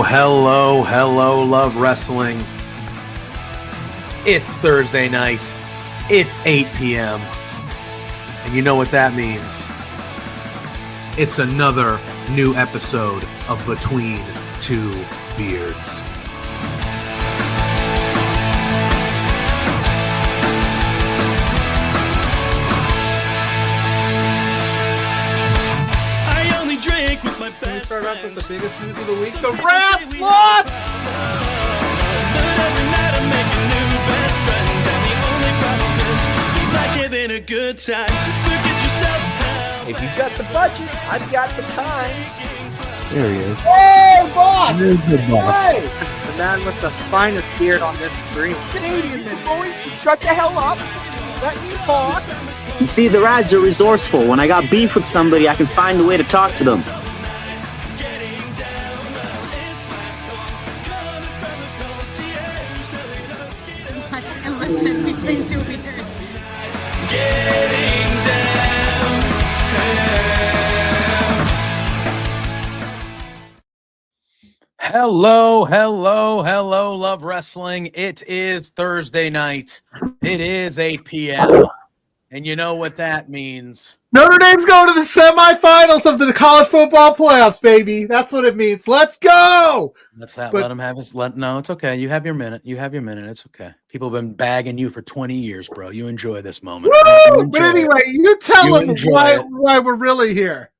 Hello, love wrestling. It's Thursday night. It's 8 p.m. And you know what that means. It's another new episode of Between Two Beards. Can we start off with the biggest news of the week? The Rats lost! But every night I'm making new best friends, and the only problem is you like having a good time. Forget yourself now. If you've got the budget, I've got the time. There he is. Hey, boss! There's the boss. Hey! The man with the finest beard on this screen. Canadian men, boys, shut the hell up. Let me talk. You see, the Rads are resourceful. When I got beef with somebody, I can find a way to talk to them. And listen between two beers. Getting down. Hello, love wrestling. It is Thursday night. It is 8 p.m. And you know what that means. Notre Dame's going to the semifinals of the college football playoffs, baby. That's what it means. Let's go! Let him have his. No, it's okay. You have your minute. It's okay. People have been bagging you for 20 years, bro. You enjoy this moment. Woo! But anyway, you tell them why we're really here.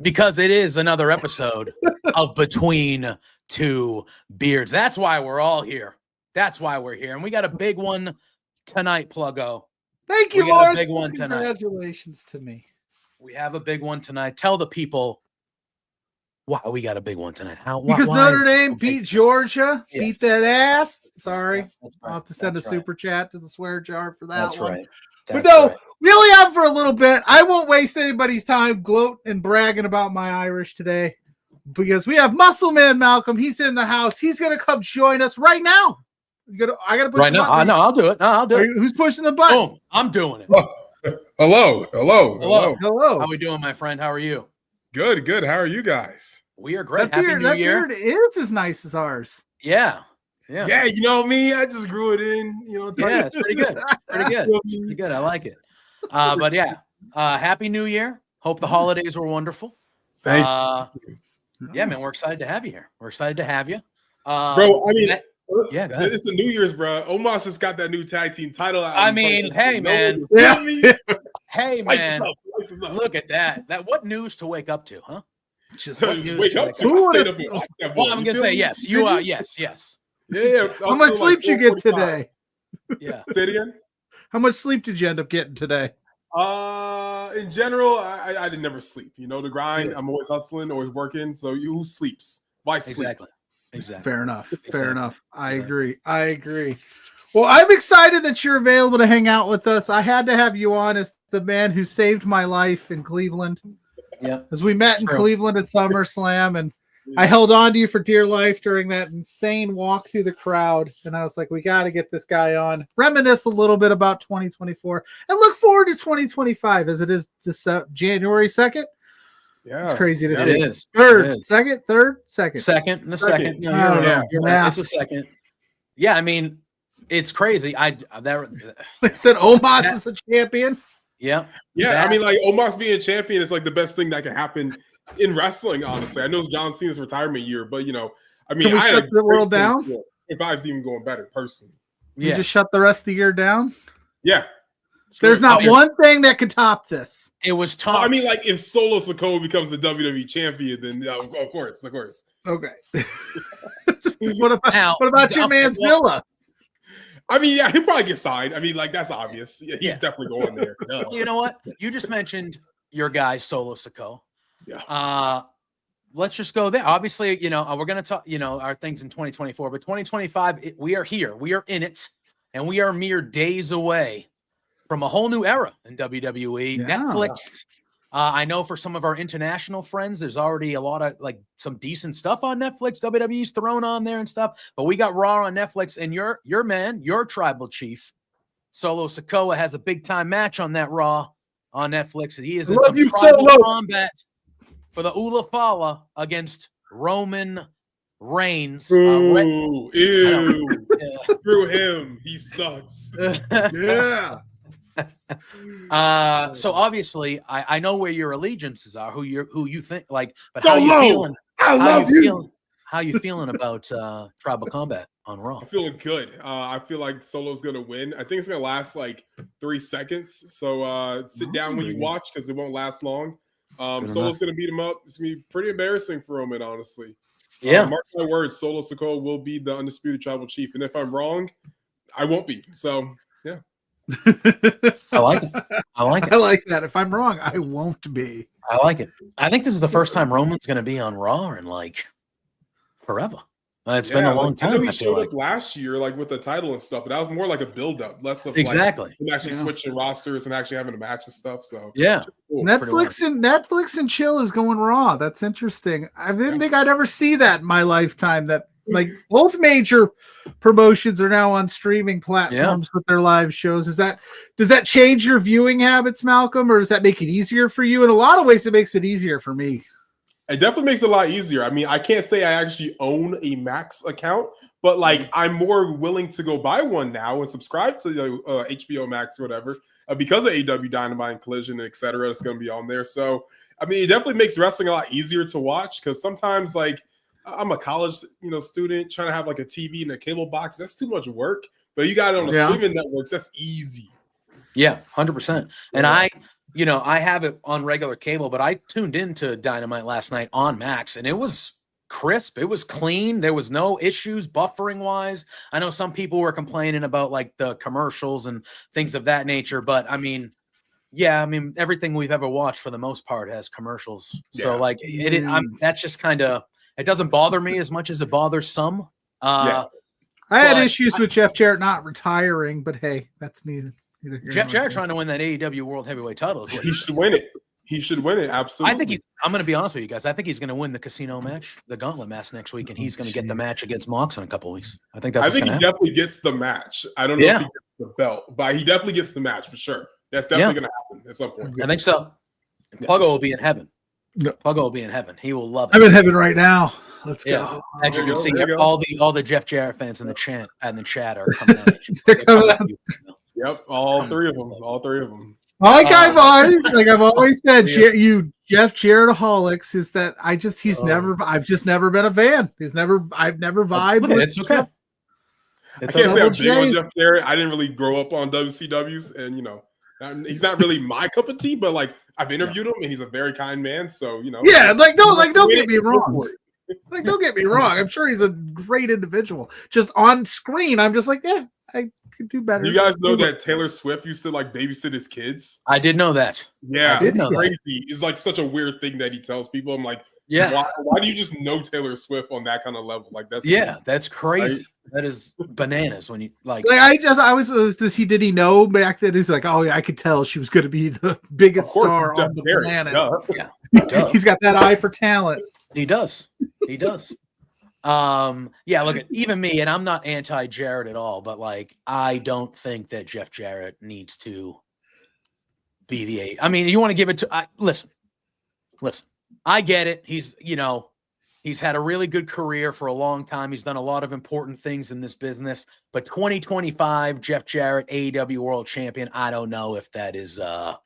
Because it is another episode of Between Two Beards. That's why we're all here. That's why we're here. And we got a big one tonight, Pluggo. Thank you, We got a Lord. big one tonight. Congratulations to me. We have a big one tonight. Tell the people why we got a big one tonight. Because why Notre is this Dame so beat big? Georgia, Yeah. beat that ass. Sorry. Yeah, that's right. I'll have to send That's a right. super chat to the swear jar for that That's one. right. But That's no, right. we only have for a little bit. I won't waste anybody's time gloating and bragging about my Irish today because we have Muscleman Malcom. He's in the house. He's going to come join us right now. I got to push Right the now. button. No, I'll do it. No, I'll do it. Who's pushing the button? Boom. I'm doing it. Hello. Hello. How we doing, my friend? How are you? Good. How are you guys? We are great. That Happy New Year. beard is as nice as ours. Yeah. Yeah, you know me. I just grew it in. Yeah, it's pretty good. Pretty good. I like it. But yeah, Happy New Year. Hope the holidays were wonderful. Thank Yeah, man, we're excited to have you here. We're excited to have you. Bro, I mean, yeah, go ahead. it's the New Year's, bro. Omos just got that new tag team title. I mean, hey, man. Yeah. Hey, Light man. this up. Look at that. What news to wake up to, huh? Just So what news wake to up wake to. up I stayed up and watched that. Well, I'm gonna say yes. You are. Yes. Yeah. How much sleep did you get today? Yeah. Say it again. How much sleep did you end up getting today? In general, I did never sleep. You know, the grind. I'm always hustling, always working. So who sleeps? Why sleep? Exactly. Fair enough. Fair Exactly. enough. I agree. Well, I'm excited that you're available to hang out with us. I had to have you on as the man who saved my life in Cleveland. Yeah. As we met in True. Cleveland at SummerSlam, and I held on to you for dear life during that insane walk through the crowd. And I was like, we got to get this guy on, reminisce a little bit about 2024, and look forward to 2025 as it is January 2nd. Yeah, It's crazy to It think. is. Third, It is. second, third, second. Second and a Second. second. No, I don't you're know. right. You're right. Yeah. It's a second. Yeah, I mean, it's crazy. They said Omos is a champion. Yeah. Yeah, I mean, like Omos being champion is like the best thing that can happen in wrestling. Honestly, I know it's John Cena's retirement year, but I mean, Can we I had shut a the world great down? 25's even going better, personally. You Yeah. just shut the rest of the year down. Yeah, There's not Okay. one thing that could top this. It was Well, tough. I mean, like if Solo Sikoa becomes the WWE champion, then of course. Okay. what about Now, your okay, man Zilla? I mean, yeah, he'll probably get signed. I mean, like that's obvious. Yeah, he's definitely going there. Well, you know what? You just mentioned your guy Solo Sikoa. Yeah. Let's just go there. Obviously, you know, we're going to talk, you know, our things in 2024, but 2025, we are here. We are in it, and we are mere days away from a whole new era in WWE. Yeah. Netflix. I know for some of our international friends, there's already a lot of like some decent stuff on Netflix. WWE's thrown on there and stuff, but we got Raw on Netflix, and your man, your tribal chief, Solo Sikoa, has a big time match on that Raw on Netflix. He is in some tribal combat for the Ula Fala against Roman Reigns. Ooh, ew. Screw him. He sucks. Yeah. So obviously, I know where your allegiances are, who you think like, but how you feeling? I love you. How you feeling about Tribal Combat on Raw? I'm feeling good. I feel like Solo's gonna win. I think it's gonna last like 3 seconds. So sit down when you watch because it won't last long. Solo's gonna beat him up. It's gonna be pretty embarrassing for Roman, honestly. Yeah. Mark my words, Solo Sikoa will be the undisputed tribal chief, and if I'm wrong, I won't be. So yeah. I like it. I like it. I like that. If I'm wrong, I won't be. I like it. I think this is the first time Roman's going to be on Raw in like forever. It's been a long time. I know he I feel showed like up last year, like with the title and stuff, but that was more like a build-up, less of exactly like him actually switching rosters and actually having a match and stuff. So yeah, cool. Netflix and chill is going Raw. That's interesting. I didn't think I'd ever see that in my lifetime. That like both major promotions are now on streaming platforms with their live shows. Does that change your viewing habits, Malcolm, or does that make it easier for you? In a lot of ways, it makes it easier for me. It definitely makes it a lot easier. I mean, I can't say I actually own a Max account, but like I'm more willing to go buy one now and subscribe to the HBO Max or whatever because of AEW Dynamite and Collision, et cetera. It's going to be on there. So, I mean, it definitely makes wrestling a lot easier to watch because sometimes like I'm a college, student trying to have like a TV and a cable box. That's too much work, but you got it on the streaming networks. That's easy. Yeah, 100%. And I have it on regular cable, but I tuned into Dynamite last night on Max, and it was crisp. It was clean. There was no issues buffering wise. I know some people were complaining about like the commercials and things of that nature, but I mean, everything we've ever watched for the most part has commercials. So like that's just kind of, it doesn't bother me as much as it bothers some. I had issues with Jeff Jarrett not retiring, but hey, that's me. Jeff Jarrett trying to win that AEW World Heavyweight title. He should win it. He should win it. Absolutely. I think I'm going to be honest with you guys. I think he's going to win the casino match, the gauntlet match next week, and he's going to get the match against Mox in a couple of weeks. I think he definitely gets the match. I don't know if he gets the belt, but he definitely gets the match for sure. That's definitely going to happen at some point. I think so. Pluggo will be in heaven. Pluggo will be in heaven. He will love it. I'm in heaven right now. Let's go. As you can see, all the Jeff Jarrett fans in the chat are coming out. They're coming out. Yep, all three of them. I've always said, you Jeff Jarrett-aholics is that I've just never been a fan. I've never vibed. It's okay. I can't say I'm big on Jeff Jarrett. I didn't really grow up on WCWs, and he's not really my cup of tea. But like I've interviewed him, and he's a very kind man. So don't get me wrong. Don't get me wrong. I'm sure he's a great individual. Just on screen, I'm just like, I could do better. You guys know that Taylor Swift used to like babysit his kids? I did know that. Yeah, it's crazy. It's like such a weird thing that he tells people. I'm like, why do you just know Taylor Swift on that kind of level? Like that's crazy. Right? That is bananas. When you did he know back then? He's like, oh yeah, I could tell she was going to be the biggest star on the planet. Yeah, he's got that eye for talent. He does. Look at even me, and I'm not anti-Jarrett at all, but like I don't think that Jeff Jarrett needs to be the eight. I mean, you want to give it to listen. I get it. He's had a really good career for a long time. He's done a lot of important things in this business. But 2025, Jeff Jarrett, AEW World Champion. I don't know if that is I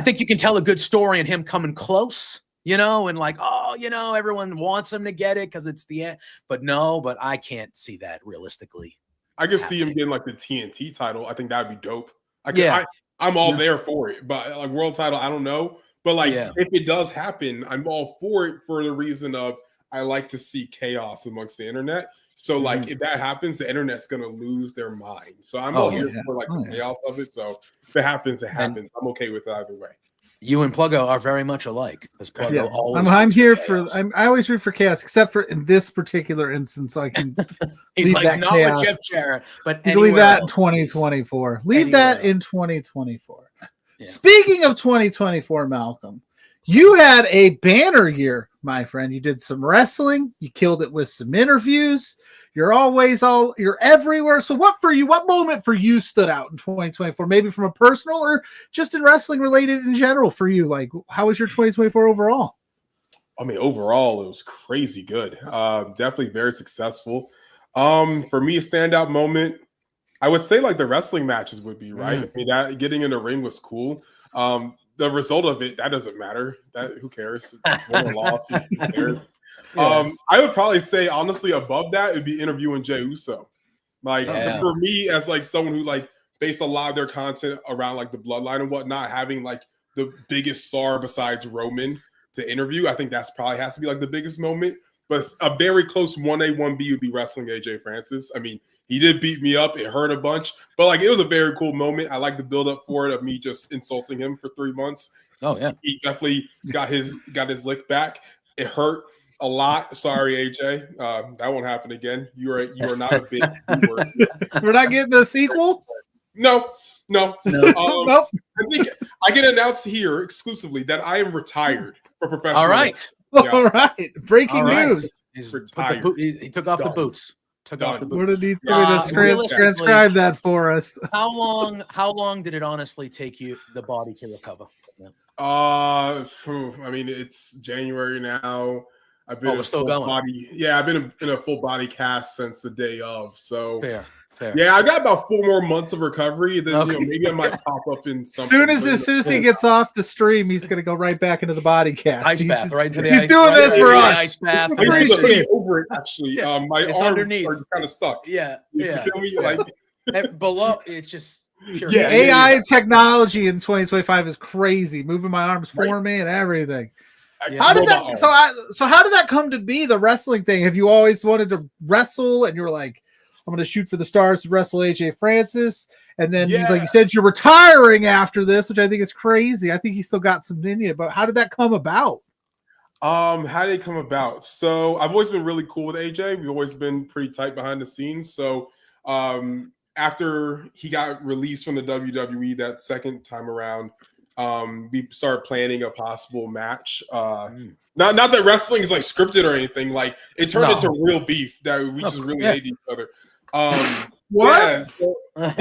think you can tell a good story in him coming close. And like, everyone wants him to get it because it's the end. But I can't see that realistically. I could see him getting like the TNT title. I think that'd be dope. I'm all there for it. But like world title, I don't know. But like if it does happen, I'm all for it for the reason of I like to see chaos amongst the internet. So like if that happens, the internet's gonna lose their mind. So I'm all here for like the chaos of it. So if it happens, it happens. I'm okay with it either way. You and Pluggo are very much alike, because Pluggo always. I'm here for. I always root for chaos, except for in this particular instance. I can. He's leave like that not chaos. with Jeff Jarrett, but you can leave that in else, 2024. Leave Anywhere that else. in 2024. Yeah. Speaking of 2024, Malcolm, you had a banner year, my friend. You did some wrestling. You killed it with some interviews. You're everywhere. So what moment for you stood out in 2024? Maybe from a personal or just in wrestling related in general for you? Like, how was your 2024 overall? I mean, overall, it was crazy good. Definitely very successful. For me, a standout moment, I would say like the wrestling matches would be right. I mean, that getting in the ring was cool. The result of it, that doesn't matter. That who cares? Win or loss, who cares? I would probably say honestly above that it'd be interviewing Jey Uso. Like for me, as like someone who like based a lot of their content around like the bloodline and whatnot, having like the biggest star besides Roman to interview, I think that's probably has to be like the biggest moment. But a very close 1A, 1B would be wrestling AJ Francis. I mean, he did beat me up. It hurt a bunch. But, like, it was a very cool moment. I like the build-up for it of me just insulting him for 3 months. Oh, yeah. He definitely got his lick back. It hurt a lot. Sorry, AJ. That won't happen again. You are not a big viewer. We're not getting a sequel? No. Nope. I think I can announce here exclusively that I am retired for professional. All right. Yeah. All right. Breaking news. He took off the boots. What did he do to transcribe that for us? How long did it honestly take you, the body, to recover? I mean, it's January now. I've been still going. I've been in a full body cast since the day of. So Fair. Yeah, I got about 4 more months of recovery. Then maybe I might pop up in something. As soon as he gets off the stream, he's gonna go right back into the body cast. Ice bath, right into the He's ice, doing this for us. Ice bath. I'm pretty over it actually. My It's arms underneath. are kind of stuck. Yeah. You feel me? Like below, it's just pure. The AI technology in 2025 is crazy. Moving my arms for me and everything. How did that? So how did that come to be? The wrestling thing. Have you always wanted to wrestle, and you were like, I'm going to shoot for the stars to wrestle AJ Francis, and then he's like, you said you're retiring after this, which I think is crazy. I think he still got some in you, but how did that come about? How did it come about? So I've always been really cool with AJ. We've always been pretty tight behind the scenes. So after he got released from the WWE that second time around, we started planning a possible match. Not that wrestling is like scripted or anything. Like it turned into real beef that we just really hate each other. What? What?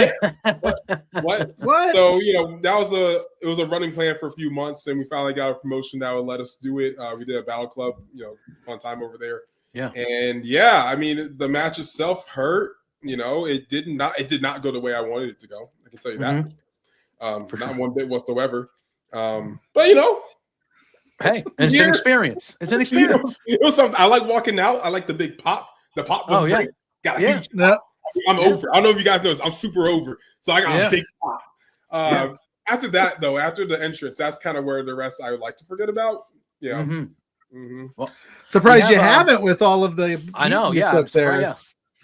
So it was a running plan for a few months, and we finally got a promotion that would let us do it. We did a battle club, fun time over there. Yeah. And I mean the match itself hurt. It did not go the way I wanted it to go. I can tell you that. Not one bit whatsoever. But hey, it's an experience. It's an experience. It was something. I like walking out. I like the big pop. The pop was great. Got a huge pop. I'm over. I don't know if you guys know this. I'm super over. So I got a big pop. After that, though, after the entrance, that's kind of where the rest I would like to forget about. Yeah. Well, surprised you haven't with all of the. I know. Yeah. Clips there.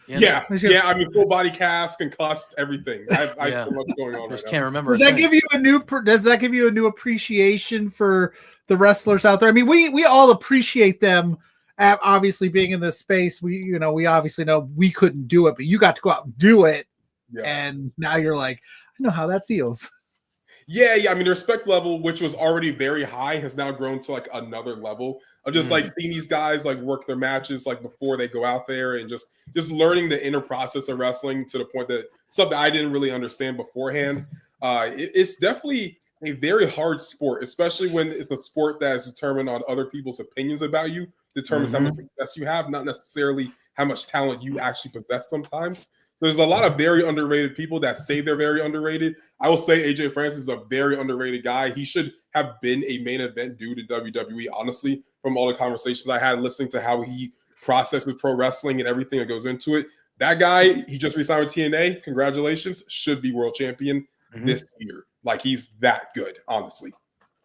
Yeah. I mean, full body cast, concussed, everything. I still know what's going on. I just can't remember. Does that give you a new appreciation for the wrestlers out there? I mean, we all appreciate them. Obviously, being in this space, we obviously know we couldn't do it, but you got to go out and do it, and now you're like, I know how that feels. Yeah. I mean, the respect level, which was already very high, has now grown to like another level of just like seeing these guys like work their matches like before they go out there, and just learning the inner process of wrestling to the point that something I didn't really understand beforehand. It's definitely a very hard sport, especially when it's a sport that is determined on other people's opinions about you, determines how much success you have, not necessarily how much talent you actually possess sometimes. There's a lot of very underrated people that say they're very underrated. I will say AJ Francis is a very underrated guy. He should have been a main event dude in WWE, honestly, from all the conversations I had, listening to how he processes pro wrestling and everything that goes into it. That guy, he just resigned with TNA. Congratulations. Should be world champion this year. Like, he's that good, honestly.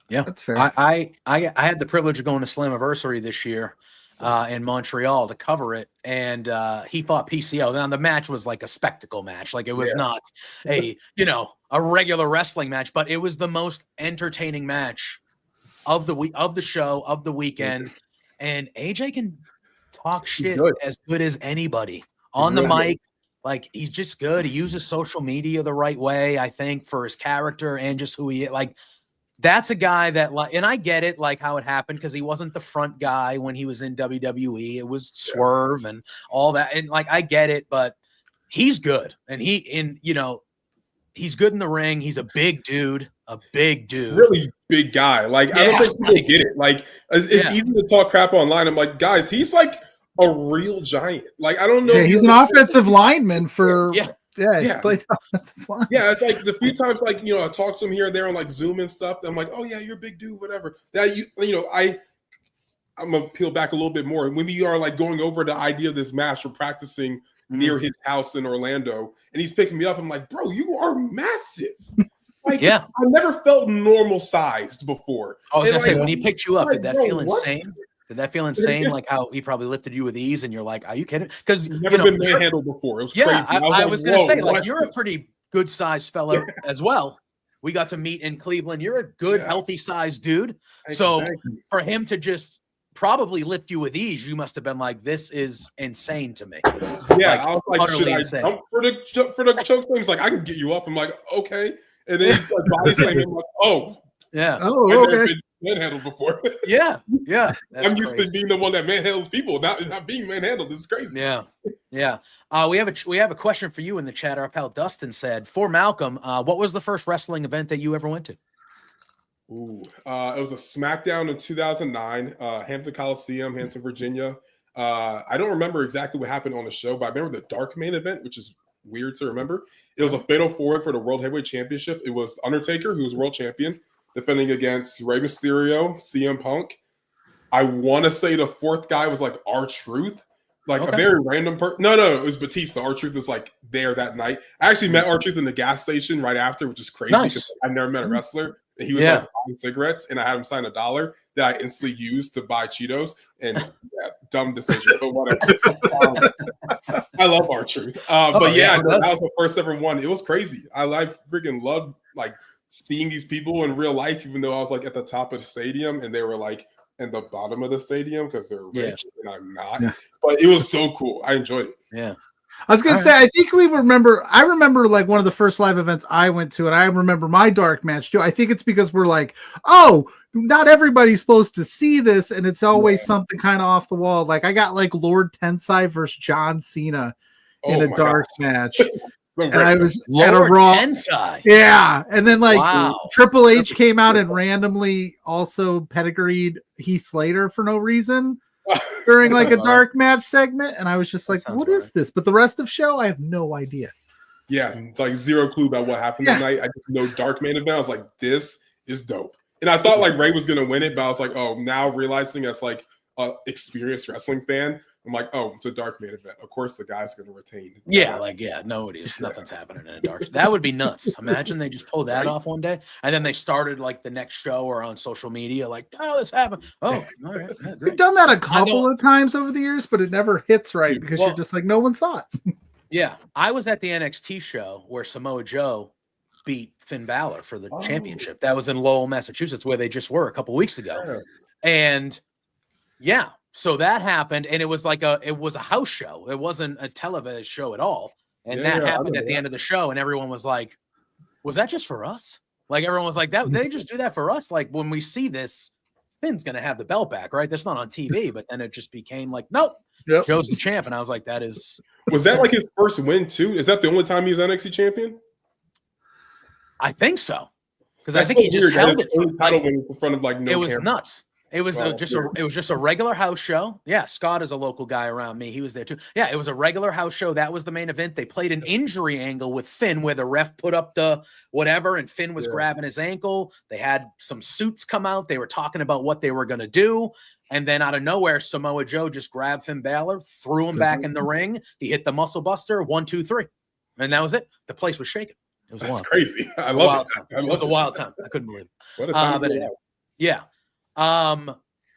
Yeah, that's fair. I had the privilege of going to Slammiversary this year. in Montreal to cover it, and he fought PCO. Now the match was like a spectacle match, like it was not a a regular wrestling match, but it was the most entertaining match of the week, of the show, of the weekend. And AJ can talk shit as good as anybody on the mic. Like, he's just good. He uses social media the right way, I think, for his character and just who he is. Like, that's a guy that, like, and I get it, like how it happened, because he wasn't the front guy when he was in WWE. It was Swerve and all that. And like, I get it, but he's good. And he's good in the ring. He's a big dude, really big guy. Like, I don't think people get it. Like, it's easy to talk crap online. I'm like, guys, he's like a real giant. Like, I don't know. Yeah, he's an offensive lineman for. He played offensive line. Yeah, it's like the few times, like, I talk to him here and there on like Zoom and stuff. I'm like, oh yeah, you're a big dude, whatever. That I'm gonna peel back a little bit more. When we are like going over the idea of this match, we're practicing near his house in Orlando, and he's picking me up. I'm like, bro, you are massive. Like, I never felt normal sized before. I was gonna say, when he picked you up, did that feel insane? Did that feel insane? Like how he probably lifted you with ease, and you're like, "Are you kidding?" Because you've never been manhandled before. It was crazy. I was gonna say, like, you're a pretty good sized fella as well. We got to meet in Cleveland. You're a good, healthy sized dude. So for him to just probably lift you with ease, you must have been like, "This is insane to me." Yeah, like, I was like, "Should I jump for the choke thing?" He's like, "I can get you up." I'm like, "Okay," and then he's like body slamming. I'm like, "Oh, oh, okay." Been manhandled before. I'm used to being the one that manhandles people, not being manhandled. This is crazy. We have a question for you in the chat. Our pal Dustin said, for Malcolm, what was the first wrestling event that you ever went to? It was a SmackDown in 2009, Hampton Coliseum, Hampton, Virginia. I don't remember exactly what happened on the show, but I remember the dark main event, which is weird to remember. It was a fatal four-way for the World Heavyweight Championship. It was Undertaker, who was world champion, defending against Rey Mysterio, CM Punk. I want to say the fourth guy was like R-Truth, like a very random person. No, it was Batista. R-Truth is like there that night. I actually met R-Truth in the gas station right after, which is crazy because I've never met a wrestler. And he was like buying cigarettes, and I had him sign $1 that I instantly used to buy Cheetos. And dumb decision, but whatever. I love R-Truth. But that was the first ever one. It was crazy. I freaking loved like seeing these people in real life, even though I was like at the top of the stadium and they were like in the bottom of the stadium because they're rich and I'm not. But it was so cool. I enjoyed it. Yeah. I was gonna say, I think I remember like one of the first live events I went to, and I remember my dark match too. I think it's because we're like, oh, not everybody's supposed to see this, and it's always something kind of off the wall. Like I got like Lord Tensai versus John Cena in a dark match. And I was at a Raw. Tensai. Yeah. And then like Triple H came out and randomly also pedigreed Heath Slater for no reason during like a dark match segment. And I was just like, what is this? But the rest of show, I have no idea. Yeah. It's like zero clue about what happened tonight. I just know dark main event. I was like, this is dope. And I thought like Ray was going to win it, but I was like, oh, now realizing as like an experienced wrestling fan, I'm like, oh, it's a dark main event. Of course, the guy's going to retain. Nothing's happening in a dark. That would be nuts. Imagine they just pulled that off one day, and then they started like the next show or on social media, like, oh, this happened. Oh, all right. We've done that a couple of times over the years, but it never hits right because you're just like, no one saw it. Yeah, I was at the NXT show where Samoa Joe beat Finn Balor for the championship. That was in Lowell, Massachusetts, where they just were a couple weeks ago, and so that happened, and it was a house show. It wasn't a television show at all. And that happened at the end of the show, and everyone was like, was that just for us? Like, everyone was like, that they just do that for us? Like, when we see this, Finn's going to have the belt back, right? That's not on TV. But then it just became like, nope, Joe's the champ. And I was like, that is. Was that like his first win, too? Is that the only time he was NXT champion? I think so. Because I think he just held it. Title win in front of like no. It was nuts. It was just a regular house show. Yeah, Scott is a local guy around me. He was there too. Yeah, it was a regular house show. That was the main event. They played an injury angle with Finn where the ref put up the whatever and Finn was grabbing his ankle. They had some suits come out. They were talking about what they were going to do. And then out of nowhere, Samoa Joe just grabbed Finn Balor, threw him back in the ring. He hit the muscle buster, 1, 2, 3. And that was it. The place was shaking. It was That's crazy. I love it. It was a wild time. I couldn't believe it. What a time. But anyway,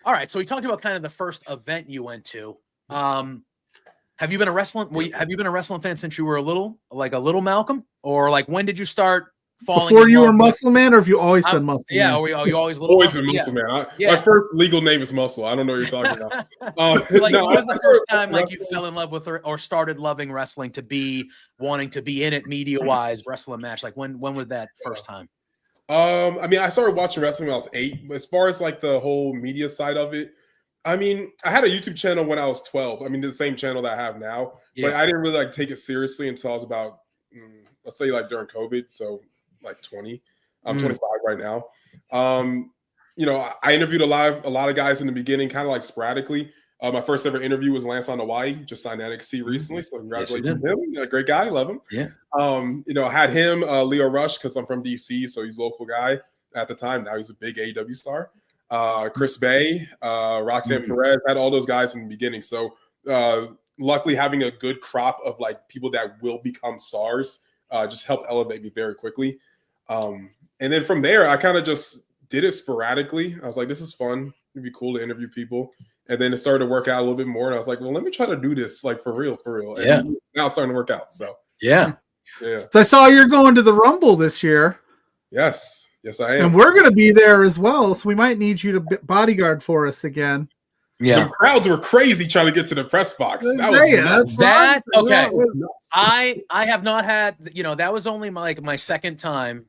All right, so we talked about kind of the first event you went to. Have you been a wrestling? Have you been a wrestling fan since you were a little Malcolm, or like when did you start falling? Before you were Muscleman, or have you always been Muscleman? Yeah, you always little Always Muscle? been Muscle Man. Yeah. My first legal name is Muscle. I don't know what you're talking about. Like, No, when was the first time like you wrestling. fell in love with or started loving wrestling to be wanting to be in it media wise, wrestling match? Like when was that first time? I mean, I started watching wrestling when I was 8. But as far as like the whole media side of it, I mean, I had a YouTube channel when I was 12. I mean, the same channel that I have now, but I didn't really like take it seriously until I was about, let's say, like during COVID. So like 20. I'm 25 right now. You know, I interviewed a lot of guys in the beginning, kind of like sporadically. My first ever interview was Lance on Hawaii, just signed NXT recently. So congratulations to him. Yeah, great guy, love him. Yeah. You know, I had him, Leo Rush, because I'm from DC, so he's a local guy at the time. Now he's a big AEW star. Chris Bay, Roxanne Perez, had all those guys in the beginning. So luckily having a good crop of like people that will become stars just helped elevate me very quickly. And then from there, I kind of just did it sporadically. I was like, this is fun. It'd be cool to interview people. And then it started to work out a little bit more. And I was like, well, let me try to do this like for real. And now it's starting to work out. So yeah. So I saw you're going to the Rumble this year. Yes, I am. And we're going to be there as well. So we might need you to bodyguard for us again. Yeah. The crowds were crazy trying to get to the press box. Okay. I have not had, you know, that was only my second time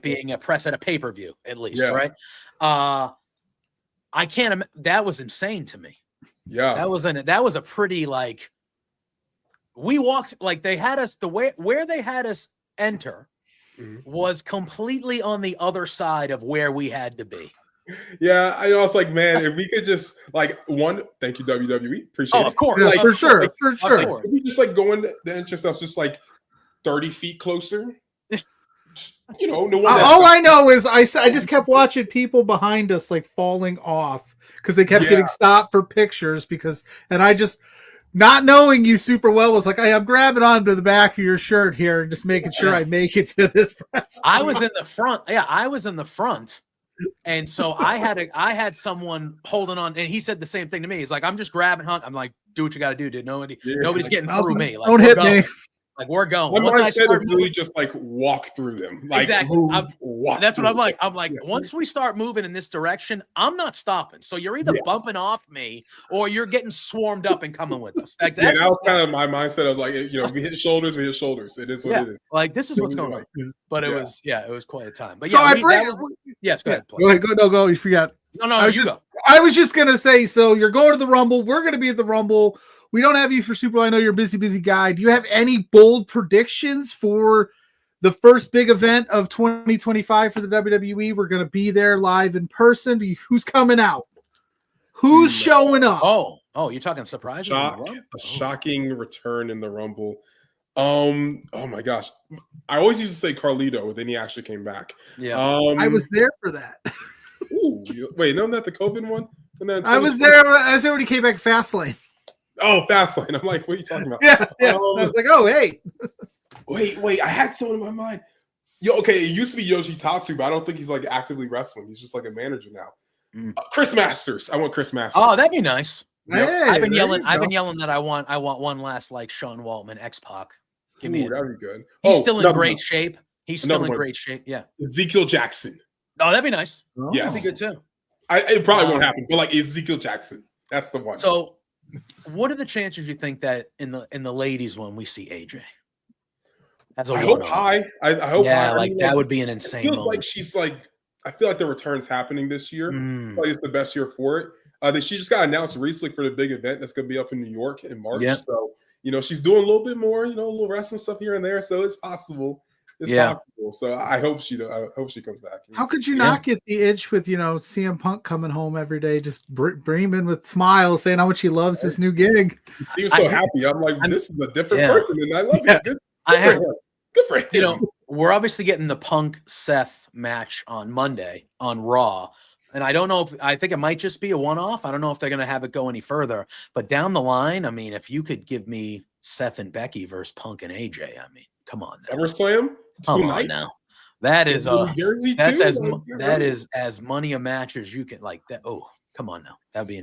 being a press at a pay-per-view, at least, right? I can't that was insane to me. Yeah. That was a pretty like we walked like they had us where they had us enter was completely on the other side of where we had to be. Yeah, I know. It's like, man, if we could just thank you WWE, appreciate it. Of course, yeah, for sure. If we just like go in the entrance that's just like 30 feet closer. You know, no one. All I know is I just kept watching people behind us like falling off because they kept getting stopped for pictures and I just not knowing you super well was like, I'm grabbing onto the back of your shirt here and just making sure I make it to this press. I was in the front. Yeah, I was in the front. And so I had someone holding on, and he said the same thing to me. He's like, I'm just grabbing Hunt. I'm like, do what you got to do, dude. Nobody's getting through me. Like, don't hit me. Like, we're going. My mindset is really just like walk through them. Like, exactly. That's what I'm like. I'm like, Yeah. Once we start moving in this direction, I'm not stopping. So you're either bumping off me or you're getting swarmed up and coming with us. Like that was kind of my mindset. I was like, you know, we hit shoulders. It is what it is. Like, this is what's going on. But it was quite a time. But so yes, go ahead. Go. You forgot. No, go. I was just gonna say, so you're going to the Rumble. We're gonna be at the Rumble. We don't have you for Super Bowl. I know you're a busy guy. Do you have any bold predictions for the first big event of 2025 for the WWE? We're going to be there live in person. Who's coming out? Who's showing up? Oh, you're talking surprises? A shocking return in the Rumble. Oh my gosh. I always used to say Carlito, but then he actually came back. Yeah. I was there for that. Ooh, wait, no, not the COVID one? I was there as everybody came back Fastlane. Oh, Fastlane. I'm like, what are you talking about? Yeah. I was like, oh, hey. Wait. I had someone in my mind. Okay, it used to be Yoshitatsu, but I don't think he's like actively wrestling. He's just like a manager now. Chris Masters. I want Chris Masters. Oh, that'd be nice. Yep. Hey, I've been yelling that I want one last like Sean Waltman, X-Pac. Give me that'd be good. He's still in great shape. He's still in great shape. Yeah. Ezekiel Jackson. Oh, that'd be nice. Yes. That'd be good too. It probably won't happen, but like Ezekiel Jackson. That's the one. So what are the chances you think that in the ladies one we see AJ? That's I hope high. I hope high. Yeah, like that would be an insane moment. Like she's like, I feel like the return's happening this year. Like it's the best year for it. That she just got announced recently for the big event that's going to be up in New York in March. Yeah. So, you know, she's doing a little bit more, you know, a little wrestling stuff here and there. So it's possible. It's possible. So I hope she comes back. How could you not get the itch with, you know, CM Punk coming home every day, just bring him in with smiles, saying how much he loves this new gig? He was so happy. I'm like, this is a different person, and I love it. Good for him. You know, we're obviously getting the Punk Seth match on Monday on Raw. And I don't know I think it might just be a one-off. I don't know if they're going to have it go any further. But down the line, I mean, if you could give me Seth and Becky versus Punk and AJ, I mean, come on. SummerSlam? Come on now. That is as money a match as you can like that. Oh, Come on now. That'd be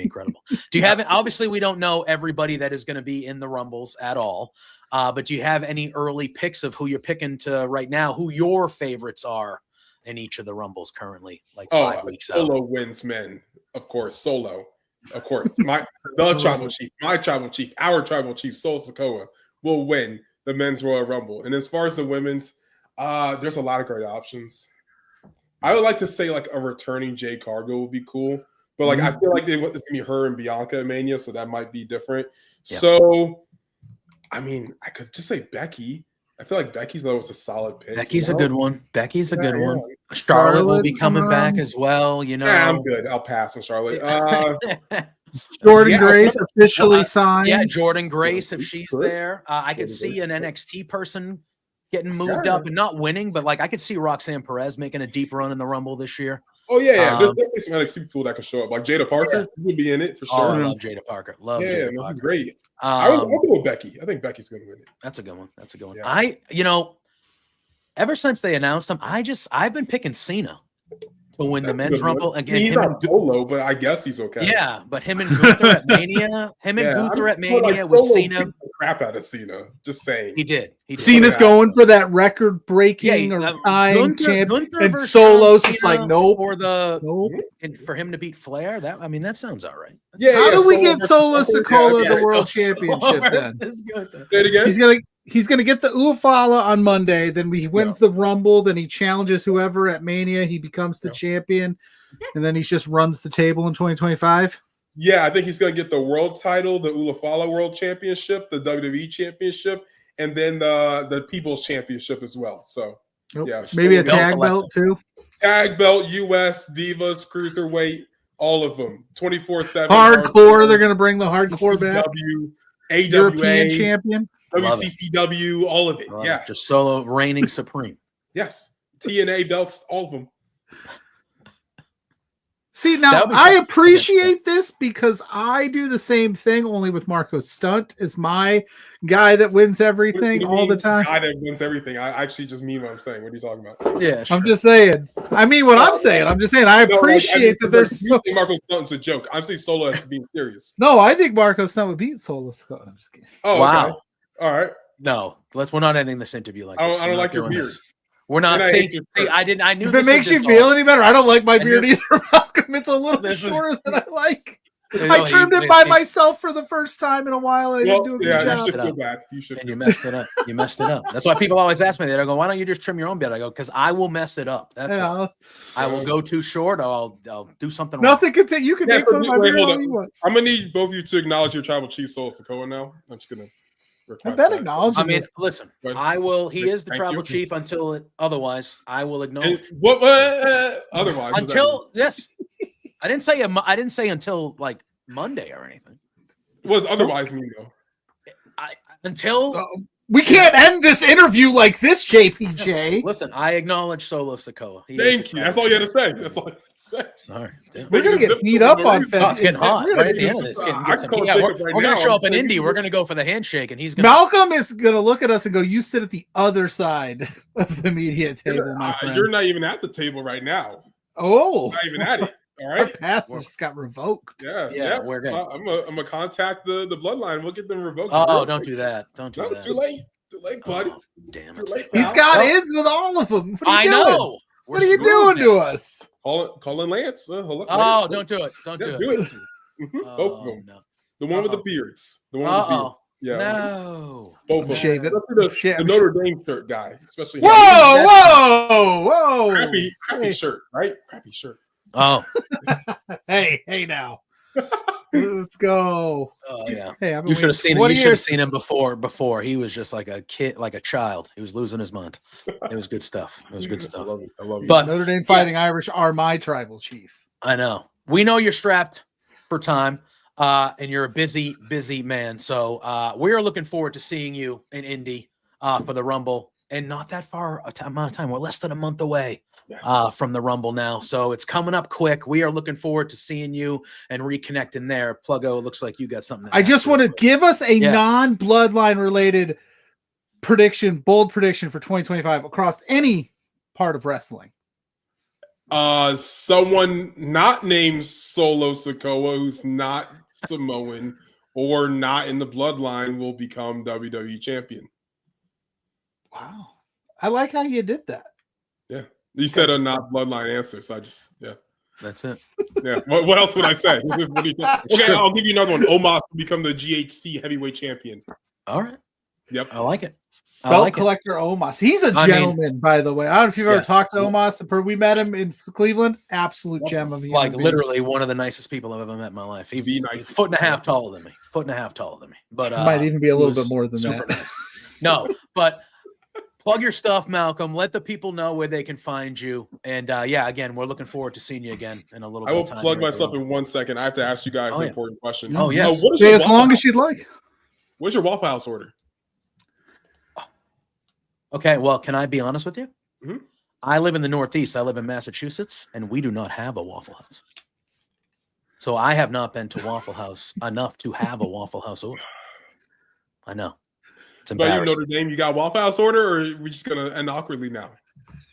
incredible. Do you have it? Obviously, we don't know everybody that is going to be in the Rumbles at all. But do you have any early picks of who you're picking to right now, who your favorites are in each of the Rumbles currently, like 5 weeks out? Solo wins men, of course. Solo, of course. Tribal chief, my tribal chief, our tribal chief, Solo Sikoa, will win the men's Royal Rumble. And as far as the women's, there's a lot of great options. I would like to say like a returning Jay Cargill would be cool, but like I feel like it's gonna be her and Bianca at Mania, so that might be different. Yeah. So, I mean, I could just say Becky. I feel like Becky's though was a solid pick. Becky's a good one. Becky's a good one. Charlotte will be coming back as well. You know, yeah, I'm good. I'll pass on Charlotte. Jordan Grace officially signed. Yeah, Jordan Grace if she's there. I could see an NXT person getting moved up and not winning, but like I could see Roxanne Perez making a deep run in the Rumble this year. Oh yeah. There's definitely some NXT people that can show up. Like Jada Parker would be in it for sure. Oh, I love Jada Parker. Jada Parker. Great. I'll go with Becky. I think Becky's gonna win it. That's a good one. That's a good one. Yeah. Ever since they announced him, I've been picking Cena to win the men's Rumble again. He's not solo, but I guess he's okay. Yeah, but him and Gunther at Mania, with Cena. Crap out of Cena. Just saying. He did. Cena's going for that record-breaking tying champion, and Solo's just like nope. And for him to beat Flair, that sounds all right. How do we get Solo Sikoa the world championship then? Say it again. He's gonna get the Ufala on Monday. Then he wins the Rumble. Then he challenges whoever at Mania. He becomes the champion, and then he just runs the table in 2025. Yeah, I think he's gonna get the world title, the Ufala World Championship, the WWE Championship, and then the People's Championship as well. So maybe a tag belt too. Tag belt, US, Divas, Cruiserweight, all of them. 24/7. Hardcore. They're gonna bring the hardcore back. AWA, European champion. WCCW, all of it. Just Solo reigning supreme. Yes. TNA belts, all of them. See, now I appreciate this because I do the same thing, only with Marco Stunt is my guy that wins everything all the time. Guy that wins everything. I actually just mean what I'm saying. What are you talking about? Yeah, sure. I'm just saying. I mean what I'm saying. I'm just saying I appreciate that there's you think Marco Stunt's a joke. I'm saying Solo has to be serious. No, I think Marco Stunt would beat Solo Scott. I'm just kidding. Oh, wow. Okay. All right. No, we're not ending this interview like this. I don't like your beard. We're not saying. I knew. If it makes you feel any better, I don't like my beard either, Malcolm. It's a little bit shorter than I like. I trimmed it by myself for the first time in a while, and I didn't do a good job. You should feel bad. You messed it up. You messed it up. That's why people always ask me that. I go, "Why don't you just trim your own beard?" I go, "Because I will mess it up. That's why. I will go too short. Or I'll do something. Nothing can take. You can make fun of my beard all you want. I'm gonna need both of you to acknowledge your tribal chief, Solo Sikoa. Now, I'm just gonna. I've been acknowledged. I mean, listen, I will. He is the tribal chief until otherwise. I will acknowledge. What? Otherwise? Until yes, I didn't say until like Monday or anything. What does otherwise mean though? Until we can't end this interview like this, JPJ. Listen, I acknowledge Solo Sikoa. Thank you. That's all you had to say. That's all. Sorry, we're gonna get beat up on Fed. It's getting hot right at the end of this. We're gonna show up in Indy. We're gonna go for the handshake, and he's gonna. Malcolm is gonna look at us and go, "You sit at the other side of the media table, my friend. You're not even at the table right now. Oh, not even at it. All right, our pass just got revoked. Yeah. We're good. I'm gonna contact the bloodline. We'll get them revoked. Oh, don't do that. Don't do that. Too late, buddy. Oh, damn it. He's got ends with all of them. I know. What are you doing to us? Calling Lance. Oh, don't do it. Don't do it. Both of them. No. The one with the beards. The one with the beards. Yeah. No. Both of them. Shave it. The Notre Dame shirt guy, especially. Whoa! Crappy shirt, right? Crappy shirt. Oh. hey now. Let's go. Oh yeah. Hey, you should have seen him. You should have seen him before. He was just like a kid, like a child. He was losing his mind. It was good stuff. It was good stuff. I love it. But Notre Dame Fighting Irish are my tribal chief. I know. We know you're strapped for time, and you're a busy man. So we are looking forward to seeing you in Indy for the Rumble. And not that far amount of time. We're less than a month away from the Rumble now. So it's coming up quick. We are looking forward to seeing you and reconnecting there. Pluggo, it looks like you got something. I just want to give us a non-bloodline related bold prediction for 2025 across any part of wrestling. Someone not named Solo Sikoa, who's not Samoan or not in the bloodline, will become WWE champion. Wow. I like how you did that. Yeah. You said a not bloodline answer, so I just, yeah. That's it. Yeah. What else would I say? What do you think? Okay, I'll give you another one. Omos will become the GHC heavyweight champion. All right. Yep. I like it. Belt collector Omos. He's a gentleman, by the way. I don't know if you've ever talked to Omos. We met him in Cleveland. Absolute gem of a like human literally one of the nicest people I've ever met in my life. He's a foot and a half taller than me. But might even be a little bit more than super that. Nice. No, but plug your stuff, Malcolm. Let the people know where they can find you. And again, we're looking forward to seeing you again in a little bit. I will plug myself in 1 second. I have to ask you guys an important question. Oh, yes. As long as you'd like. What's your Waffle House order? Okay, well, can I be honest with you? Mm-hmm. I live in the Northeast. I live in Massachusetts, and we do not have a Waffle House. So I have not been to Waffle House enough to have a Waffle House order. I know. It's embarrassing. But you Notre Dame, you got Waffle House order, or are we just going to end awkwardly now?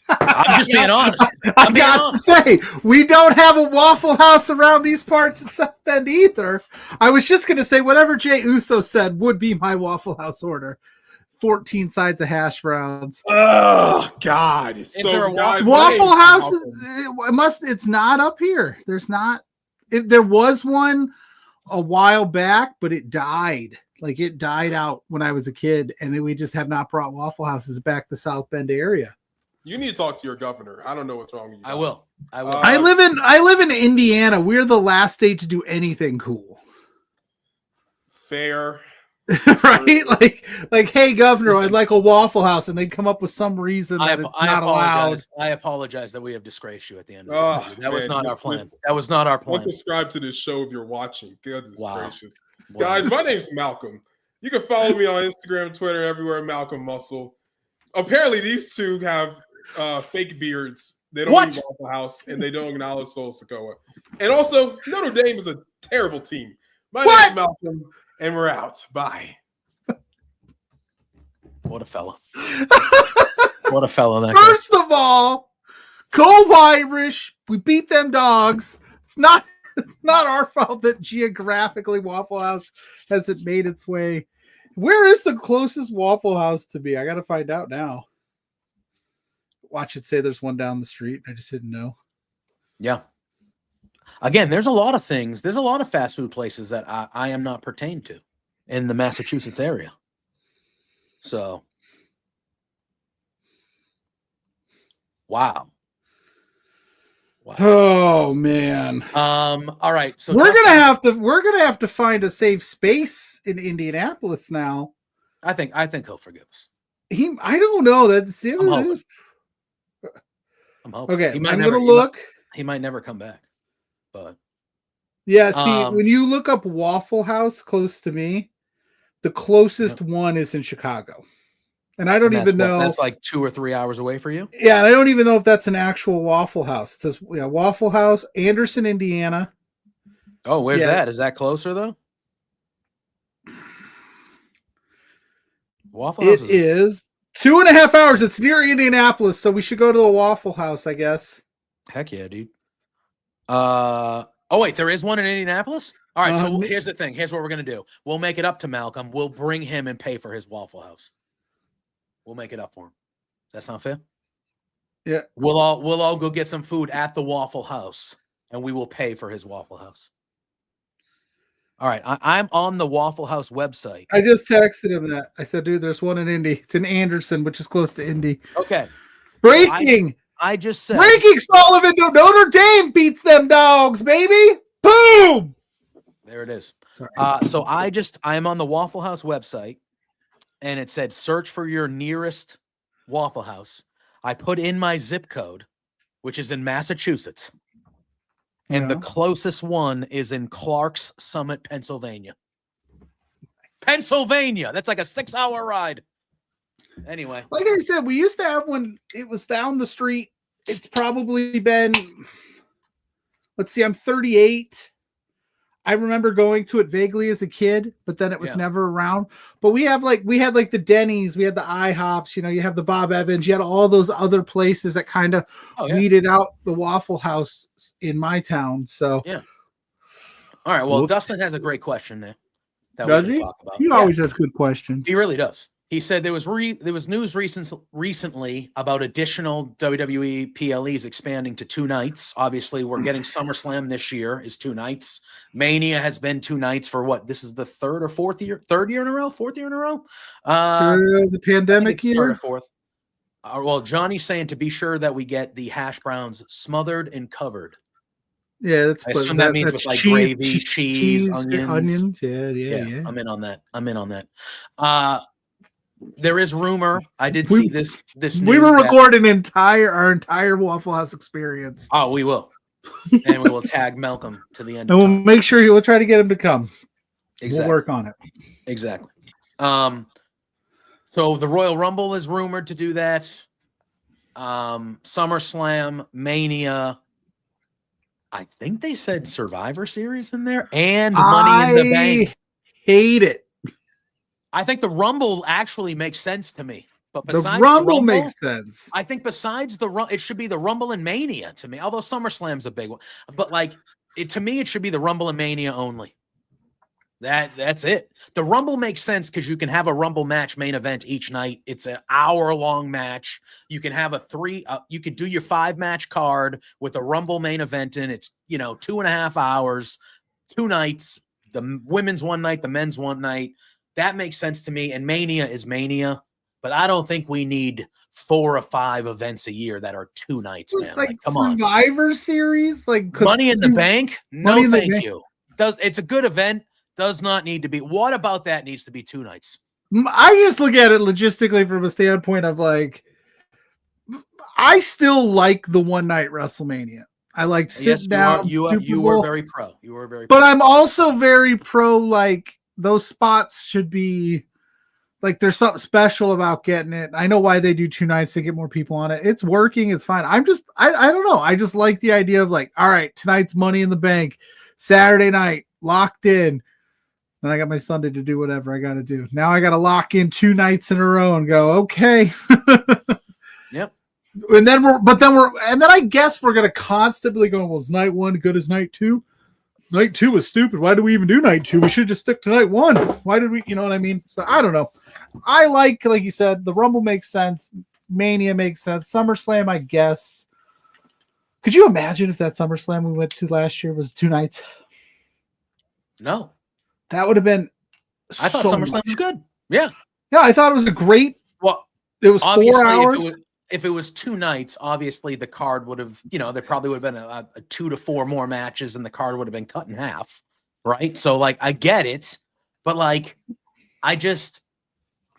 I'm just being honest. I got to say, we don't have a Waffle House around these parts in South Bend either. I was just going to say whatever Jay Uso said would be my Waffle House order. 14 sides of hash browns. Oh God! So Waffle House it's not up here. There's not. There was one a while back, but it died. Like it died out when I was a kid, and then we just have not brought Waffle Houses back to South Bend area. You need to talk to your governor. I don't know what's wrong with you guys. I will. I live in Indiana. We're the last state to do anything cool. Fair. Right? Like, hey, governor, I'd like a Waffle House, and they'd come up with some reason that it's not allowed. I apologize that we have disgraced you at the end of this. That was not our plan. Don't subscribe to this show if you're watching. Goodness gracious. Wow. Guys, my name's Malcolm. You can follow me on Instagram, Twitter, everywhere, Malcolm Muscle. Apparently, these two have fake beards. They don't eat Waffle House, and they don't acknowledge Sol Sikoa. And also, Notre Dame is a terrible team. My name's Malcolm. And we're out. Bye. What a fella. What a fella. That First of all, go Irish. We beat them dogs. It's not our fault that geographically Waffle House hasn't made its way. Where is the closest Waffle House to me? I got to find out now. Watch it say there's one down the street. I just didn't know. Yeah. Again, there's a lot of things. There's a lot of fast food places that I am not pertained to in the Massachusetts area. So, wow. Oh man. All right. So we're gonna have to find a safe space in Indianapolis now. I think he'll forgive us. I don't know. That's it. I'm hoping. Okay, I'm gonna look. He might never come back. But yeah, see, when you look up Waffle House close to me, the closest one is in Chicago. And I don't even know. That's like 2 or 3 hours away for you? Yeah, and I don't even know if that's an actual Waffle House. It says Waffle House, Anderson, Indiana. Oh, where's that? Is that closer though? Waffle House is 2.5 hours. It's near Indianapolis, so we should go to the Waffle House, I guess. Heck yeah, dude. Oh wait, there is one in Indianapolis? All right, so here's the thing. Here's what we're gonna do. We'll make it up to Malcolm. We'll bring him and pay for his Waffle House. We'll make it up for him. Does that sound fair? Yeah. We'll all go get some food at the Waffle House, and we will pay for his Waffle House. All right, I'm on the Waffle House website. I just texted him that. I said, dude, there's one in Indy. It's in Anderson, which is close to Indy. Okay. Breaking. I just said breaking Sullivan to Notre Dame beats them dogs, baby. Boom. There it is. So I'm on the Waffle House website, and it said search for your nearest Waffle House. I put in my zip code, which is in Massachusetts, and the closest one is in Clarks Summit, Pennsylvania. That's like a 6-hour ride. Anyway, like I said, we used to have one. It was down the street. It's probably been, let's see, I'm 38. I remember going to it vaguely as a kid, but then it was Yeah. never around. But we had like the Denny's, we had the IHOPs, you have the Bob Evans, you had all those other places that kind of weeded out the Waffle House in my town. So Yeah. All right. Well, Whoops. Dustin has a great question there that Does we can he? talk about. He always has good questions. He really does. He said there was news recently about additional WWE PLEs expanding to 2 nights. Obviously, we're getting SummerSlam this year is 2 nights. Mania has been 2 nights for what? This is the third year in a row. The pandemic third year. or fourth. Well, Johnny's saying to be sure that we get the hash browns smothered and covered. Yeah, that's. I assume that means with like gravy, cheese, onions. Yeah. I'm in on that. There is rumor. I did see this. We will record our entire Waffle House experience. Oh, we will, and we will tag Malcolm to the end. And we'll make sure we'll try to get him to come. Exactly. We'll work on it. Exactly. So the Royal Rumble is rumored to do that. SummerSlam, Mania. I think they said Survivor Series in there and Money in the Bank. Hate it. I think the Rumble actually makes sense to me. But The besides Rumble makes sense. I think besides it should be the Rumble and Mania to me. Although SummerSlam's a big one, but like to me, it should be the Rumble and Mania only. That's it. The Rumble makes sense because you can have a Rumble match main event each night. It's an hour-long match. You can have you could do your 5-match card with a Rumble main event in. It's 2.5 hours, 2 nights. The women's 1 night, the men's 1 night. That makes sense to me. And Mania is Mania, but I don't think we need 4 or 5 events a year that are 2 nights, man. Like come on. Survivor Series, like Money in the Bank. No, Money in the thank Bank. you. It's a good event. Does not need to be. What about that needs to be 2 nights? I just look at it logistically from a standpoint of like, I still like the 1 night WrestleMania. I like sit down. You were very pro. You were very. But I'm also very pro. Like those spots should be like there's something special about getting it. I know why they do 2 nights to get more people on it. It's working. It's fine. I don't know. I just like the idea of like, all right, tonight's Money in the Bank, Saturday night, locked in. Then I got my Sunday to do whatever I got to do. Now I got to lock in 2 nights in a row and go, okay. Yep. And then I guess we're going to constantly go, well, is night 1 good as night 2? Night 2 was stupid. Why do we even do night 2? We should just stick to night 1. Why did we, you know what I mean? So I don't know. I like you said, the Rumble makes sense. Mania makes sense. SummerSlam, I guess. Could you imagine if that SummerSlam we went to last year was 2 nights? No. That would have been. I thought SummerSlam was good. Yeah. Yeah, I thought it was a great. Well, it was 4 hours. If it was 2 nights, obviously the card would have, there probably would have been a 2 to 4 more matches, and the card would have been cut in half, right? So, like, I get it, but like,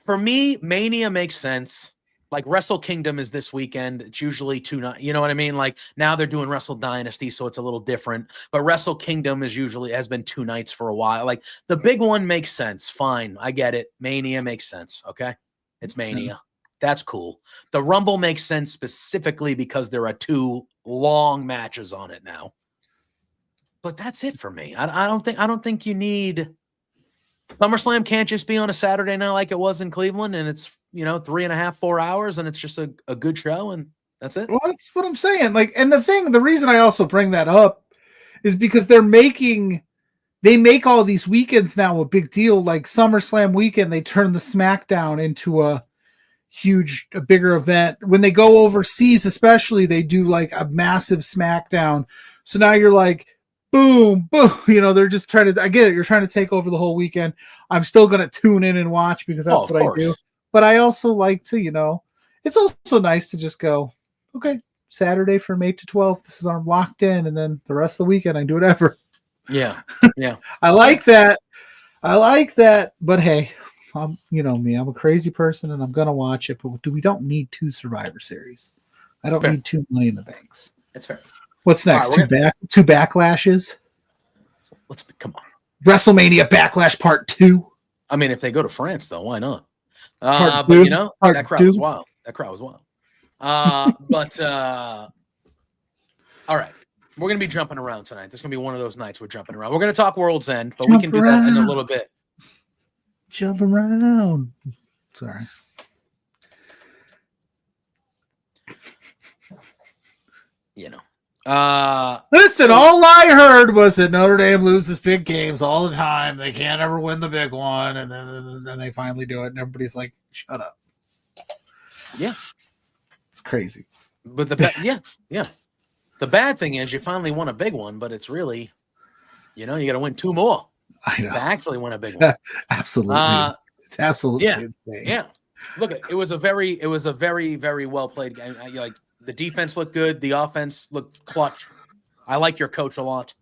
for me, Mania makes sense. Like Wrestle Kingdom is this weekend. It's usually 2 nights. You know what I mean? Like now they're doing Wrestle Dynasty, so it's a little different. But Wrestle Kingdom has been 2 nights for a while. Like the big one makes sense. Fine, I get it. Mania makes sense. Okay, it's Mania. That's cool. The Rumble makes sense specifically because there are 2 long matches on it now. But that's it for me. I don't think you need. SummerSlam can't just be on a Saturday night like it was in Cleveland, and it's 3.5, 4 hours, and it's just a good show, and that's it. Well, that's what I'm saying. Like, and the reason I also bring that up is because they make all these weekends now a big deal. Like SummerSlam weekend, they turn the SmackDown into a bigger event. When they go overseas, especially, they do like a massive SmackDown. So now you're like, boom, boom. They're just trying to. I get it. You're trying to take over the whole weekend. I'm still going to tune in and watch because that's what I do. But I also like to, it's also nice to just go, okay, Saturday from 8 to 12. This is our locked in, and then the rest of the weekend I do whatever. Yeah, yeah. I like that. But hey, me. I'm a crazy person, and I'm gonna watch it. But we don't need 2 Survivor Series. I don't need 2 Money in the Banks. That's fair. What's next? Right, 2 backlashes. Come on. WrestleMania Backlash Part 2. I mean, if they go to France, though, why not? But that crowd was wild. That crowd was wild. All right. We're going to be jumping around tonight. This is going to be one of those nights we're jumping around. We're going to talk World's End, but we can do that in a little bit. Jump around. Sorry. You know. Listen, all I heard was that Notre Dame loses big games all the time. They can't ever win the big one, and then they finally do it, and everybody's like, "Shut up." Yeah, it's crazy. But the bad thing is you finally won a big one, but it's really, you got to win 2 more. I know. To actually win a big one. Absolutely, it's absolutely insane. Yeah. Look, it was a very, very well played game. Like the defense looked good, the offense looked clutch. I like your coach a lot.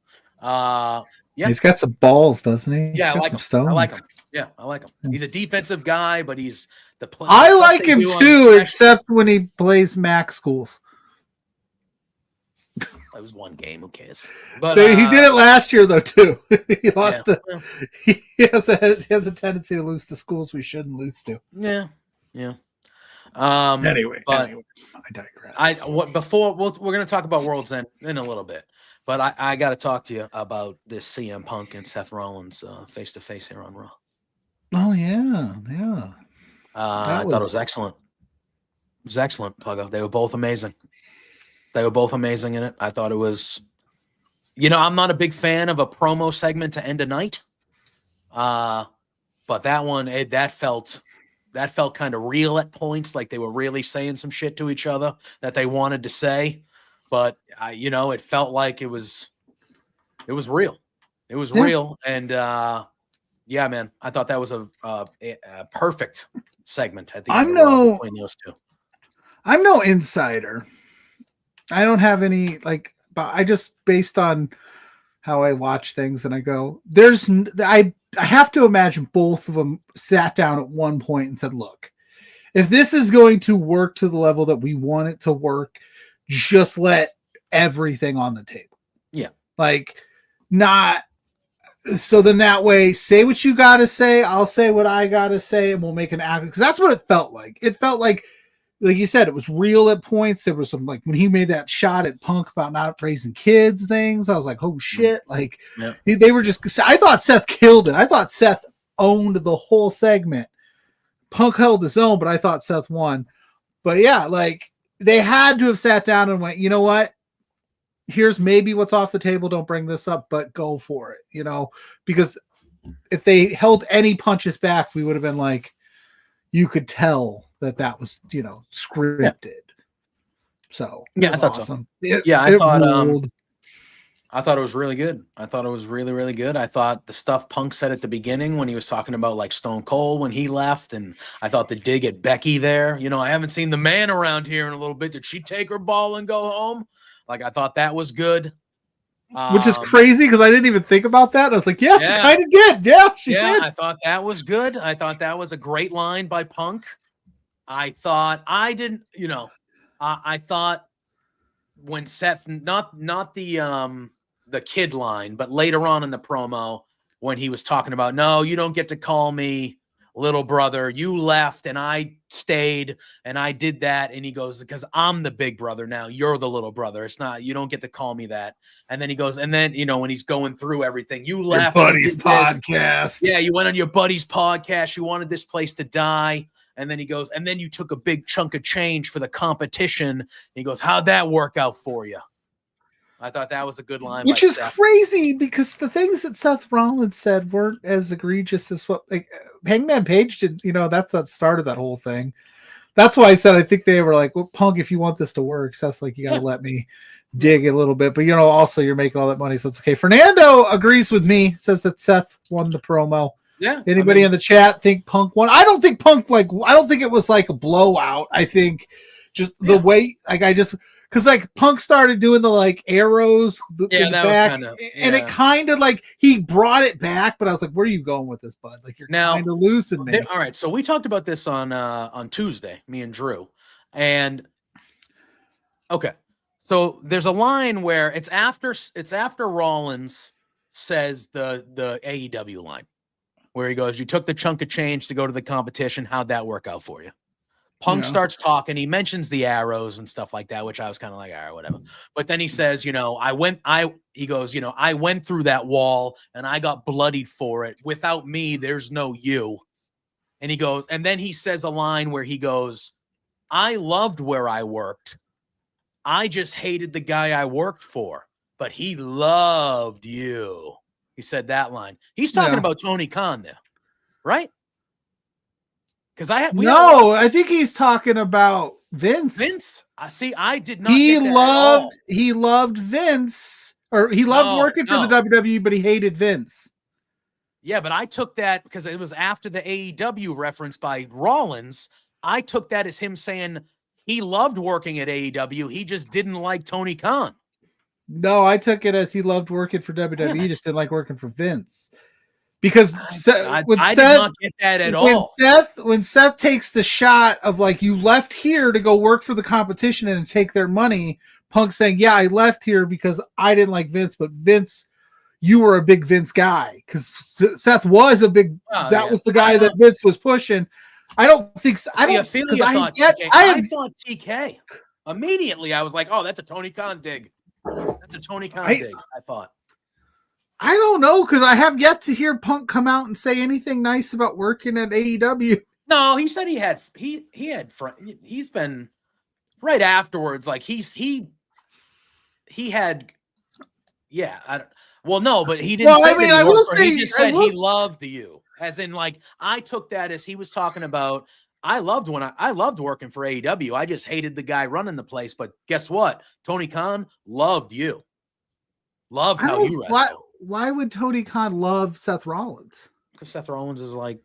He's got some balls, doesn't he? Yeah, I like him. Yeah, I like him. He's a defensive guy, but he's the player. I like him too, except when he plays MAC schools. It was one game. Who cares? But he did it last year though too. He lost to. He has a tendency to lose to schools we shouldn't lose to. Yeah. Anyway, I digress. We're going to talk about World's End in a little bit, but I got to talk to you about this CM Punk and Seth Rollins face to face here on Raw. Oh yeah. I thought it was excellent. It was excellent, Pluggo. They were both amazing. They were both amazing in it. I thought it was, I'm not a big fan of a promo segment to end a night. But that one, that felt kind of real at points, like they were really saying some shit to each other that they wanted to say. But it felt like it was real. It was real. And man, I thought that was a perfect segment at the end between those two. I'm no insider. I don't have any but I just, based on how I watch things, and I go, I have to imagine both of them sat down at one point and said, look, if this is going to work to the level that we want it to work, just let everything on the table. Yeah. So then that way, say what you got to say. I'll say what I got to say, and we'll make an act. Because that's what it felt like. It felt like you said, it was real at points. There was some, when he made that shot at Punk about not raising kids things. I was like, oh shit. They were just, I thought Seth killed it. I thought Seth owned the whole segment. Punk held his own, but I thought Seth won. But yeah, they had to have sat down and went, you know what? Here's maybe what's off the table. Don't bring this up, but go for it, because if they held any punches back, we would have been like, you could tell that was, scripted. Yeah. So yeah, I thought awesome. So. I thought it was really good. I thought it was really, really good. I thought the stuff Punk said at the beginning when he was talking about Stone Cold when he left, and I thought the dig at Becky there. I haven't seen the man around here in a little bit. Did she take her ball and go home? I thought that was good. Which is crazy because I didn't even think about that. I was like, yeah, she kind of did. Yeah, she did. I thought that was good. I thought that was a great line by Punk. I thought when Seth, not the kid line, but later on in the promo when he was talking about, no, you don't get to call me little brother. You left and I stayed and I did that. And he goes, because I'm the big brother now. You're the little brother. It's not, you don't get to call me that. And then he goes, and then, when he's going through everything, you left. Your buddy's podcast. Yeah, you went on your buddy's podcast. You wanted this place to die. And then he goes, and then you took a big chunk of change for the competition. He goes, how'd that work out for you? I thought that was a good line. Which is crazy because the things that Seth Rollins said weren't as egregious as what Hangman Page did. That's what started that whole thing. That's why I said I think they were like, well, Punk, if you want this to work, Seth's like, you got to let me dig a little bit. But, also you're making all that money, so it's okay. Fernando agrees with me, says that Seth won the promo. Yeah. Anybody in the chat think Punk won? I don't think Punk, I don't think it was like a blowout. I think just the way, because Punk started doing the arrows in the back, and it kind of he brought it back, but I was like, where are you going with this, bud? You're kind of losing me. All right, so we talked about this on Tuesday, me and Drew, and okay, so there's a line where it's after Rollins says the AEW line, where he goes, you took the chunk of change to go to the competition. How'd that work out for you? Punk Yeah. starts talking. He mentions the arrows and stuff like that, which I was kind of like, all right, whatever. But then he says, he goes, I went through that wall and I got bloodied for it. Without me, there's no you. And he goes, and then he says a line where he goes, I loved where I worked. I just hated the guy I worked for, but he loved you. He said that line. He's talking about Tony Khan there, right? Because I think he's talking about Vince. Vince. I did not. He loved Vince, or he loved working for the WWE, but he hated Vince. Yeah, but I took that because it was after the AEW reference by Rollins. I took that as him saying he loved working at AEW. He just didn't like Tony Khan. No, I took it as he loved working for WWE. He just didn't like working for Vince. Because I did not get that at all. When Seth takes the shot of like, you left here to go work for the competition and take their money, Punk saying, yeah, I left here because I didn't like Vince, but Vince, you were a big Vince guy. Because Seth was a big, was the guy that Vince was pushing. I don't think so. I thought TK. Immediately, I was like, oh, that's a Tony Khan dig. That's a Tony Khan dig, I thought. I don't know, because I have yet to hear Punk come out and say anything nice about working at AEW. No, he said he had he's been right afterwards, like he had but he didn't he just said he loved you. As in, like, I took that as he was talking about I loved working for AEW. I just hated the guy running the place, but guess what? Tony Khan loved you. Loved how you wrestled. Why would Tony Khan love Seth Rollins? Because Seth Rollins is like,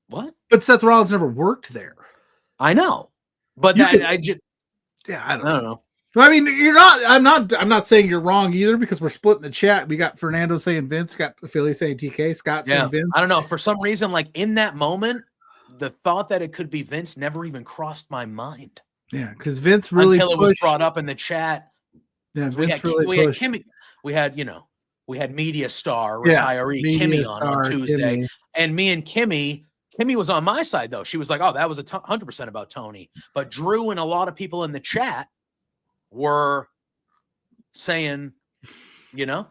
what? But Seth Rollins never worked there. I know, but I don't know. I mean, you're not. I'm not saying you're wrong either, because we're splitting the chat. We got Fernando saying Vince, got Philly saying TK, Scott saying Vince. I don't know. For some reason, like in that moment, the thought that it could be Vince never even crossed my mind. Yeah, because Vince really until it was brought up in the chat. Yeah, Vince pushed. We had media star retiree Kimmy on Tuesday, Kimmy. And me and Kimmy was on my side though. She was like, "Oh, that was 100% about Tony." But Drew and a lot of people in the chat were saying, and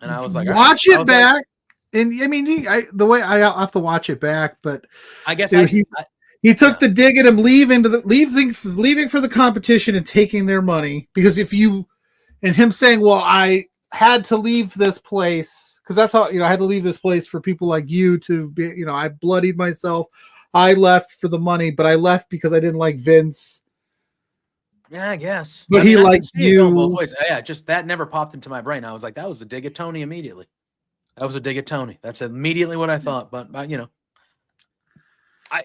I was like, "Watch it back." And I mean, the way I'll have to watch it back, but I guess he took the dig at him leaving for the competition and taking their money, because and him saying, "Well, I had to leave this place because that's how I had to leave this place for people like you to be. I bloodied myself. I left for the money, but I left because I didn't like Vince." Yeah, I guess. But he likes you. Both ways. Yeah, just that never popped into my brain. I was like, that was a dig at Tony immediately. That was a dig at Tony. That's immediately what I thought. But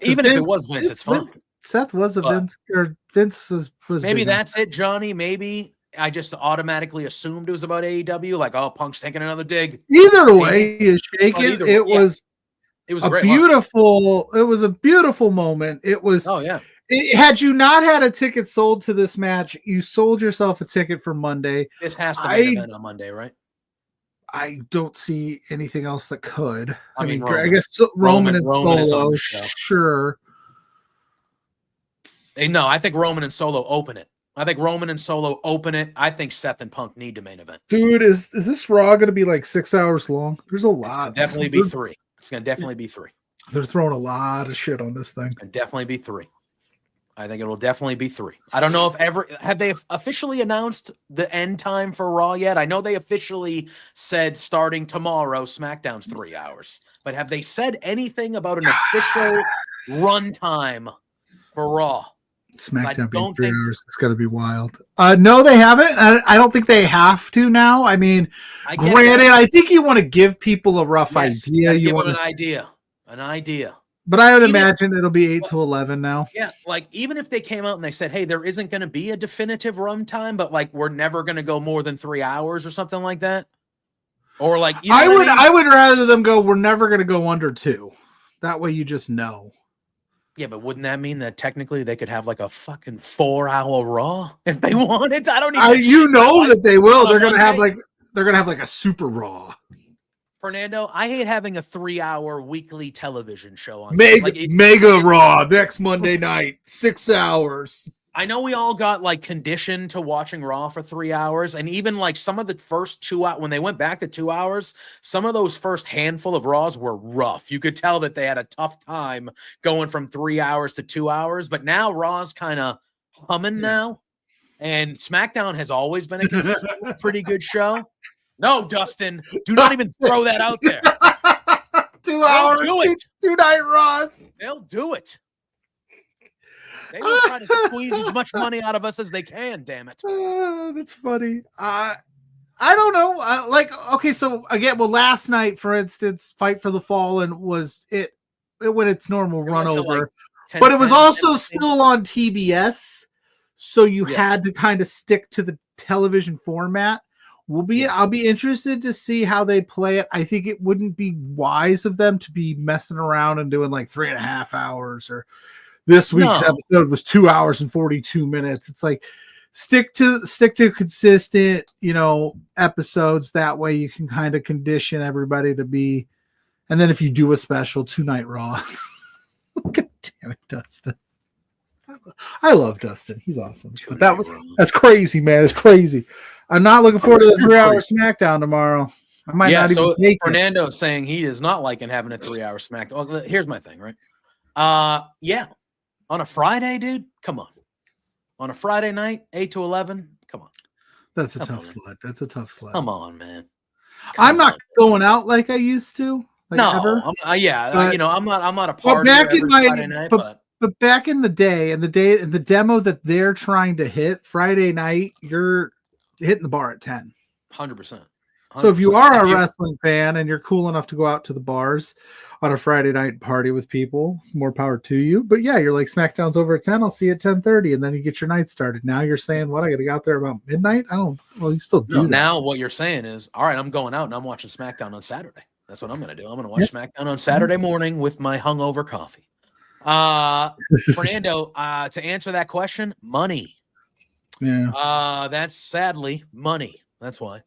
even if it was Vince, it's fine. Seth was a Vince, or Vince was maybe that's it, Johnny. Maybe I just automatically assumed it was about AEW. Like, oh, Punk's taking another dig. Either way, he is shaking. It was a beautiful. It was a beautiful moment. It was. Oh yeah. Had you not had a ticket sold to this match, you sold yourself a ticket for Monday. This has to be on Monday, right? I don't see anything else that could. I mean, I guess Roman and Solo, sure. No, I think Roman and Solo open it. I think Seth and Punk need to main event. Dude, is this Raw going to be like 6 hours long? There's a lot. Definitely be 3. It's going to definitely be 3. They're throwing a lot of shit on this thing. And definitely be 3. I think it will definitely be 3. I don't know if have they officially announced the end time for Raw yet? I know they officially said starting tomorrow, SmackDown's 3 hours. But have they said anything about an official run time for Raw? SmackDown being 3 hours. It's got to be wild. No, they haven't. I don't think they have to now. I mean, granted, I think you want to give people a rough idea. You want an idea. But I would imagine it'll be 8 to 11 now. Yeah, like even if they came out and they said, "Hey, there isn't going to be a definitive run time, but like we're never going to go more than 3 hours or something like that," or like I would rather them go, "We're never going to go under 2." That way, you just know. Yeah, but wouldn't that mean that technically they could have like a fucking 4-hour Raw if they wanted? I don't even. That they will. They're gonna have like a super Raw. Fernando, I hate having a 3-hour weekly television show on. Mega Raw next Monday night, 6 hours. I know we all got like conditioned to watching Raw for 3 hours, and even like some of the first 2 hours when they went back to 2 hours, some of those first handful of Raws were rough. You could tell that they had a tough time going from 3 hours to 2 hours. But now Raw's kind of humming now, and SmackDown has always been a consistently pretty good show. No, Dustin, do not even throw that out there. 2 hours, do it. two-night Raws. They'll do it. They will try to squeeze as much money out of us as they can, damn it. That's funny. I don't know. Okay, so again, last night, for instance, Fight for the Fallen was it went its normal run over. Like 10, but it was 10, also 10, still on TBS, so you had to kind of stick to the television format. I'll be interested to see how they play it. I think it wouldn't be wise of them to be messing around and doing like 3.5 hours, or this week's episode was 2 hours and 42 minutes. It's like stick to consistent, episodes. That way you can kind of condition everybody to be. And then if you do a special 2-night Raw, God damn it, Dustin. I love Dustin. He's awesome. But that's crazy, man. It's crazy. I'm not looking forward to the 3-hour SmackDown tomorrow. I might not even take Fernando's saying he is not liking having a 3-hour SmackDown. Well, here's my thing, right? Yeah. On a Friday, dude, come on. On a Friday night, 8 to 11, come on. That's a tough sled. That's a tough sled. Come on, man. I'm not going out like I used to. Ever. I'm not a party Friday night, but back in the day, the demo that they're trying to hit Friday night, you're hitting the bar at 10. 100%. So if you are a wrestling fan and you're cool enough to go out to the bars on a Friday night party with people, more power to you. But yeah, you're like, SmackDown's over at 10. I'll see you at 10:30, and then you get your night started. Now you're saying, what? I got to get out there about midnight? Well, you still do that. Now what you're saying is, all right, I'm going out and I'm watching SmackDown on Saturday. That's what I'm going to do. I'm going to watch SmackDown on Saturday morning with my hungover coffee. Fernando, to answer that question, money. Yeah. That's sadly money. That's why.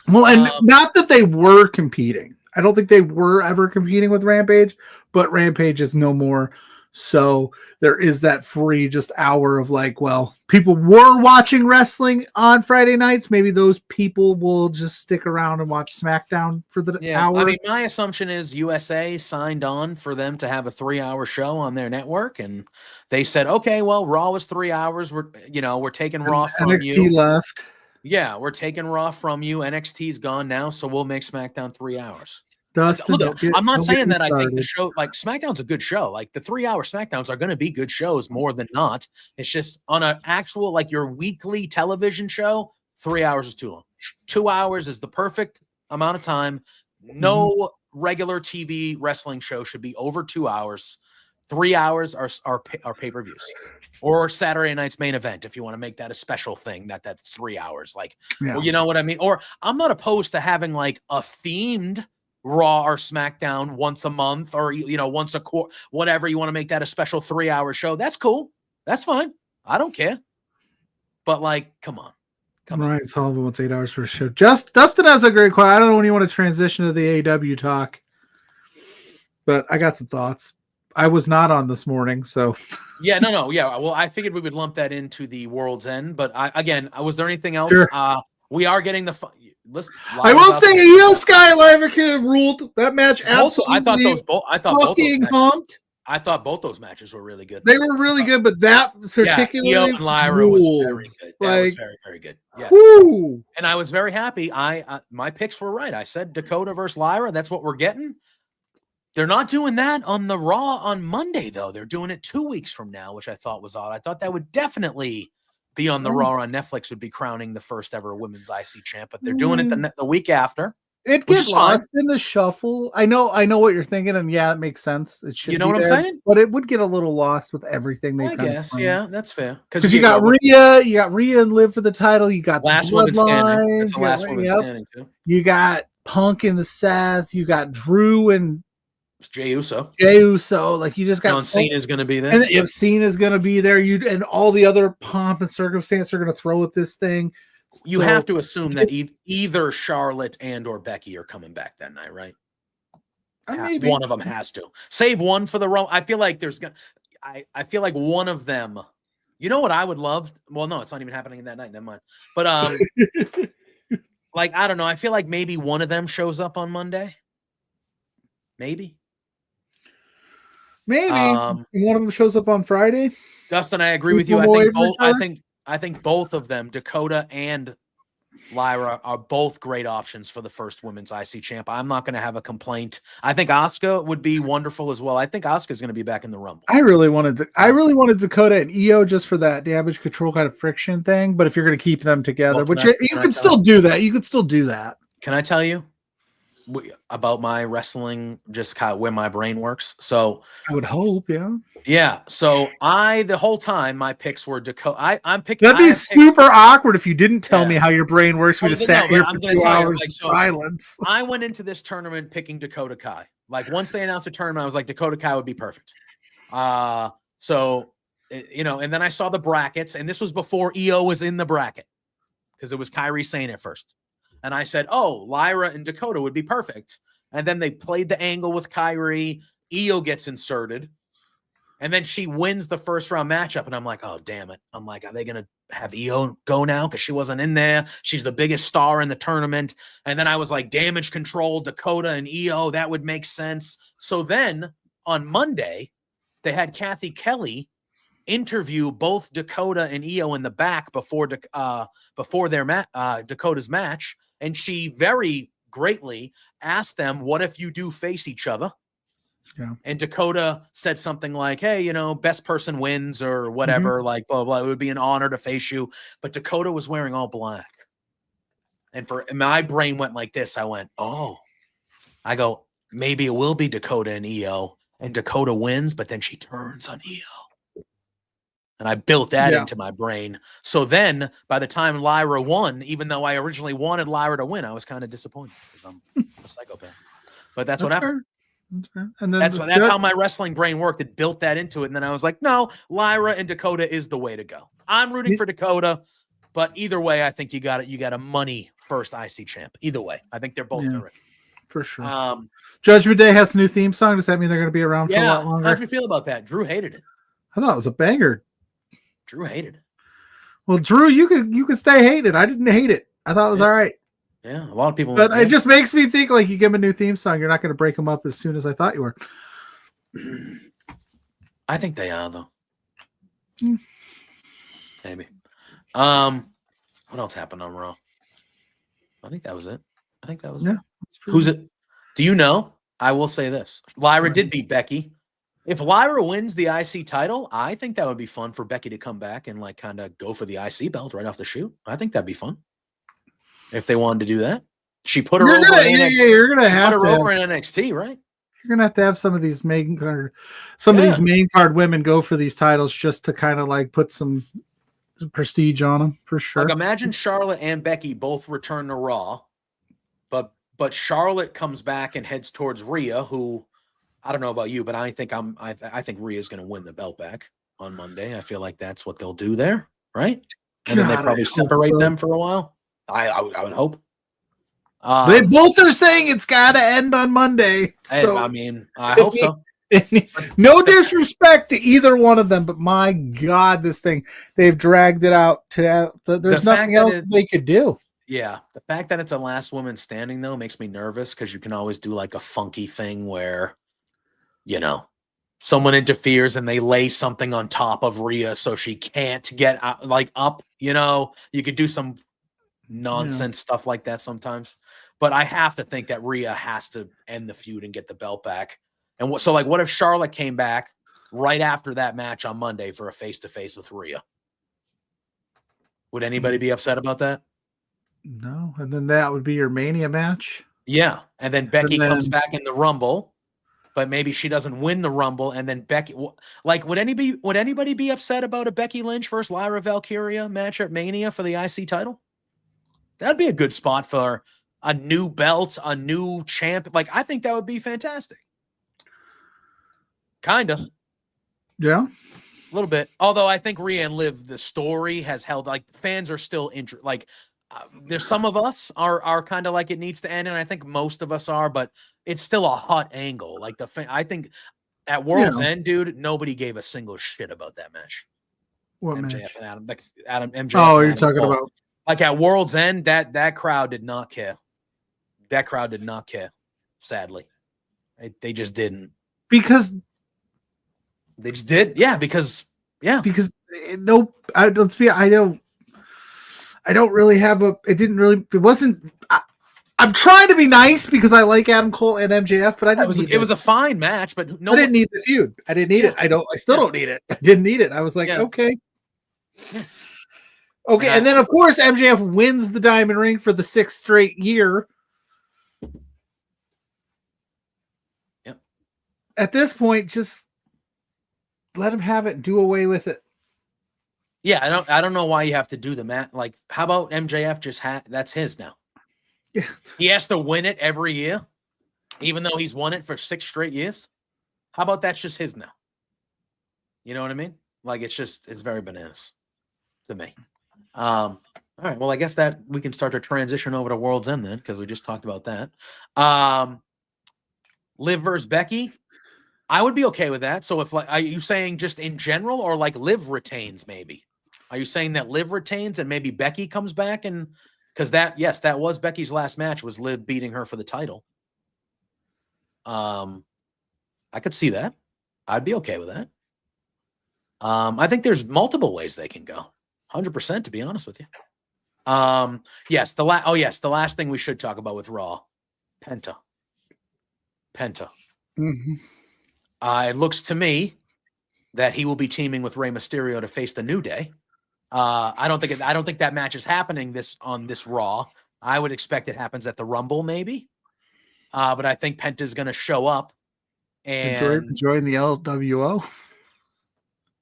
Well, and not that they were competing. I don't think they were ever competing with Rampage, but Rampage is no more. So there is that free just hour of like, well, people were watching wrestling on Friday nights. Maybe those people will just stick around and watch SmackDown for the hour. I mean, my assumption is USA signed on for them to have a 3-hour show on their network, and they said, okay, well, Raw was 3 hours. We're taking Raw from NXT you. left. Yeah, we're taking Raw from you. NXT's gone now, so we'll make SmackDown 3 hours. Dustin, I'm not saying that I think the show, like SmackDown's a good show. Like the 3-hour SmackDowns are going to be good shows more than not. It's just on an actual, like your weekly television show, 3 hours is too long. 2 hours is the perfect amount of time. No regular TV wrestling show should be over 2 hours. 3 hours are pay-per-views or Saturday night's main event. If you want to make that a special thing, that's 3 hours. Or you know what I mean? Or I'm not opposed to having like a themed Raw or SmackDown once a month, or once a quarter, whatever. You want to make that a special 3-hour show? That's cool. That's fine. I don't care. But like, come on. Right, Sullivan wants 8 hours for a show. Dustin has a great question. I don't know when you want to transition to the AEW talk, but I got some thoughts. I was not on this morning, so yeah. Well, I figured we would lump that into the World's End, but was there anything else? Sure. We are getting the listen. I will say, Io Sky Liver ruled that match. Absolutely, I thought both those humped. I thought both those matches were really good. They were really good, but that particularly, Io and Lyra was very good. That was very, very good. Yes, whoo. And I was very happy. My picks were right. I said Dakota versus Lyra. That's what we're getting. They're not doing that on the Raw on Monday, though. They're doing it 2 weeks from now, which I thought was odd. I thought that would definitely be on the Raw on Netflix, would be crowning the first ever women's IC champ, but they're doing it the week after. It gets lost in the shuffle. I know what you're thinking, and yeah, it makes sense. It should. You know what I'm saying? But it would get a little lost with everything they. I guess, yeah, that's fair. Because you got Rhea and Liv for the title. You got last woman standing. That's the last woman standing too. You got Punk and the Seth. You got Drew and Jey Uso. Like you just got John Cena's going to be there. And if Cena's going to be there, and all the other pomp and circumstance are going to throw at this thing. You have to assume that either Charlotte and or Becky are coming back that night, right? Maybe. One of them has to save one for the Rumble. I feel like there's gonna. I feel like one of them. You know what I would love? Well, no, it's not even happening that night. Never mind. But like I don't know. I feel like maybe one of them shows up on Monday. Maybe. And one of them shows up on Friday. Dustin, I agree with you. I think both of them, Dakota and Lyra, are both great options for the first women's IC champ. I'm not going to have a complaint. I think Asuka would be wonderful as well. I think Asuka's going to be back in the Rumble. I really wanted Dakota and Io just for that damage control kind of friction thing. But if you're going to keep them together, Well, you could still do that. You could still do that. Can I tell you about my wrestling, just kind of where my brain works? So I would hope, yeah. Yeah. So the whole time my picks were Dakota. I'm picking. That'd be super awkward if you didn't tell me how your brain works. We just sat here for 2 hours in silence. I went into this tournament picking Dakota Kai. Like once they announced a tournament, I was like, Dakota Kai would be perfect. So and then I saw the brackets, and this was before Io was in the bracket because it was Kairi Sane at first. And I said, oh, Lyra and Dakota would be perfect. And then they played the angle with Kairi. Io gets inserted. And then she wins the first round matchup. And I'm like, oh, damn it. I'm like, are they going to have Io go now? Because she wasn't in there. She's the biggest star in the tournament. And then I was like, damage control, Dakota and Io. That would make sense. So then on Monday, they had Kathy Kelly interview both Dakota and Io in the back before their Dakota's match. And she very greatly asked them, what if you do face each other? Yeah. And Dakota said something like, hey, best person wins or whatever, like blah, blah. It would be an honor to face you. But Dakota was wearing all black. And my brain went like this. I went, I go, maybe it will be Dakota and Io, and Dakota wins, but then she turns on Io. And I built that into my brain. So then by the time Lyra won, even though I originally wanted Lyra to win, I was kind of disappointed because I'm a psychopath. But that's what happened. And then that's how my wrestling brain worked. It built that into it. And then I was like, no, Lyra and Dakota is the way to go. I'm rooting for Dakota, but either way, I think you got it. You got a money first IC champ. Either way, I think they're both terrific. For sure. Judgment Day has a new theme song. Does that mean they're going to be around for a lot longer? How do you feel about that? Drew hated it. I thought it was a banger. Drew hated it. Well, Drew, you could stay hated. I didn't hate it. I thought it was all right. Yeah, a lot of people. But it just makes me think like you give them a new theme song, you're not going to break them up as soon as I thought you were. I think they are though. Maybe. What else happened on Raw? I think that was it. It. Who's it? Do you know? I will say this. Lyra did beat Becky. If Lyra wins the IC title, I think that would be fun for Becky to come back and like kind of go for the IC belt right off the shoot. I think that'd be fun. If they wanted to do that. She put her over in NXT. You're gonna have put her to over in NXT, right? You're gonna have some of these main card women go for these titles just to kind of like put some prestige on them for sure. Like imagine Charlotte and Becky both return to Raw, but Charlotte comes back and heads towards Rhea, who I don't know about you, but I think Rhea's gonna win the belt back on Monday. I feel like that's what they'll do there, right? And then they probably separate them for a while. I would hope. They both are saying it's got to end on Monday. So I mean, I hope so. No disrespect to either one of them, but my God, this thing, they've dragged it out to there's nothing else they could do. Yeah. The fact that it's a last woman standing, though, makes me nervous because you can always do like a funky thing where, someone interferes and they lay something on top of Rhea so she can't get up. You could do some nonsense stuff like that sometimes, but I have to think that Rhea has to end the feud and get the belt back. And what if Charlotte came back right after that match on Monday for a face-to-face with Rhea? Would anybody be upset about that? No. And then that would be your Mania match. Yeah. And then Becky comes back in the Rumble, but maybe she doesn't win the Rumble. And then Becky, would anybody be upset about a Becky Lynch versus Lyra Valkyria match at Mania for the IC title? That'd be a good spot for a new belt, a new champ. I think that would be fantastic. Kind of. Yeah. A little bit. Although I think Rhea and Liv, the story has held, fans are still interested. there's some of us are kind of like it needs to end, and I think most of us are, but it's still a hot angle. Like I think at World's End, dude, nobody gave a single shit about that match. What MJF match? and Adam MJF. Oh, and you're Adam talking Cole. about Like at World's End, that crowd did not care. That crowd did not care. Sadly, they just didn't. because They just did. Yeah, because no. Let's be. I don't really have a. It didn't really. It wasn't. I'm trying to be nice because I like Adam Cole and MJF, but I didn't. it was a fine match, but I didn't need the feud. I didn't need it. I still don't need it. I didn't need it. I was like, okay. Yeah. Okay, and then of course MJF wins the Diamond Ring for the 6th straight year. Yep. At this point, just let him have it. Do away with it. Yeah, I don't know why you have to do the match. Like, how about MJF just that's his now? Yeah. He has to win it every year, even though he's won it for 6 straight years. How about that's just his now? You know what I mean? Like, it's very bananas to me. All right. Well, I guess that we can start to transition over to World's End then, because we just talked about that. Liv versus Becky, I would be okay with that. So if, like, are you saying just in general, or like Liv retains maybe? Are you saying that Liv retains and maybe Becky comes back? And because that was Becky's last match, was Liv beating her for the title. I could see that. I'd be okay with that. I think there's multiple ways they can go. 100%, to be honest with you. Yes, the last thing we should talk about with Raw, Penta. Mm-hmm. It looks to me that he will be teaming with Rey Mysterio to face the New Day. I don't think that match is happening on this Raw. I would expect it happens at the Rumble, maybe. But I think Penta's going to show up and join the LWO.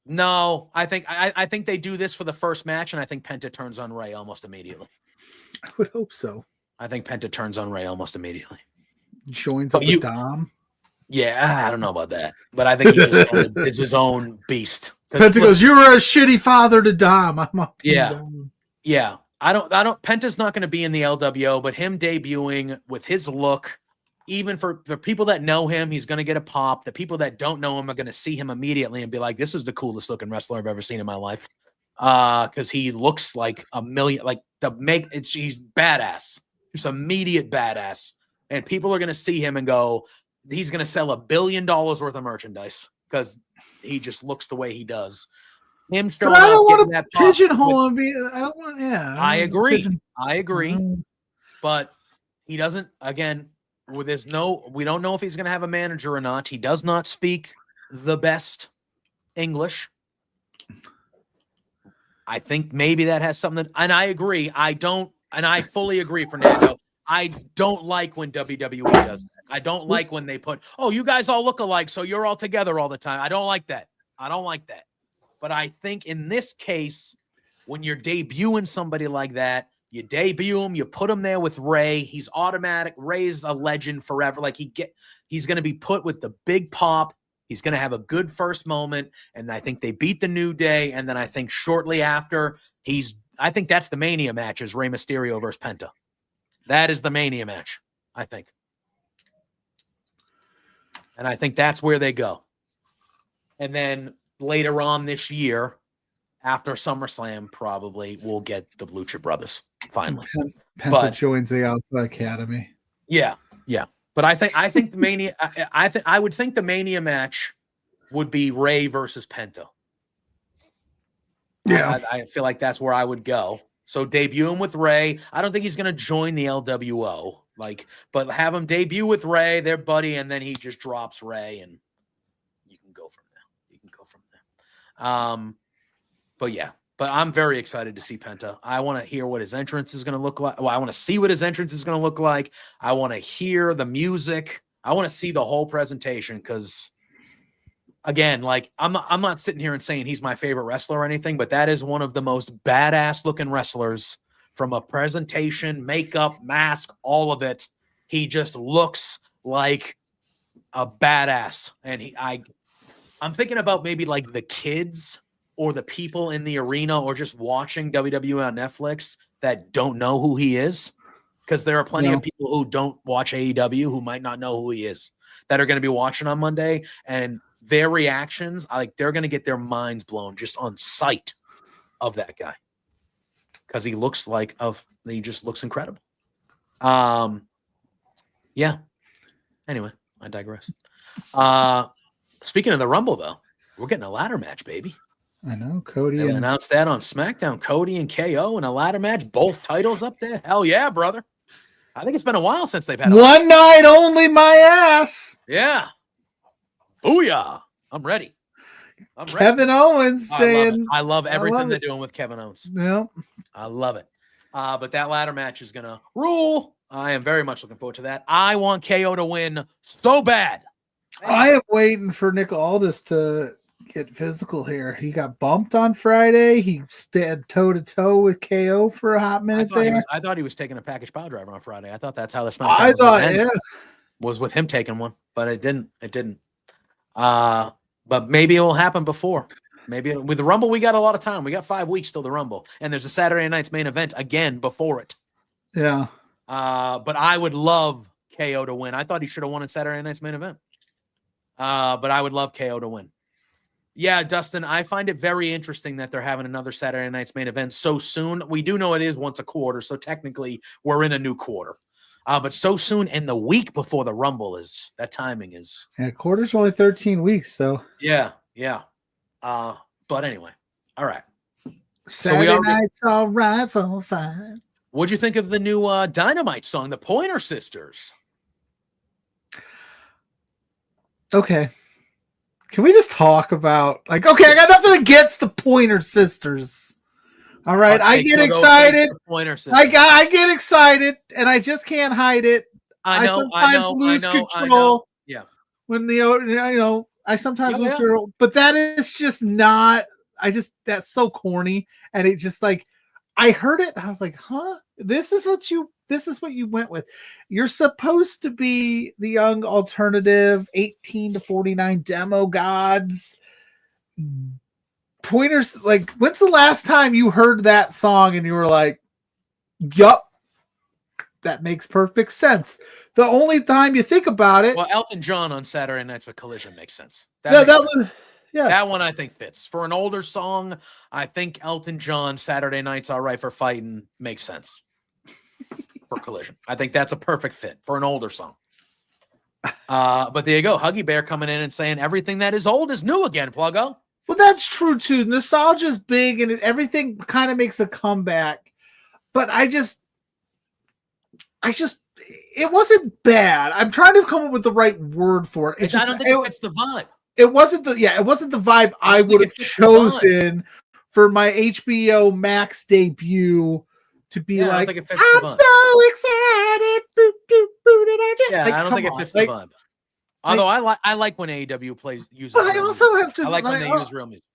No, I think they do this for the first match, and I think Penta turns on Rey almost immediately. I would hope so. I think Penta turns on Rey almost immediately. Joins up with Dom. Yeah, I don't know about that, but I think he just kind of is his own beast. Penta goes, "You were a shitty father to Dom." I'm up. Yeah. I don't. Penta's not going to be in the LWO, but him debuting with his look, even for people that know him, he's going to get a pop. The people that don't know him are going to see him immediately and be like, "This is the coolest looking wrestler I've ever seen in my life," because he looks like a million. Like he's badass. Just immediate badass, and people are going to see him and go, "He's going to sell $1 billion worth of merchandise because he just looks the way he does." Him showing but I don't want to pigeonhole him. I don't want. Yeah, I agree. But he doesn't. Again, we don't know if he's going to have a manager or not. He does not speak the best English. I think maybe that has something. And I agree. I fully agree, Fernando. I don't like when WWE does that. I don't like when they put, "Oh, you guys all look alike, so you're all together all the time." I don't like that. But I think in this case, when you're debuting somebody like that, you debut him, you put him there with Rey. He's automatic. Rey's a legend forever. Like he's going to be put with the big pop. He's going to have a good first moment. And I think they beat the New Day. And then I think shortly after, I think that's the Mania match, is Rey Mysterio versus Penta. That is the Mania match, I think. And I think that's where they go. And then later on this year, after SummerSlam, probably we'll get the Lucha Brothers finally. Penta joins the Alpha Academy. Yeah. But I think the Mania. I would think the Mania match would be Rey versus Penta. Yeah, I feel like that's where I would go. So debut him with Rey. I don't think he's going to join the LWO. But have him debut with Rey, their buddy, and then he just drops Rey, and you can go from there. But I'm very excited to see Penta. I want to hear what his entrance is going to look like. Well, I want to see what his entrance is going to look like. I want to hear the music. I want to see the whole presentation because, again, I'm not sitting here and saying he's my favorite wrestler or anything, but that is one of the most badass looking wrestlers from a presentation, makeup, mask, all of it. He just looks like a badass. And I'm thinking about maybe like the kids or the people in the arena or just watching WWE on Netflix that don't know who he is, because there are plenty of people who don't watch AEW who might not know who he is that are going to be watching on Monday, and their reactions, like they're going to get their minds blown just on sight of that guy, because he just looks incredible. Yeah. Anyway, I digress. Speaking of the Rumble, though, we're getting a ladder match, baby. I know, Cody. They announced that on SmackDown. Cody and KO in a ladder match, both titles up there. Hell yeah, brother. I think it's been a while since they've had one night only, my ass. Yeah. Booyah. I'm ready. Kevin Owens saying, I love everything they're doing with Kevin Owens. Yeah. I love it. But that ladder match is going to rule. I am very much looking forward to that. I want KO to win so bad. I am waiting for Nick Aldis to get physical here. He got bumped on Friday. He stood toe-to-toe with KO for a hot minute I thought he was taking a package power driver on Friday. I thought that's how the SmackDown was with him taking one, but it didn't. But maybe it will happen before. Maybe with the Rumble, we got a lot of time. We got 5 weeks till the Rumble, and there's a Saturday night's main event again before it. Yeah. But I would love KO to win. I thought he should have won in Saturday night's main event. But I would love KO to win. Yeah, Dustin, I find it very interesting that they're having another Saturday night's main event so soon. We do know it is once a quarter, so technically we're in a new quarter. But so soon, and the week before the Rumble that timing is. Yeah, quarter's only 13 weeks, so. Yeah. But anyway, all right. Saturday night's all right for fine. What'd you think of the new Dynamite song, the Pointer Sisters? Okay. Can we just talk about, I got nothing against the Pointer Sisters. All right. I get excited. I get excited, and I just can't hide it. I sometimes lose control. Yeah. When I sometimes lose control, but that is just not, that's so corny. And it just I heard it. I was like, huh? This is what you went with. You're supposed to be the young alternative 18 to 49 demo gods. Pointers, when's the last time you heard that song and you were like, yup, that makes perfect sense? The only time you think about it. Well, Elton John on Saturday Nights with Collision makes sense. That one I think fits. For an older song, I think Elton John, Saturday Night's All Right for Fighting, makes sense. For Collision. I think that's a perfect fit for an older song. But there you go. Huggy Bear coming in and saying everything that is old is new again, Pluggo. Well, that's true too. Nostalgia's big and everything kind of makes a comeback. But I just it wasn't bad. I'm trying to come up with the right word for it. I don't think it fits the vibe. It wasn't the vibe I would have chosen for my HBO Max debut to be I'm so excited. I don't think it fits the vibe. Although I like when AEW uses. But I also have to. I like when they use real music.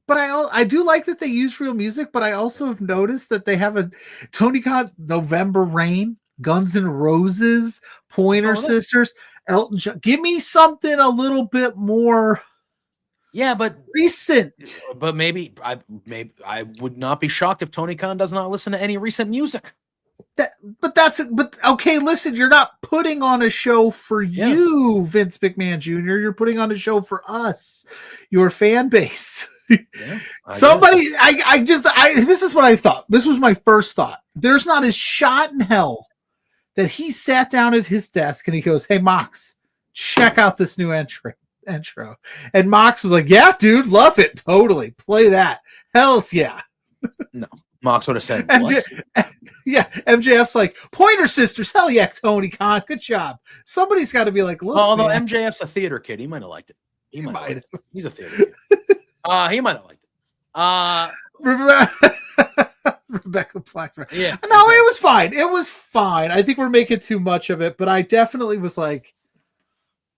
But I do like that they use real music. But I also have noticed that they have a Tony Khan, November Rain, Guns N' Roses, Pointer Sisters, Elton John. Give me something a little bit more. Yeah, but recent. But maybe I would not be shocked if Tony Khan does not listen to any recent music. But okay, listen, you're not putting on a show for you, Vince McMahon Jr. You're putting on a show for us, your fan base. Yeah, this is what I thought. This was my first thought. There's not a shot in hell that he sat down at his desk and he goes, "Hey, Mox, check out this new intro." And Mox was like, "Yeah, dude, love it. Totally. Play that. Hells yeah." No. Mox would have said, what? MJF's like, Pointer Sisters, hell yeah, Tony Khan, good job. Somebody's got to be like, look. Although MJF's a theater kid, he might have liked it. He might have. He's a theater kid. He might have liked it. Rebecca Black. Yeah. No, it was fine. It was fine. I think we're making too much of it, but I definitely was like,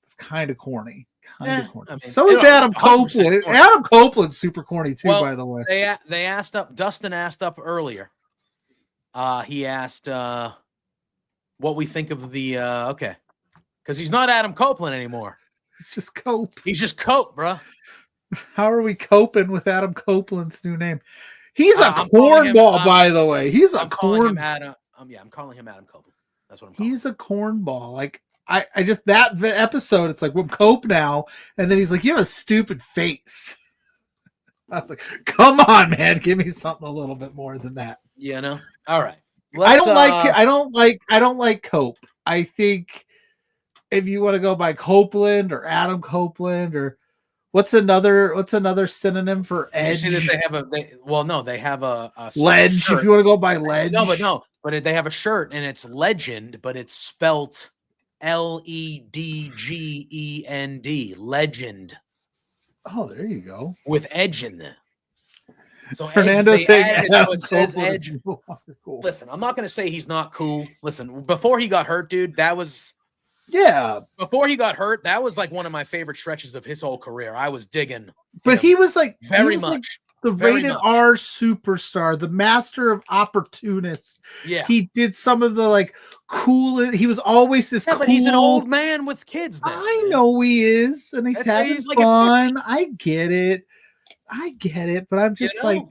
it's kind of corny. Corny. I mean, so is Adam Copeland. Adam Copeland's super corny too, by the way. They asked up. Dustin asked up earlier. He asked what we think of the because he's not Adam Copeland anymore. He's just Cope. He's just Cope, bro. How are we coping with Adam Copeland's new name? He's a I'm calling him- cornball, by the way. He's a I'm calling him corn. Adam. I'm calling him Adam Copeland. That's what I'm calling. He's a cornball. Like I just the episode. It's like we're Cope now, and then he's like, "You have a stupid face." I was like, "Come on, man, give me something a little bit more than that." You know. All right. I don't like Cope. I think if you want to go by Copeland or Adam Copeland or what's another synonym for You edge? see that they have a Ledge. shirt. If you want to go by ledge, but they have a shirt and it's legend, but it's spelt LEDGEND, legend, Oh, there you go. with edge in there. So Fernando Edge, they saying added it so Adam it says Copeland edge. is no longer cool. Listen, I'm not going to say he's not cool. Listen, before he got hurt, dude, before he got hurt, that was like one of my favorite stretches of his whole career. I was digging. But he was like very he was like much. the Very rated much. R superstar, the master of opportunists. Yeah. He did some of the like coolest. He was always this Yeah, cool. but he's an old man with kids now. I man. know he is, and he's That's why having he's like a fun. I get it, but I'm just You know? like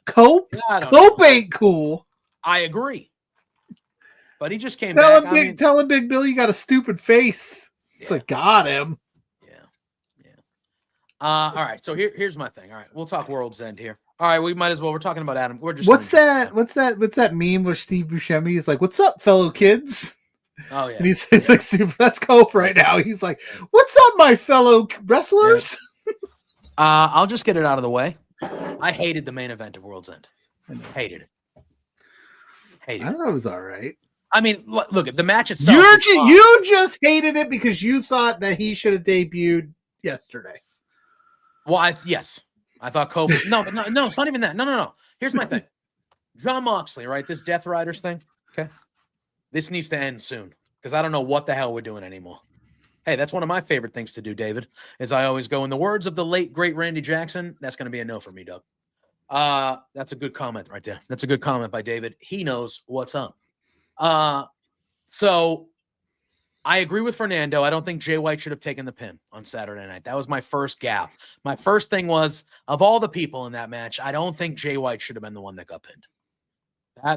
Cope. I don't know. Cope ain't cool. I agree. But he just came Tell back. him, tell him, Big Bill, you got a stupid face. It's Yeah. like got him. Yeah. All right. So here's my thing. All right. We'll talk World's End here. All right. We might as well. We're talking about Adam. We're just. What's gonna just- that? What's that meme where Steve Buscemi is like, "What's up, fellow kids?" Oh yeah. And it's like super. That's Cope right now. He's like, "What's up, my fellow wrestlers?" I'll just get it out of the way. I hated the main event of World's End. Hated it. Hated I it. thought it was all right. I mean, look at the match itself. You just hated it because you thought that he should have debuted yesterday. Well, yes, I thought Kobe. No, it's not even that. No. Here's my thing. John Moxley, right? This Death Riders thing. Okay, this needs to end soon because I don't know what the hell we're doing anymore. Hey, that's one of my favorite things to do, David. Is I always go in the words of the late great Randy Jackson. That's going to be a no for me, Doug. That's a good comment right there. That's a good comment by David. He knows what's up. So I agree with Fernando. I don't think Jay White should have taken the pin on Saturday night. That was my first gaffe. My first thing was, of all the people in that match, I don't think Jay White should have been the one that got pinned.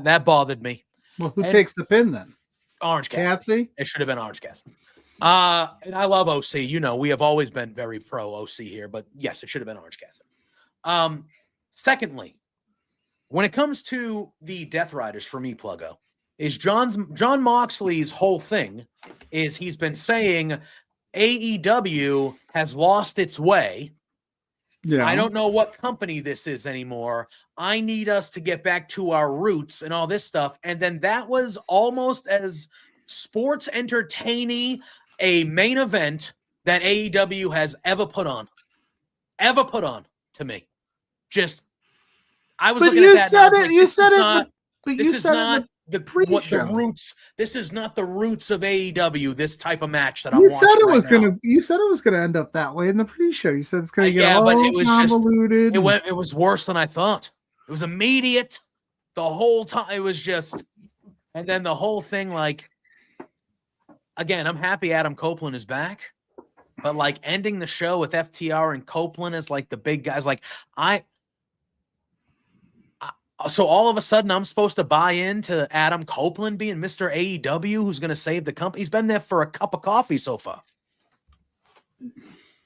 That bothered me. Well, who takes the pin then? Orange Cassidy. Cassie? It should have been Orange Cassidy. And I love OC. You know, we have always been very pro OC here, but yes, it should have been Orange Cassidy. Secondly, when it comes to the Death Riders, for me, Pluggo, is John Moxley's whole thing is he's been saying AEW has lost its way. Yeah. I don't know what company this is anymore. I need us to get back to our roots and all this stuff. And then that was almost as sports entertaining a main event that AEW has ever put on to me. Just, I was But looking you at that. said and I was it. like, You this said is it. not- But This you is said not it. the pre-show. roots. This is not the roots of AEW. This type of match that I'm You watching said it right was now. gonna. You said it was gonna end up that way in the pre-show. You said it's gonna get yeah, all but it was just- convoluted. It was worse than I thought. It was immediate the whole time. It was just, and then the whole thing, like, again, I'm happy Adam Copeland is back, but like ending the show with FTR and Copeland as like the big guys, like so all of a sudden I'm supposed to buy into Adam Copeland being Mr. AEW who's going to save the company. He's been there for a cup of coffee so far.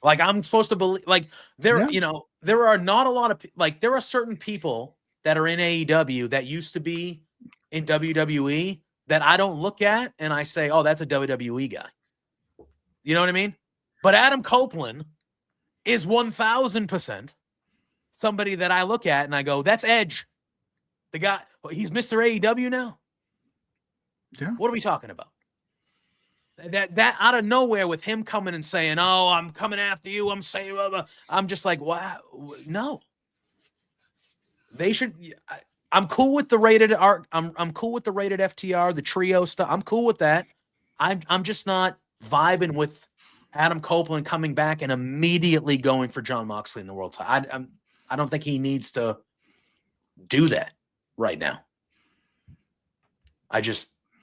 Like I'm supposed to believe, like there, you know, there are not a lot of like there are certain people that are in AEW that used to be in WWE that I don't look at and I say, oh, that's a WWE guy. You know what I mean? But Adam Copeland is 1000% somebody that I look at and I go, that's Edge. The guy, he's Mr. AEW now. Yeah. What are we talking about? That out of nowhere with him coming and saying, "Oh, I'm coming after you. I'm saying," blah, blah. I'm just like, wow, no. They should. I'm cool with the rated art. I'm cool with the rated FTR, the trio stuff. I'm cool with that. I'm just not vibing with Adam Copeland coming back and immediately going for John Moxley in the world title. I don't think he needs to do that right now.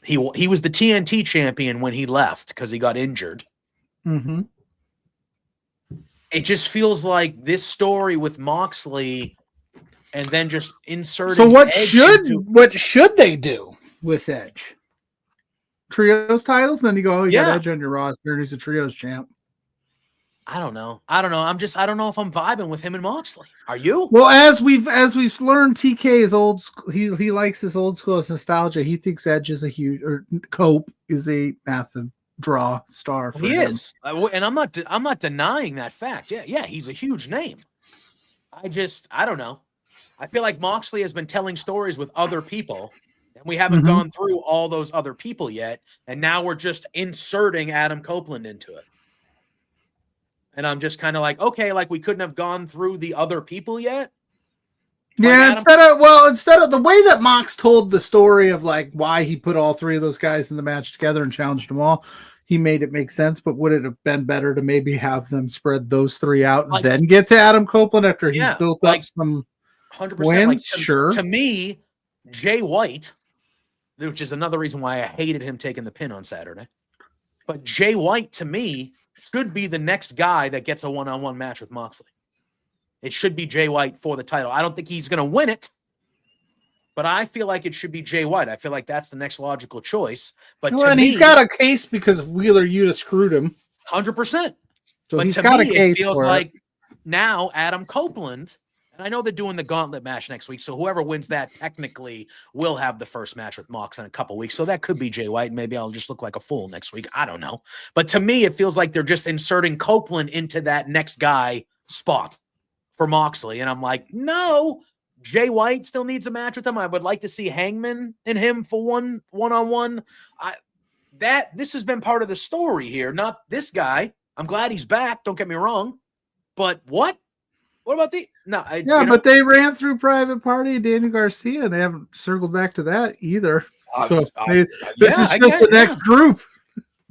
He was the TNT champion when he left because he got injured. Mm-hmm. it just feels like this story with Moxley and then just inserting. So Edge what should they do with Edge? Trios titles? Then you go, oh, you got Edge on your roster, and he's a trios champ. I don't know. I don't know if I'm vibing with him and Moxley. Are you? Well, as we've learned, TK is old. He likes his old school nostalgia. He thinks Edge is Cope is a massive draw star for him. Is, and I'm not denying that fact. Yeah, he's a huge name. I don't know. I feel like Moxley has been telling stories with other people, and we haven't gone through all those other people yet. And now we're just inserting Adam Copeland into it. And I'm just kind of like, okay, like we couldn't have gone through the other people yet. Yeah, instead of the way that Mox told the story of like why he put all three of those guys in the match together and challenged them all, he made it make sense. But would it have been better to maybe have them spread those three out, and then get to Adam Copeland after he's built up some 100%? wins? Sure. To me, Jay White, which is another reason why I hated him taking the pin on Saturday, but Jay White to me should be the next guy that gets a one-on-one match with Moxley. It should be Jay White for the title. I don't think he's going to win it, but I feel like it should be Jay White. I feel like that's the next logical choice. But and he's got a case because Wheeler Yuta screwed him. 100%. So but he's to got me, a case. It feels like now Adam Copeland, and I know they're doing the gauntlet match next week, so whoever wins that technically will have the first match with Mox in a couple weeks. So that could be Jay White. Maybe I'll just look like a fool next week. I don't know. But to me, it feels like they're just inserting Copeland into that next guy spot for Moxley. And I'm like, no, Jay White still needs a match with him. I would like to see Hangman and him for one-on-one. This has been part of the story here, not this guy. I'm glad he's back. Don't get me wrong. But what? What about but they ran through Private Party and Danny Garcia, and they haven't circled back to that either. So this is just the next group.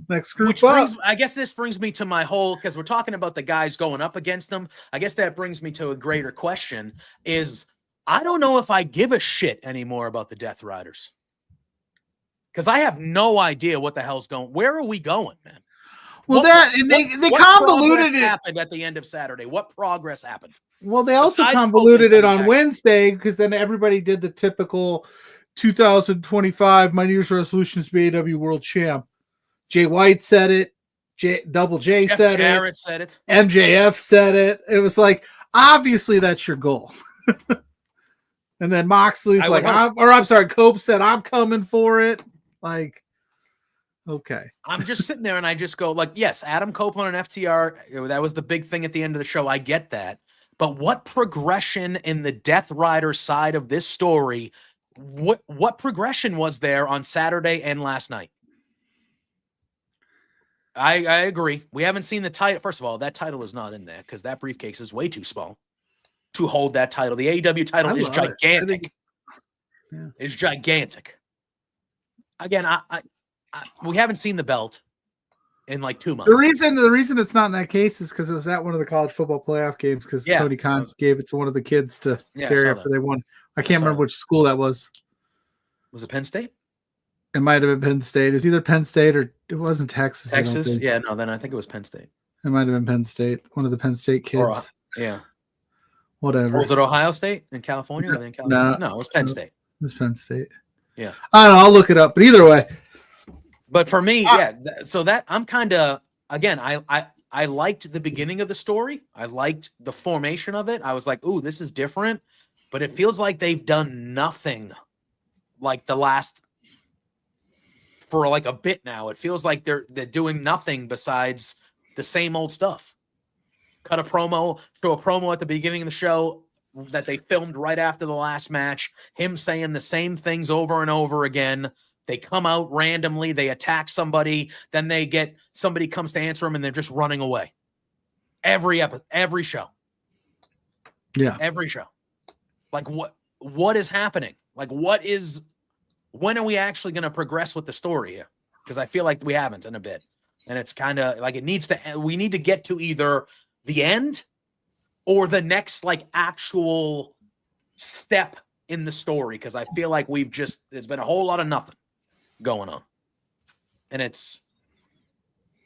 Next group. I guess this brings me to my whole, because we're talking about the guys going up against them. I guess that brings me to a greater question is I don't know if I give a shit anymore about the Death Riders. Because I have no idea what the hell's going. Where are we going, man? Well, they convoluted it. Happened at the end of Saturday. What progress happened? Well, they also convoluted it on Wednesday because then everybody did the typical 2025. My New Year's resolution is to be AEW World Champ. Jay White said it. Double J said Jarrett said it. MJF said it. It was like obviously that's your goal. And then Moxley's Cope said I'm coming for it. Like. Okay. I'm just sitting there and I just go like, yes, Adam Copeland and FTR, that was the big thing at the end of the show. I get that. But what progression in the Death Rider side of this story, what progression was there on Saturday and last night? I agree. We haven't seen the title. First of all, that title is not in there because that briefcase is way too small to hold that title. The AEW title is gigantic. It's gigantic. Again, we haven't seen the belt in like 2 months. The reason it's not in that case is because it was at one of the college football playoff games because Tony Khan gave it to one of the kids to carry after they won. I can't remember which school that was. Was it Penn State? It might have been Penn State. It was either Penn State or it wasn't Texas. Texas? Yeah, no, then I think it was Penn State. It might have been Penn State. One of the Penn State kids. Whatever. Or was it Ohio State in California? No, it was Penn State. It was Penn State. Yeah. I don't know. I'll look it up. But either way. But for me, so that I'm kind of, again, I liked the beginning of the story. I liked the formation of it. I was like, ooh, this is different. But it feels like they've done nothing like for like a bit now. It feels like they're doing nothing besides the same old stuff. Show a promo at the beginning of the show that they filmed right after the last match. Him saying the same things over and over again. They come out randomly, they attack somebody, then somebody comes to answer them and they're just running away. Every show. Yeah. Every show. Like what is happening? Like when are we actually going to progress with the story here? Because I feel like we haven't in a bit. And it's kind of like we need to get to either the end or the next like actual step in the story. Because I feel like there's been a whole lot of nothing going on. And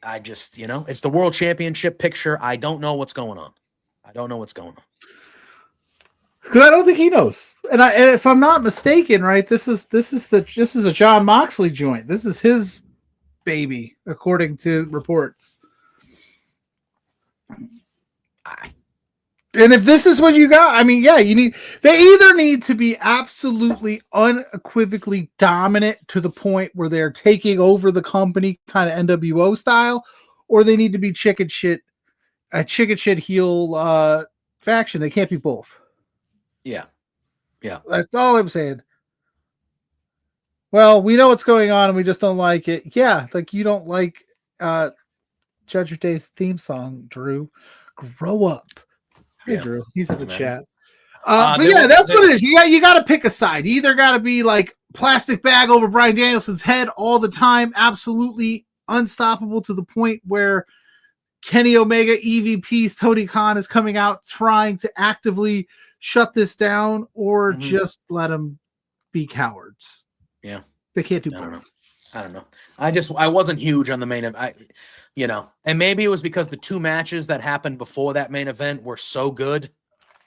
I just, it's the world championship picture. I don't know what's going on. Because I don't think he knows. And if I'm not mistaken, right, this is a John Moxley joint. This is his baby, according to reports. And if this is what you got, I mean, yeah, they either need to be absolutely unequivocally dominant to the point where they're taking over the company kind of NWO style, or they need to be chicken shit heel faction. They can't be both. Yeah. That's all I'm saying. Well, we know what's going on and we just don't like it. Yeah, like you don't like Judge Day's theme song, Drew. Grow up. Hey, Yeah. Drew. He's in the Man. chat. But yeah, that's what it is. You got to pick a side. You either got to be like plastic bag over Bryan Danielson's head all the time, absolutely unstoppable to the point where Kenny Omega, EVP's Tony Khan is coming out trying to actively shut this down, or just let them be cowards. Yeah. They can't do both. I don't know. I wasn't huge on the main event. And maybe it was because the two matches that happened before that main event were so good,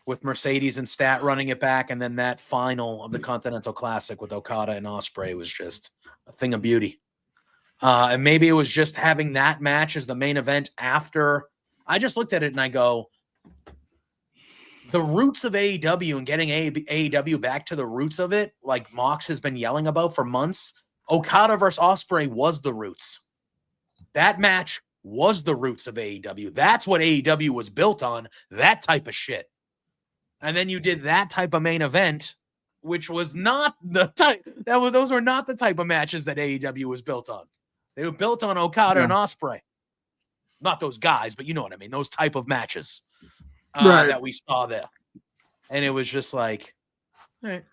with Mercedes and Stat running it back, and then that final of the Continental Classic with Okada and Ospreay was just a thing of beauty. And maybe it was just having that match as the main event after. I just looked at it and I go, the roots of AEW and getting AEW back to the roots of it, like Mox has been yelling about for months, Okada versus Ospreay was the roots. That match was the roots of AEW. That's what AEW was built on, that type of shit. And then you did that type of main event, which was not the type. Those were not the type of matches that AEW was built on. They were built on Okada and Ospreay. Not those guys, but you know what I mean. Those type of matches that we saw there. And it was just like, all right.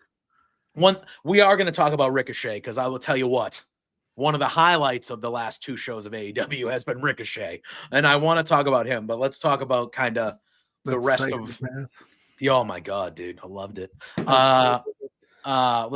We are going to talk about Ricochet, because I will tell you what, one of the highlights of the last two shows of AEW has been Ricochet. And I want to talk about him, but let's talk about kind of the rest of. Oh my God, dude. I loved it. Let's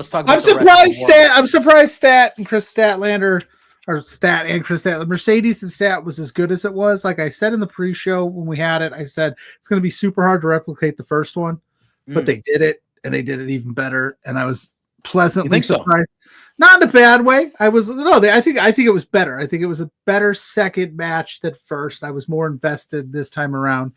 talk about I'm surprised Stat and Chris Statlander, or Stat and Chris Statlander, Mercedes and Stat was as good as it was. Like I said in the pre-show when we had it, I said it's going to be super hard to replicate the first one, but they did it, and they did it even better. And I was pleasantly surprised. So? Not in a bad way. I think it was better. I think it was a better second match than first. I was more invested this time around.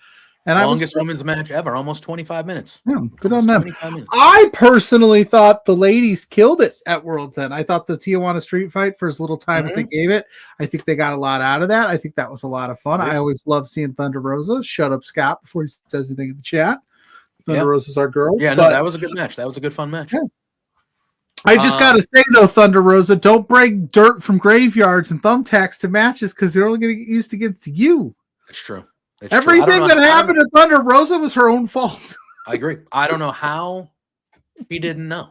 And longest women's match ever, almost 25 minutes. Yeah, good on them. I personally thought the ladies killed it at World's End. I thought the Tijuana street fight, for as little time as they gave it, I think they got a lot out of that. I think that was a lot of fun. I always love seeing Thunder Rosa. Shut up, Scott, before he says anything in the chat. Thunder Rosa's our girl. Yeah, no, that was a good match. That was a good, fun match. Yeah. I just got to say, though, Thunder Rosa, don't bring dirt from graveyards and thumbtacks to matches, because they're only going to get used against you. That's true. Everything that happened to Thunder Rosa was her own fault. I agree. I don't know how she didn't know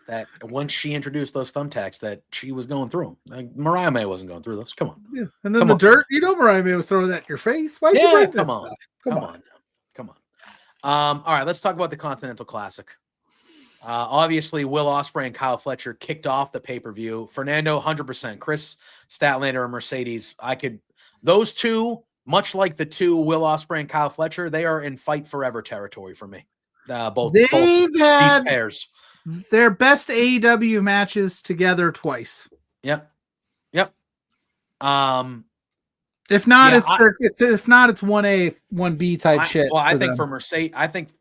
that once she introduced those thumbtacks that she was going through them. Like, Mariah May wasn't going through those. Come on. Yeah. And then dirt, Mariah May was throwing that in your face. Why you bring come on. All right, let's talk about the Continental Classic. Obviously, Will Ospreay and Kyle Fletcher kicked off the pay-per-view. Fernando, 100%. Chris Statlander and Mercedes. Those two, much like the two Will Ospreay and Kyle Fletcher, they are in fight forever territory for me. Both these pairs. Their best AEW matches together twice. Yep. If not, it's 1A, 1B type shit. Well, I think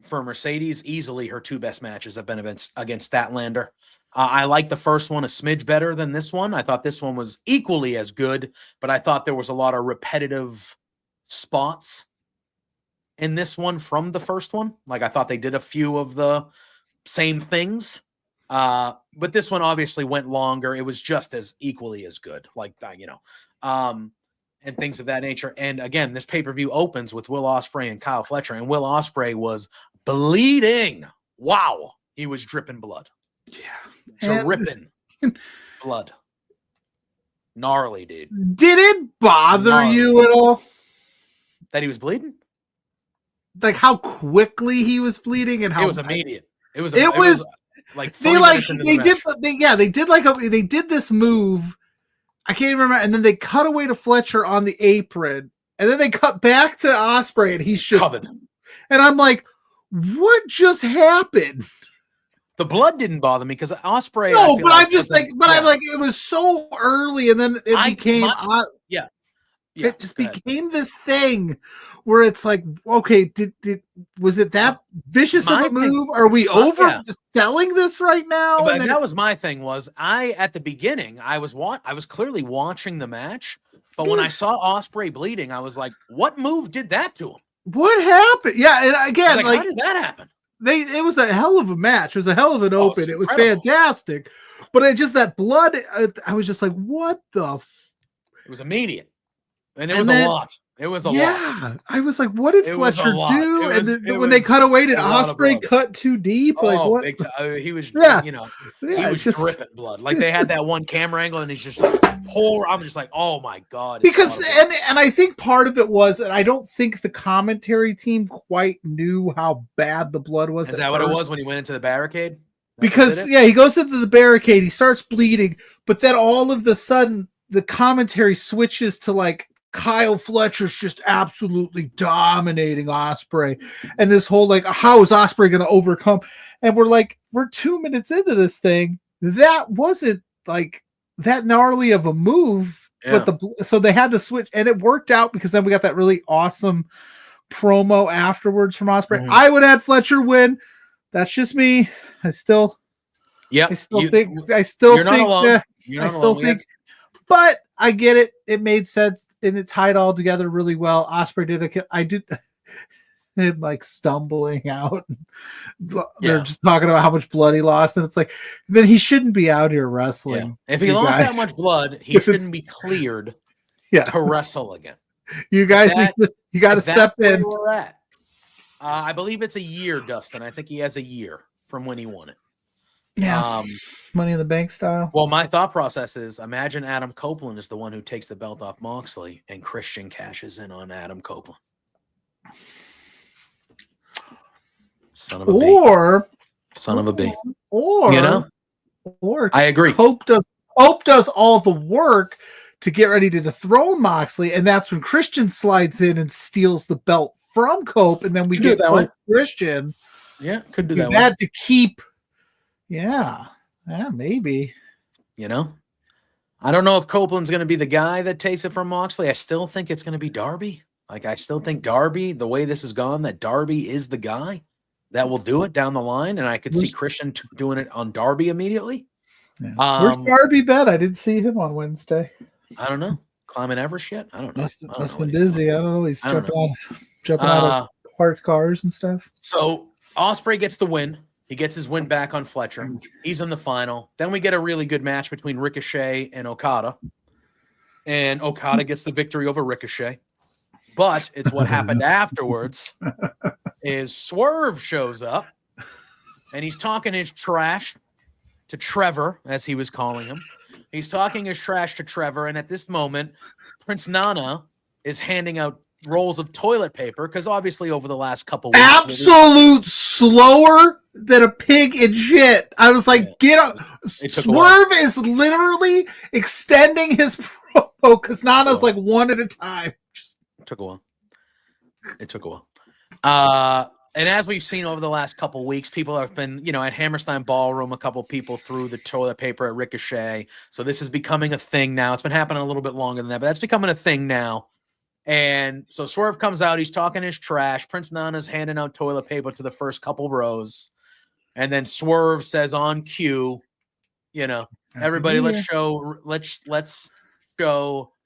for Mercedes, easily her two best matches have been against Statlander. I like the first one a smidge better than this one. I thought this one was equally as good, but I thought there was a lot of repetitive spots in this one from the first one. Like, I thought they did a few of the same things, but this one obviously went longer. It was just as equally as good, and things of that nature. And again, this pay-per-view opens with Will Ospreay and Kyle Fletcher, and Will Ospreay was bleeding. Wow, he was dripping blood. Yeah, dripping blood. Gnarly, dude. Did it bother you at all that he was bleeding? Like how quickly he was bleeding, and how it was immediate. It was like they did this move I can't even remember. And then they cut away to Fletcher on the apron, and then they cut back to Ospreay, and he's just Covered. And I'm like, what just happened? The blood didn't bother me because Ospreay. No, but I'm just like, I'm like, it was so early, and then it became, yeah, it just became this thing where it's like, okay, was it that vicious of a move? Are we over selling this right now? But that was my thing. Was at the beginning, I was clearly watching the match, but when I saw Ospreay bleeding, I was like, what move did that to him? What happened? Yeah, and again, like how did that happen? It was a hell of a match. It was a hell of an open. It was fantastic. But that blood, I was just like, what the? It was immediate. And it was a lot. It was a lot. Yeah. I was like, what did Fletcher do? And then when they cut away, did Ospreay cut too deep? Like what? He was, he was dripping blood. Like they had that one camera angle and he's just like, I'm just like, oh my God. Because, and I think part of it was, and I don't think the commentary team quite knew how bad the blood was. Is that what it was when he went into the barricade? Because, he goes into the barricade, he starts bleeding, but then all of the sudden, the commentary switches to like, Kyle Fletcher's just absolutely dominating Ospreay, and this whole like, how is Ospreay going to overcome? And we're 2 minutes into this thing. That wasn't like that gnarly of a move, but so they had to switch, and it worked out because then we got that really awesome promo afterwards from Ospreay. Mm-hmm. I would have Fletcher win. That's just me. I still think. But I get it. It made sense, and it tied all together really well. Ospreay did him like stumbling out. They're just talking about how much blood he lost, and it's like, then he shouldn't be out here wrestling. Yeah. If he lost that much blood, he shouldn't be cleared to wrestle again. You guys, you got to step in. Where we're at. I believe it's a year, Dustin. I think he has a year from when he won it. Yeah. Money in the Bank style. Well, my thought process is, imagine Adam Copeland is the one who takes the belt off Moxley, and Christian cashes in on Adam Copeland. Son of a B. Or I agree. Hope does all the work to get ready to dethrone Moxley, and that's when Christian slides in and steals the belt from Cope, and then we get that Christian. Yeah, could do that. We had to keep. Yeah, maybe. I don't know if Copeland's going to be the guy that takes it from Moxley. I still think it's going to be Darby. Like, I still think Darby, the way this has gone, that Darby is the guy that will do it down the line. And I could see Christian doing it on Darby immediately. Yeah. Where's Darby been? I didn't see him on Wednesday. I don't know. Climbing Everest yet? I don't know. Must been busy. I don't know. He's jumping out of parked cars and stuff. So Ospreay gets the win. He gets his win back on Fletcher. He's in the final. Then we get a really good match between Ricochet and Okada. And Okada gets the victory over Ricochet. But it's what happened afterwards is Swerve shows up. And he's talking his trash to Trevor, as he was calling him. He's talking his trash to Trevor. And at this moment, Prince Nana is handing out rolls of toilet paper, because obviously over the last couple weeks, absolute slower than a pig in shit. I was like, get up. Swerve is literally extending his promo because Nana's like one at a time. It took a while. And as we've seen over the last couple weeks, people have been, at Hammerstein Ballroom, a couple people threw the toilet paper at Ricochet. So this is becoming a thing now. It's been happening a little bit longer than that, but that's becoming a thing now. And so Swerve comes out, he's talking his trash. Prince Nana's handing out toilet paper to the first couple rows. And then Swerve says on cue, everybody, let's show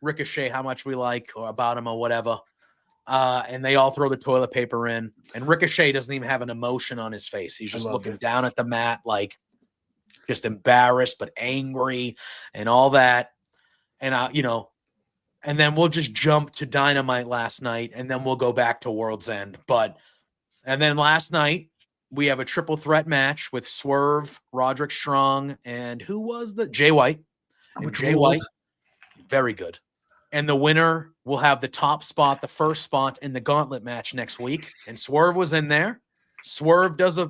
Ricochet how much we like or about him or whatever. And they all throw the toilet paper in. And Ricochet doesn't even have an emotion on his face. He's just looking down at the mat, like just embarrassed, but angry and all that. And, and then we'll just jump to Dynamite last night, and then we'll go back to World's End. And then last night, we have a triple threat match with Swerve, Roderick Strong, and who was Jay White. And Jay White, very good. And the winner will have the top spot, the first spot in the gauntlet match next week. And Swerve was in there. Swerve does a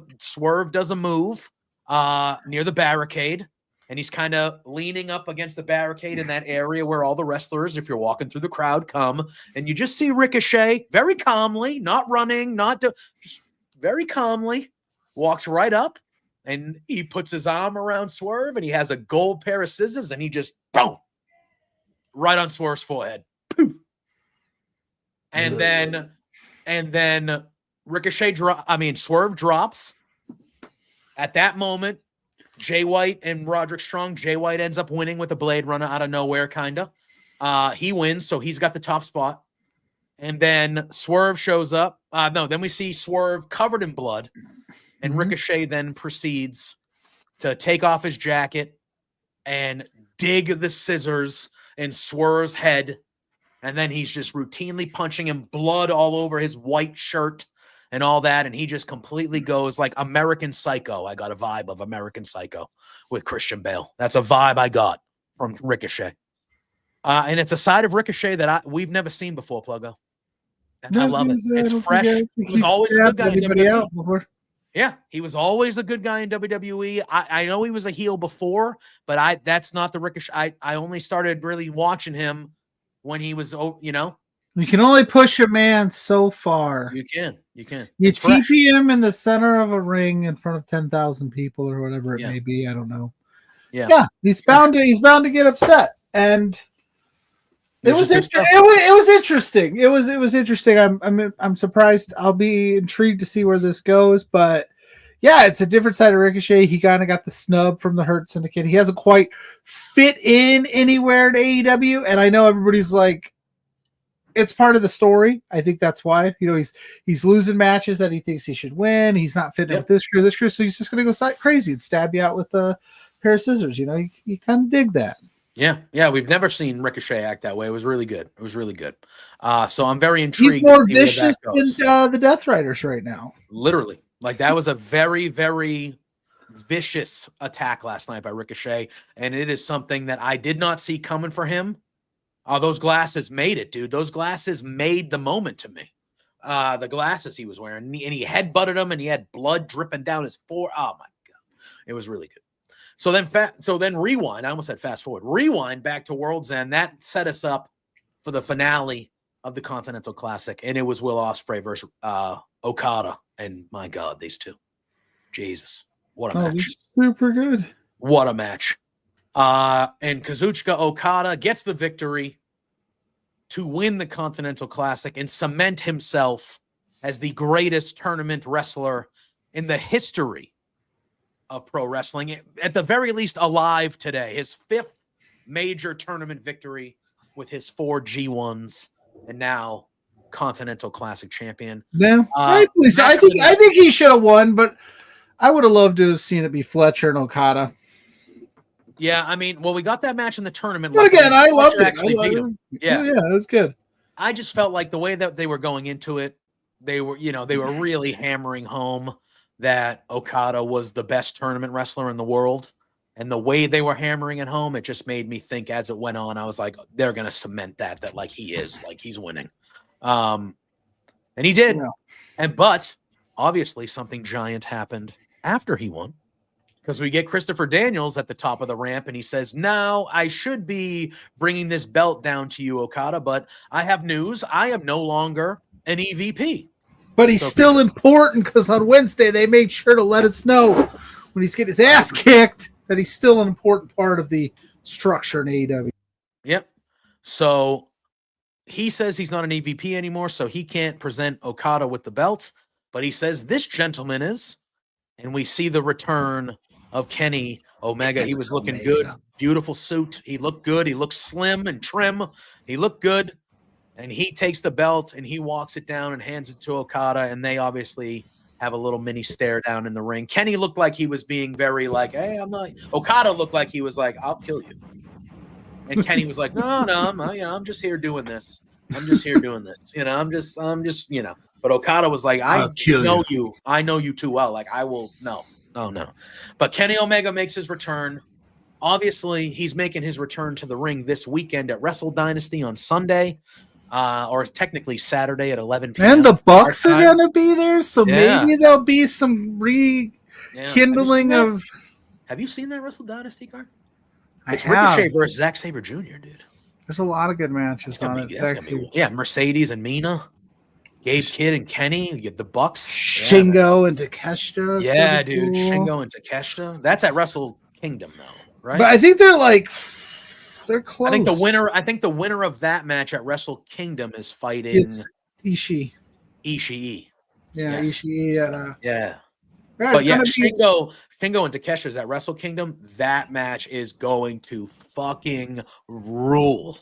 move near the barricade. and he's kind of leaning up against the barricade in that area where all the wrestlers, if you're walking through the crowd, come, and you just see Ricochet very calmly, not running, just very calmly, walks right up, and he puts his arm around Swerve, and he has a gold pair of scissors, and he just boom, right on Swerve's forehead. Poof. And then Swerve drops. At that moment, Jay White and Roderick Strong. Jay White ends up winning with a Blade Runner out of nowhere, kind of. He wins, so he's got the top spot. And then Swerve shows up. Then we see Swerve covered in blood. And Ricochet then proceeds to take off his jacket and dig the scissors in Swerve's head. And then he's just routinely punching him, blood all over his white shirt and all that. And he just completely goes like American Psycho. I got a vibe of American Psycho with Christian Bale. That's a vibe I got from Ricochet. And it's a side of Ricochet that we've never seen before, Pluggo. And I love it. It's fresh. He was always a good guy in WWE. Yeah, he was always a good guy in WWE. I know he was a heel before, but that's not the Ricochet. I only started really watching him when he was, you can only push a man so far. You can. You TP him in the center of a ring in front of 10,000 people or whatever it may be. I don't know. Yeah. He's bound to get upset, and it was interesting. It was interesting. I'm surprised. I'll be intrigued to see where this goes, but yeah, it's a different side of Ricochet. He kind of got the snub from the Hurt Syndicate. He hasn't quite fit in anywhere in AEW, and I know everybody's like, it's part of the story. I think that's why. He's losing matches that he thinks he should win. He's not fitting with this crew, so he's just going to go crazy and stab you out with a pair of scissors. You kind of dig that. Yeah. We've never seen Ricochet act that way. It was really good. So I'm very intrigued. He's more vicious than the Death Riders right now. Literally. Like, that was a very, very vicious attack last night by Ricochet, and it is something that I did not see coming for him. Those glasses made it, dude. Those glasses made the moment to me. The glasses he was wearing, and he headbutted him, and he had blood dripping down his forehead. Oh my god, it was really good. So then rewind. I almost said fast forward. Rewind back to World's End. That set us up for the finale of the Continental Classic, and it was Will Ospreay versus Okada. And my god, these two, Jesus, what a match! Super good. What a match. And Kazuchika Okada gets the victory to win the Continental Classic and cement himself as the greatest tournament wrestler in the history of pro wrestling, at the very least alive today. His 5th major tournament victory with his 4 G1s, and now Continental Classic champion. Yeah, I think he should have won, but I would have loved to have seen it be Fletcher and Okada. Yeah, I mean, we got that match in the tournament. But again, I loved it. Yeah, it was good. I just felt like the way that they were going into it, they were really hammering home that Okada was the best tournament wrestler in the world. And the way they were hammering it home, it just made me think as it went on, I was like, they're going to cement that like he's winning. And he did. Yeah. But obviously something giant happened after he won. Because we get Christopher Daniels at the top of the ramp, and he says, now I should be bringing this belt down to you, Okada, but I have news. I am no longer an EVP. But he's still important, because on Wednesday they made sure to let us know when he's getting his ass kicked that he's still an important part of the structure in AEW. Yep. So he says he's not an EVP anymore, so he can't present Okada with the belt. But he says this gentleman is, and we see the return of Kenny Omega. He was looking good. Beautiful suit. He looked good. He looked slim and trim. He looked good. And he takes the belt and he walks it down and hands it to Okada. And they obviously have a little mini stare down in the ring. Kenny looked like he was being very like, hey, I'm not. Okada looked like he was like, I'll kill you. And Kenny was like, no, I'm just here doing this. I'm just, But Okada was like, I know you. I know you too well. Like, I will. No. But Kenny Omega makes his return. Obviously, he's making his return to the ring this weekend at Wrestle Dynasty on Sunday, or technically Saturday at 11 p.m. And the Bucks are going to be there, so maybe there'll be some rekindling of. Have you seen that Wrestle Dynasty card? It's Ricochet versus Zack Sabre Jr., dude. There's a lot of good matches on it. Yeah, Mercedes and Mina, Gabe Kidd and Kenny. You get the Bucks. Shingo and Takeshita. Yeah, dude. Cool. Shingo and Takeshita. That's at Wrestle Kingdom, though, right? But I think they're close. I think the winner of that match at Wrestle Kingdom is fighting It's Ishii. Ishii. Yeah, Yes. Ishii. Yeah. Right, But yeah, Shingo and Takesha's at Wrestle Kingdom. That match is going to fucking rule.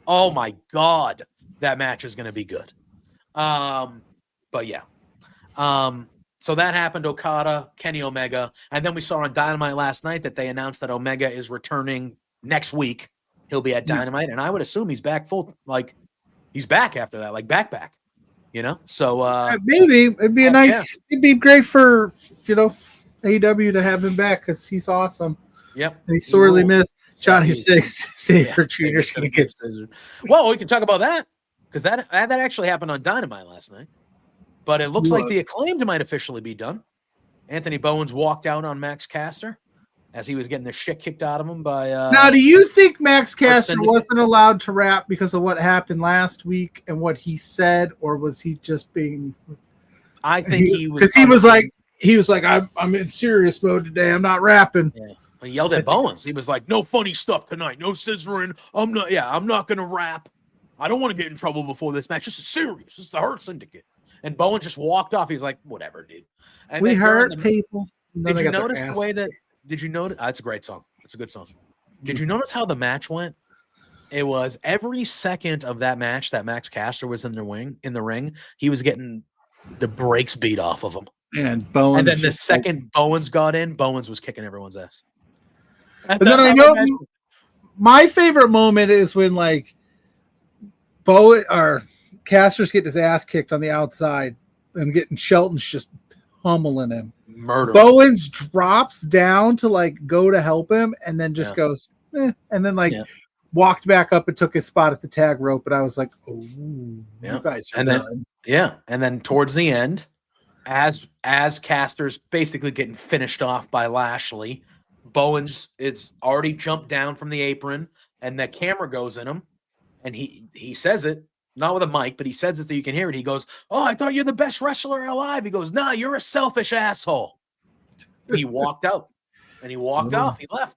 Oh my god, that match is going to be good. But yeah. So that happened. Okada, Kenny Omega, and then we saw on Dynamite last night that they announced that Omega is returning next week. He'll be at Dynamite, and I would assume he's back he's back after that, like back. You know, so maybe it'd be it'd be great for AEW to have him back because he's awesome. Yep, and he's sorely missed. Johnny Sabre Jr. is going to get scissored. Well, we can talk about that because that actually happened on Dynamite last night. But it looks like the Acclaimed might officially be done. Anthony Bowens walked out on Max Caster as he was getting the shit kicked out of him by. Now, do you think Max Caster wasn't allowed to rap because of what happened last week and what he said, or was he just being? I think he was because he was like, I'm in serious mode today. I'm not rapping. Yeah. He yelled at Bowens. He was like, "No funny stuff tonight. No scissoring. I'm not gonna rap. I don't want to get in trouble before this match. This is serious. This is the Hurt Syndicate." And Bowens just walked off. He's like, "Whatever, dude." And we hurt people. Did you notice the way that? Did you notice? It's a great song. It's a good song. Did you notice how the match went? It was every second of that match that Max Caster was in the ring, he was getting the brakes beat off of him. And Bowens. And then the second Bowens got in, Bowens was kicking everyone's ass. And then I know my favorite moment is when Caster's getting his ass kicked on the outside and getting Shelton's just pummeling him. Murder. Bowens drops down to go to help him and then just goes, and then walked back up and took his spot at the tag rope. But I was like, oh, you guys are done. And then towards the end, as Caster's basically getting finished off by Lashley, Bowens is already jumped down from the apron, and the camera goes in him, and he says it, not with a mic, but he says it so you can hear it. He goes, "Oh, I thought you're the best wrestler alive." He goes, "Nah, you're a selfish asshole." He walked out, and he walked off. He left.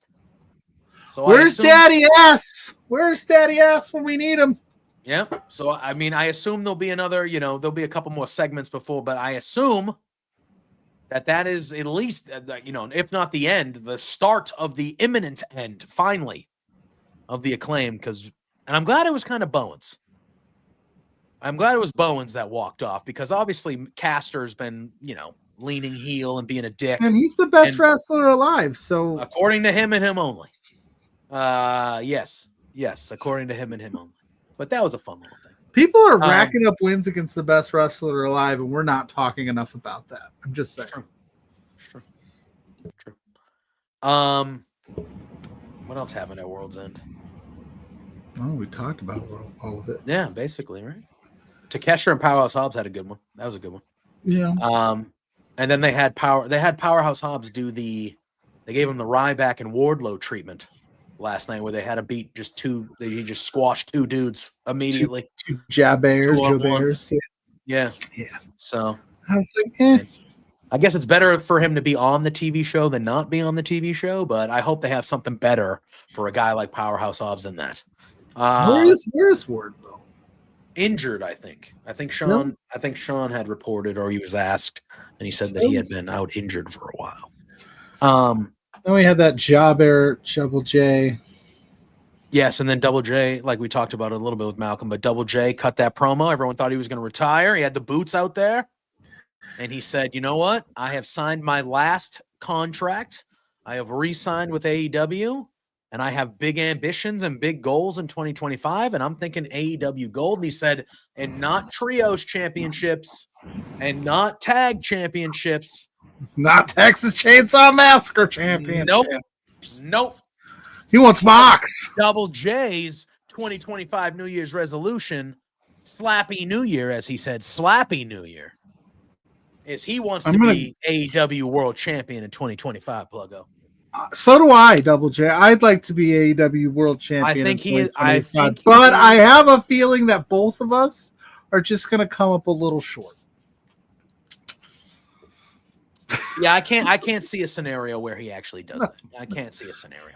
So where's Daddy Ass? Where's Daddy Ass when we need him? Yeah. So I mean, I assume there'll be another. There'll be a couple more segments before, but I assume that is at least, if not the end, the start of the imminent end, finally, of the Acclaim. And I'm glad it was kind of Bowens. I'm glad it was Bowens that walked off because obviously Caster's been, leaning heel and being a dick. And he's the best wrestler alive. So according to him and him only. Yes, according to him and him only. But that was a fun little thing. People are racking up wins against the best wrestler alive, and we're not talking enough about that. I'm just saying. True. What else happened at World's End? Oh, we talked about all of it. Yeah, basically, right? Takeshita and Powerhouse Hobbs had a good one. That was a good one. Yeah. And then they had Powerhouse Hobbs they gave him the Ryback and Wardlow treatment last night, where they had him beat he just squashed two dudes immediately. Two Jobbers. Yeah. So I was like, I guess it's better for him to be on the TV show than not be on the TV show, but I hope they have something better for a guy like Powerhouse Hobbs than that. Where's Wardlow? Injured, I think. I think Sean had reported, or he was asked, and he said that he had been out injured for a while. Then we had that Jobber, Double J. Yes, and then Double J, like we talked about a little bit with Malcolm, but Double J cut that promo. Everyone thought he was going to retire. He had the boots out there. And he said, "You know what? I have signed my last contract. I have re-signed with AEW, and I have big ambitions and big goals in 2025, and I'm thinking AEW Gold." And he said, "And not trios championships, and not tag championships. Not Texas Chainsaw Massacre champion. Nope. He wants Mox." Double J's 2025 New Year's resolution, Slappy New Year, as he said, Slappy New Year, is he wants to be AEW World Champion in 2025, Pluggo. So do I, Double J. I'd like to be AEW World Champion. think in he is- I 2025, think but he- I have a feeling that both of us are just going to come up a little short. Yeah, I can't see a scenario where he actually does that. I can't see a scenario.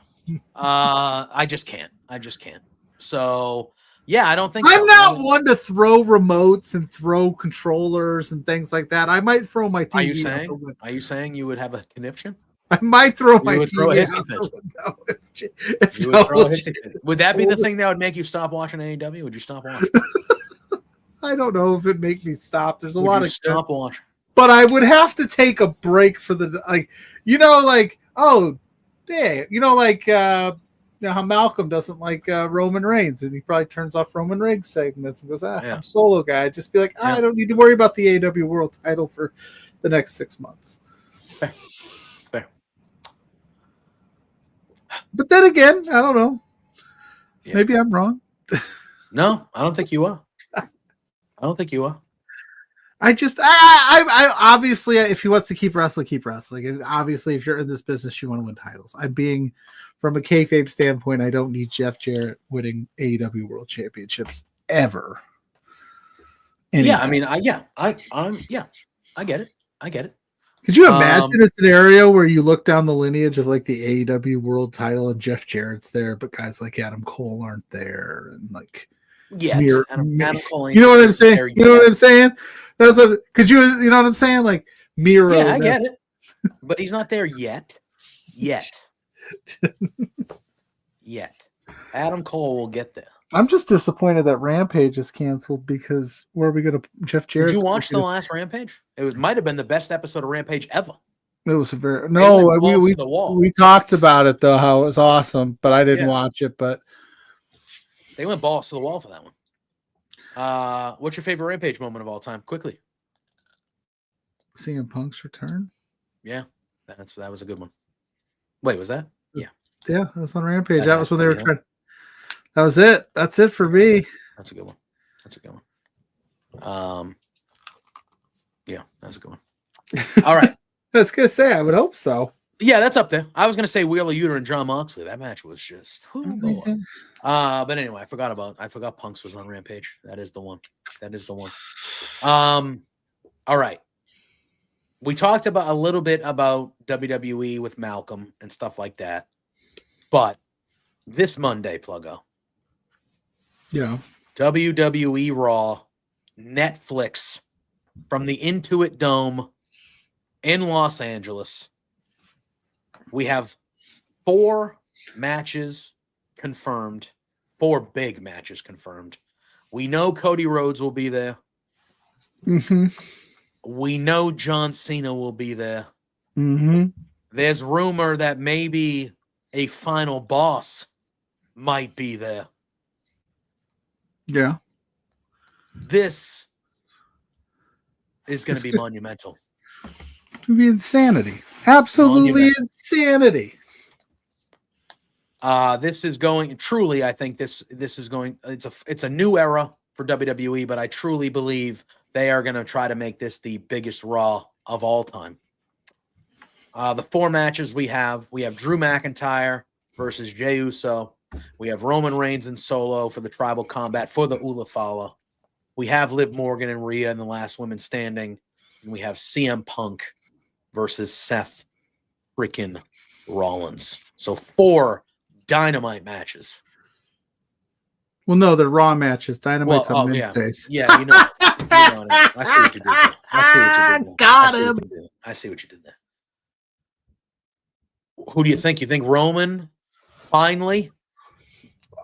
I just can't. So yeah, I don't think I'm so. not one to throw remotes and throw controllers and things like that. I might throw my TV. Are you saying you would have a conniption? I might throw my would throw a TV hissy out the fit. window if You would, throw a Double hissy J- fit. Would that be the thing that would make you stop watching AEW? Would you stop watching? I don't know if it'd make me stop. There's a Would lot you of stop watching. but I would have to take a break for the oh yeah, how Malcolm doesn't like Roman Reigns, and he probably turns off Roman Reigns segments and goes, Yeah. I'm solo guy. I'd just be like, I don't need to worry about the AEW World Title for the next 6 months. Fair. It's fair. But then again, I don't know. Yeah. Maybe I'm wrong. No, I don't think you are. I obviously, if he wants to keep wrestling. And obviously, if you're in this business, you want to win titles. I'm being, from a kayfabe standpoint, I don't need Jeff Jarrett winning AEW World Championships ever. Anytime. Anytime. I get it. Could you imagine a scenario where you look down the lineage of like the AEW World Title and Jeff Jarrett's there, but guys like Adam Cole aren't there, and like Adam Cole ain't you know what I'm saying? there You know yet. what I'm saying? Could you know what I'm saying? Like Miro. Yeah, I get it. But he's not there yet. Yet. Adam Cole will get there. I'm just disappointed that Rampage is canceled because where are we going to Jeff Jarrett? Did you watch the last Rampage? It might have been the best episode of Rampage ever. It was we talked about it though, how it was awesome, but I didn't watch it. But they went balls to the wall for that one. What's your favorite Rampage moment of all time? Quickly. CM Punk's return. Yeah, that was a good one. Wait, was that? Yeah. Yeah, that was on Rampage. That was when they were trying. That was it. That's it for me. That's a good one. Yeah, that's a good one. All right. I was gonna say, I would hope so. Yeah, that's up there. I was gonna say Wheeler Yuta and John Moxley. That match was just but anyway, I forgot Punk's was on Rampage. That is the one. All right. We talked about a little bit about WWE with Malcolm and stuff like that. But this Monday, Pluggo. Yeah. WWE Raw, Netflix from the Intuit Dome in Los Angeles. We have 4 matches confirmed, 4 big matches confirmed. We know Cody Rhodes will be there. Mm-hmm. We know John Cena will be there. Mm-hmm. There's rumor that maybe a final boss might be there. Yeah. This is going to be monumental. It would be insanity. Absolutely insanity. This is going truly. I think this is going. It's a new era for WWE, but I truly believe they are going to try to make this the biggest Raw of all time. The 4 matches we have Drew McIntyre versus Jey Uso. We have Roman Reigns and Solo for the Tribal Combat for the Ula Fala. We have Liv Morgan and Rhea in the Last Women Standing. And we have CM Punk versus Seth freaking Rollins. So 4 Dynamite matches. Well, no, they're Raw matches. Dynamite's on Wednesdays. Yeah, you know what I see what you did there. Got him. I see what you did there. Who do you think? You think Roman finally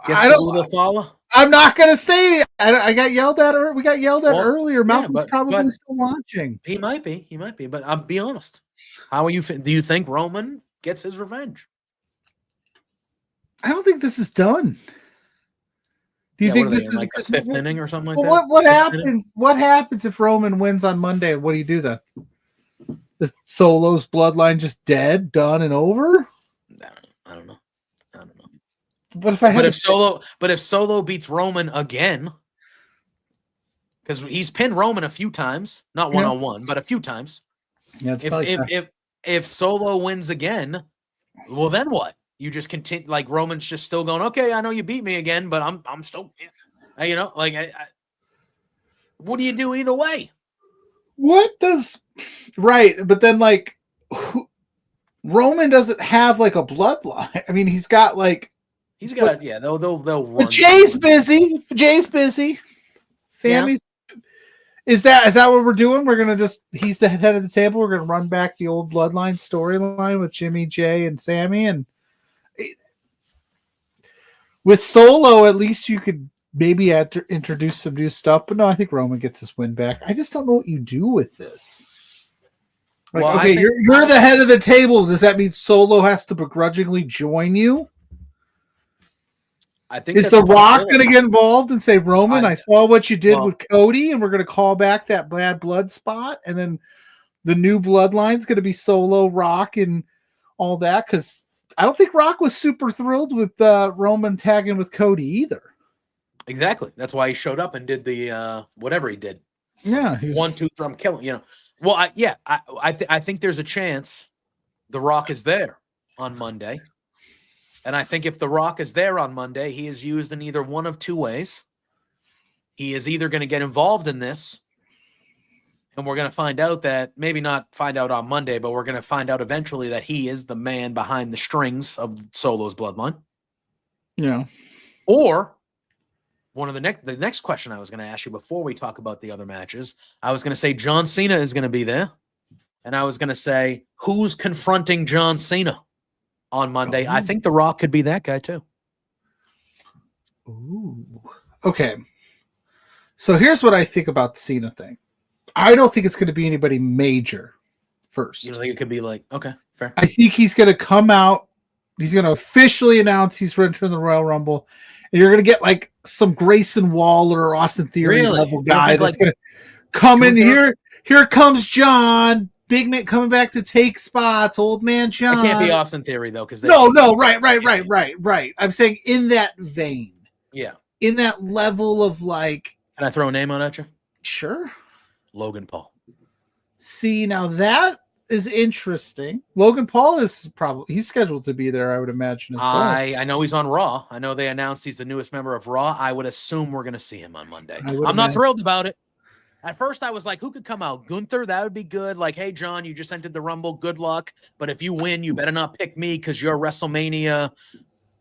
gets the Ula Fala? I'm not going to say it. I got yelled at. We got yelled at earlier. Malcolm's probably still watching. He might be. But I'll be honest. How are you? Do you think Roman gets his revenge? I don't think this is done. Do you think this is like the 5th inning or something like that? What happens? What happens if Roman wins on Monday? What do you do then? Is Solo's bloodline just dead, done, and over? I don't know. But if Solo beats Roman again, because he's pinned Roman a few times, not 1-on-1, but a few times. Yeah, if Solo wins again, Well, then what? You just continue, like Roman's just still going, okay, I know you beat me again, but I'm still, you know, like, what do you do either way? What does, right, but then, like, Roman doesn't have, like, a bloodline. I mean, he's got, like, He's got, yeah, they'll run. but Jay's busy. Jay's busy. Sammy's, is that what we're doing? We're going to just, he's the head of the table. We're going to run back the old bloodline storyline with Jimmy, Jay, and Sammy. And with Solo, at least you could maybe introduce some new stuff. But no, I think Roman gets his win back. I just don't know what you do with this. Like, Well, okay, you're the head of the table. Does that mean Solo has to begrudgingly join you? I think Is The Rock going to get involved and say, Roman, I saw what you did with Cody, and we're going to call back that bad blood spot, and then the new bloodline's going to be Solo, Rock, and all that? Because I don't think Rock was super thrilled with Roman tagging with Cody either. Exactly. That's why he showed up and did the whatever he did. Yeah, 1, 2, 3, I'm killing. You know. Well, I think there's a chance The Rock is there on Monday. And I think if The Rock is there on Monday, he is used in either one of two ways. He is either going to get involved in this, and we're going to find out that, maybe not find out on Monday, but we're going to find out eventually that he is the man behind the strings of Solo's bloodline. Yeah. Or one of the next question I was going to ask you before we talk about the other matches, I was going to say John Cena is going to be there. And I was going to say, who's confronting John Cena on Monday? I think The Rock could be that guy too. Ooh. Okay. So here's what I think about the Cena thing. I don't think it's going to be anybody major first. You don't think it could be like, okay, fair. I think he's going to come out. He's going to officially announce he's entering the Royal Rumble. And you're going to get like some Grayson Waller or Austin Theory level guy that's going to come in here. Here comes John. Big man coming back to take spots. Old man John. It can't be Austin Theory though, because no, right. I'm saying in that vein. Yeah. In that level of like. Can I throw a name on at you? Sure. Logan Paul. See, now that is interesting. Logan Paul is probably he's scheduled to be there, I would imagine as well. I know he's on Raw. I know they announced he's the newest member of Raw. I would assume we're going to see him on Monday. I'm not thrilled about it. At first, I was like, who could come out? Gunther, that would be good. Like, hey, John, you just entered the Rumble. Good luck. But if you win, you better not pick me because your WrestleMania,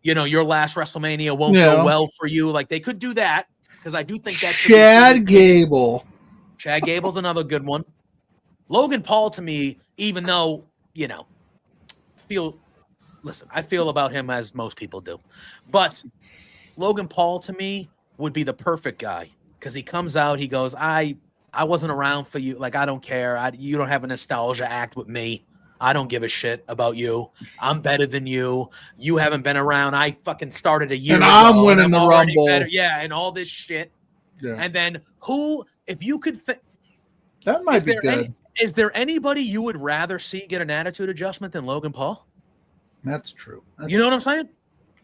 your last WrestleMania won't go well for you. Like, they could do that because I do think that Chad Gable. Chad Gable's another good one. Logan Paul, to me, even though, I feel about him as most people do. But Logan Paul, to me, would be the perfect guy because he comes out, he goes, I wasn't around for you. Like, I don't care. You don't have a nostalgia act with me. I don't give a shit about you. I'm better than you. You haven't been around. I fucking started a year and ago. I'm winning the Rumble. Better. Yeah, and all this shit. Yeah. And then if you could think. That might be good. Is there anybody you would rather see get an attitude adjustment than Logan Paul? That's true. You know what I'm saying?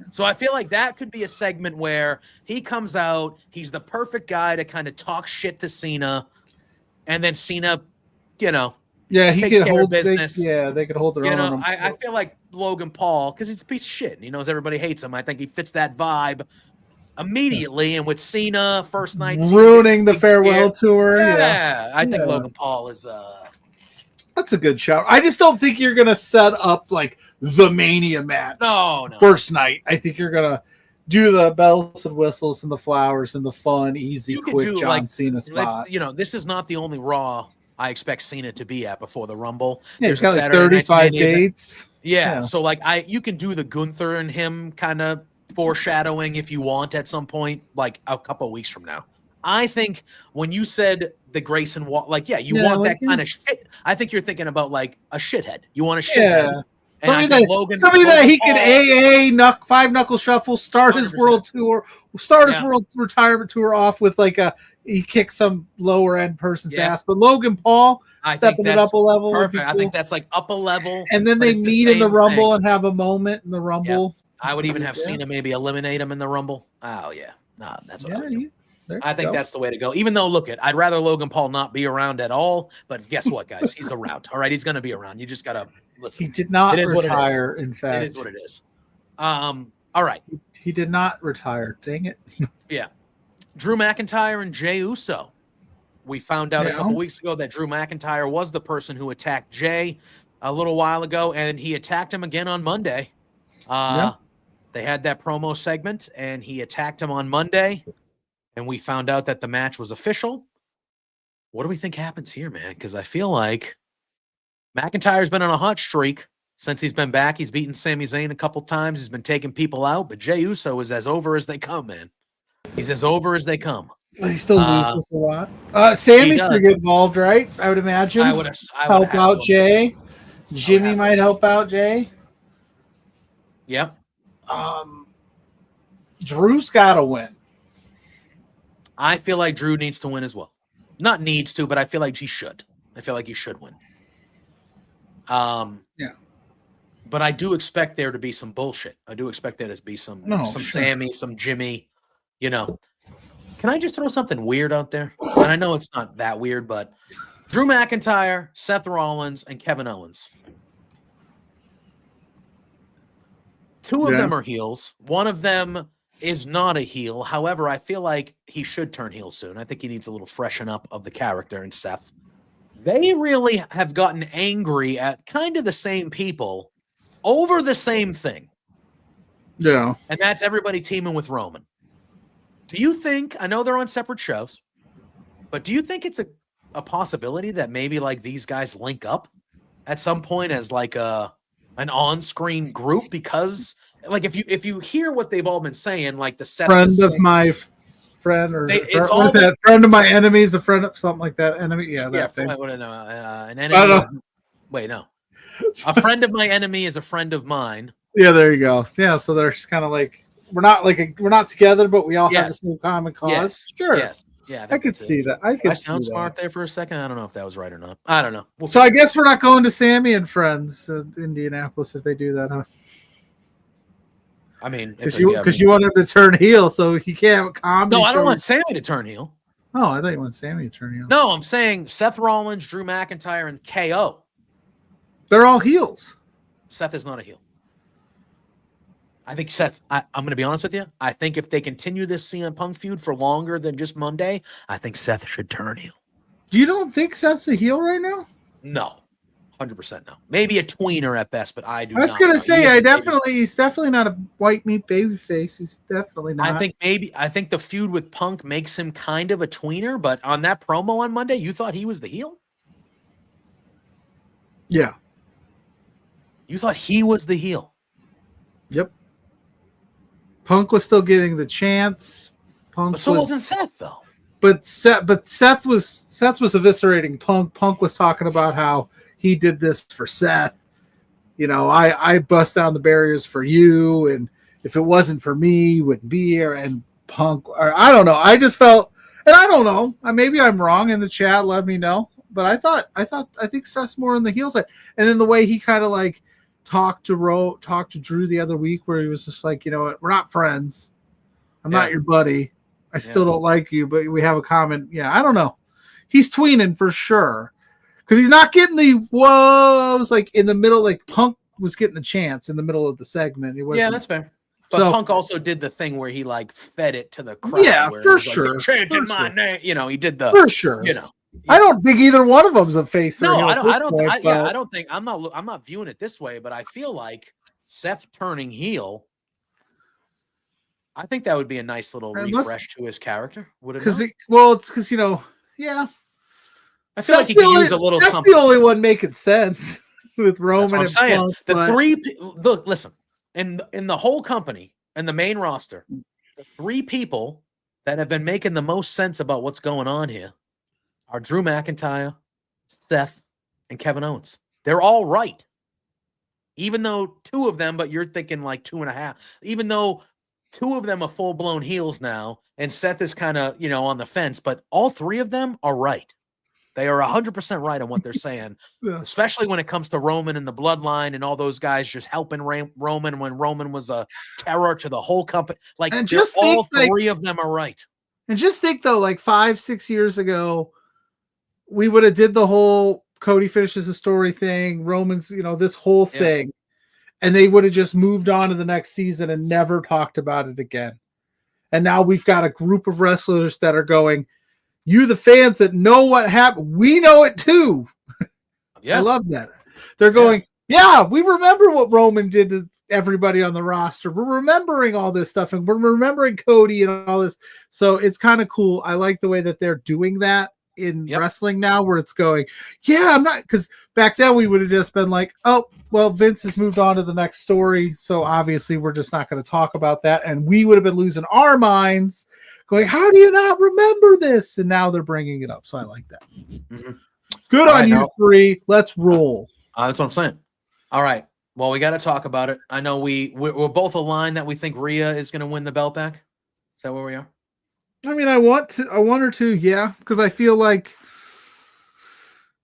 So I feel like that could be a segment where he comes out, he's the perfect guy to kind of talk shit to Cena, and then Cena, he could hold business. They could hold their own. I feel like Logan Paul, because he's a piece of shit and he knows everybody hates him. I think he fits that vibe immediately, and with Cena first night ruining the farewell tour. I think Logan Paul is that's a good shout. I just don't think you're gonna set up like the Mania match. No. First night. I think you're gonna do the bells and whistles and the flowers and the fun, easy, quick John Cena spot. This is not the only Raw I expect Cena to be at before the Rumble. Yeah, he's got like 35 dates. Yeah, so like you can do the Gunther and him kind of foreshadowing if you want at some point, like a couple of weeks from now. I think when you said the Grayson Wall, want that kind of shit. I think you're thinking about like a shithead. You want a shithead. Somebody that he could AA 5 knuckle shuffle, start 100%. His world tour, his world retirement tour off with like he kicks some lower end person's ass. But Logan Paul stepping it up a level. Perfect. Cool. I think that's like up a level. And then they meet in the Rumble and have a moment in the Rumble. Yeah. I would even have Cena maybe eliminate him in the Rumble. Oh yeah. No, that's what I think that's the way to go. Even though, I'd rather Logan Paul not be around at all. But guess what, guys? He's around. All right, he's going to be around. You just got to listen, He did not it is what it is. retire, in fact. It is what it is. All right. He did not retire. Dang it. Yeah. Drew McIntyre and Jey Uso. We found out a Yeah. couple weeks ago that Drew McIntyre was the person who attacked Jey a little while ago, and he attacked him again on Monday. They had that promo segment, and he attacked him on Monday, and we found out that the match was official. What do we think happens here, man? Because I feel like McIntyre's been on a hot streak since he's been back. He's beaten Sami Zayn a couple times. He's been taking people out, but Jey Uso is as over as they come, man. He's as over as they come. He still loses a lot. Sammy's does. gonna get involved, right? I would imagine. I would help out Jay. Jimmy might help out Jay. Yep. Drew's got to win. I feel like Drew needs to win as well. Not needs to, but I feel like he should. I feel like he should win. Yeah. But I do expect there to be some bullshit. I do expect there to be some Sammy, some Jimmy, you know. Can I just throw something weird out there? And I know it's not that weird, but Drew McIntyre, Seth Rollins, and Kevin Owens. Two of them are heels. One of them is not a heel. However, I feel like he should turn heel soon. I think he needs a little freshen up of the character in Seth. They really have gotten angry at kind of the same people over the same thing. Yeah. And that's everybody teaming with Roman. Do you think, I know they're on separate shows, but do you think it's a possibility that maybe like these guys link up at some point as like an on-screen group? Because like if you hear what they've all been saying, like the Seth friend of my friend, or what is that? Friend of my enemy is a friend of something like that. Enemy, yeah, that thing. An enemy. Wait, no. A friend of my enemy is a friend of mine. Yeah, there you go. Yeah, so they're just kind of like we're not together, but we all have the same common cause. Yes. Sure. Yes. Yeah, I could see that. I sound smart there for a second. I don't know if that was right or not. I don't know. So I guess we're not going to Sammy and Friends in Indianapolis if they do that, huh? I mean, because you want him to turn heel, so he can't have a comedy. No, I don't want Sammy to turn heel. Oh, I thought you wanted Sammy to turn heel. No, I'm saying Seth Rollins, Drew McIntyre, and KO. They're all heels. Seth is not a heel. I think Seth, I'm going to be honest with you. I think if they continue this CM Punk feud for longer than just Monday, I think Seth should turn heel. You don't think Seth's a heel right now? No. 100% no. Maybe a tweener at best, but I do not. I was going to say, he's definitely not a white meat baby face. He's definitely not. I think the feud with Punk makes him kind of a tweener, but on that promo on Monday, you thought he was the heel? Yeah. You thought he was the heel? Yep. Punk was still getting the chance. Wasn't Seth though. But Seth was eviscerating Punk. Punk was talking about how he did this for Seth. You know, I bust down the barriers for you, and if it wasn't for me, you wouldn't be here. And Punk, or I don't know. I just felt, and I don't know. Maybe I'm wrong in the chat. Let me know. But I think Seth's more on the heel side. And then the way he kind of like talked to Drew the other week, where he was just like, you know what, we're not friends. I'm not your buddy. I still don't like you, but we have a common. Yeah, I don't know. He's tweening for sure. Because he's not getting the whoas like in the middle, like Punk was getting the chance in the middle of the segment. Yeah, that's fair. But Punk also did the thing where he like fed it to the crowd. Yeah, for sure. Like, chanting my name, you know, he did the for sure. You know, I don't think either one of them's a face. No, I don't think I'm not viewing it this way, but I feel like Seth turning heel. I think that would be a nice little refresh to his character. Would it? Because it's because yeah. I feel like he could use a little that's something. The only one making sense with Roman and Punk. Look, listen, in the whole company and the main roster, the three people that have been making the most sense about what's going on here are Drew McIntyre, Seth, and Kevin Owens. They're all right. Even though two of them, but you're thinking like 2.5, even though two of them are full-blown heels now, and Seth is kind of, on the fence, but all three of them are right. They are 100% right on what they're saying, especially when it comes to Roman and the bloodline and all those guys just helping Roman when Roman was a terror to the whole company. Like, and just all three of them are right. And just think, though, like 5-6 years ago, we would have did the whole Cody finishes the story thing, Roman's, this whole thing, and they would have just moved on to the next season and never talked about it again. And now we've got a group of wrestlers that are going, you, the fans that know what happened, we know it too. Yeah. I love that. They're going, we remember what Roman did to everybody on the roster. We're remembering all this stuff, and we're remembering Cody and all this. So it's kind of cool. I like the way that they're doing that in wrestling now, where it's going, I'm not, because back then we would have just been like, oh, well, Vince has moved on to the next story, so obviously we're just not going to talk about that. And we would have been losing our minds going, how do you not remember this? And now they're bringing it up. So I like that. Mm-hmm. Good on you three. Let's roll. That's what I'm saying. All right. Well, we got to talk about it. I know we're both aligned that we think Rhea is going to win the belt back. Is that where we are? I mean, I want her to, because I feel like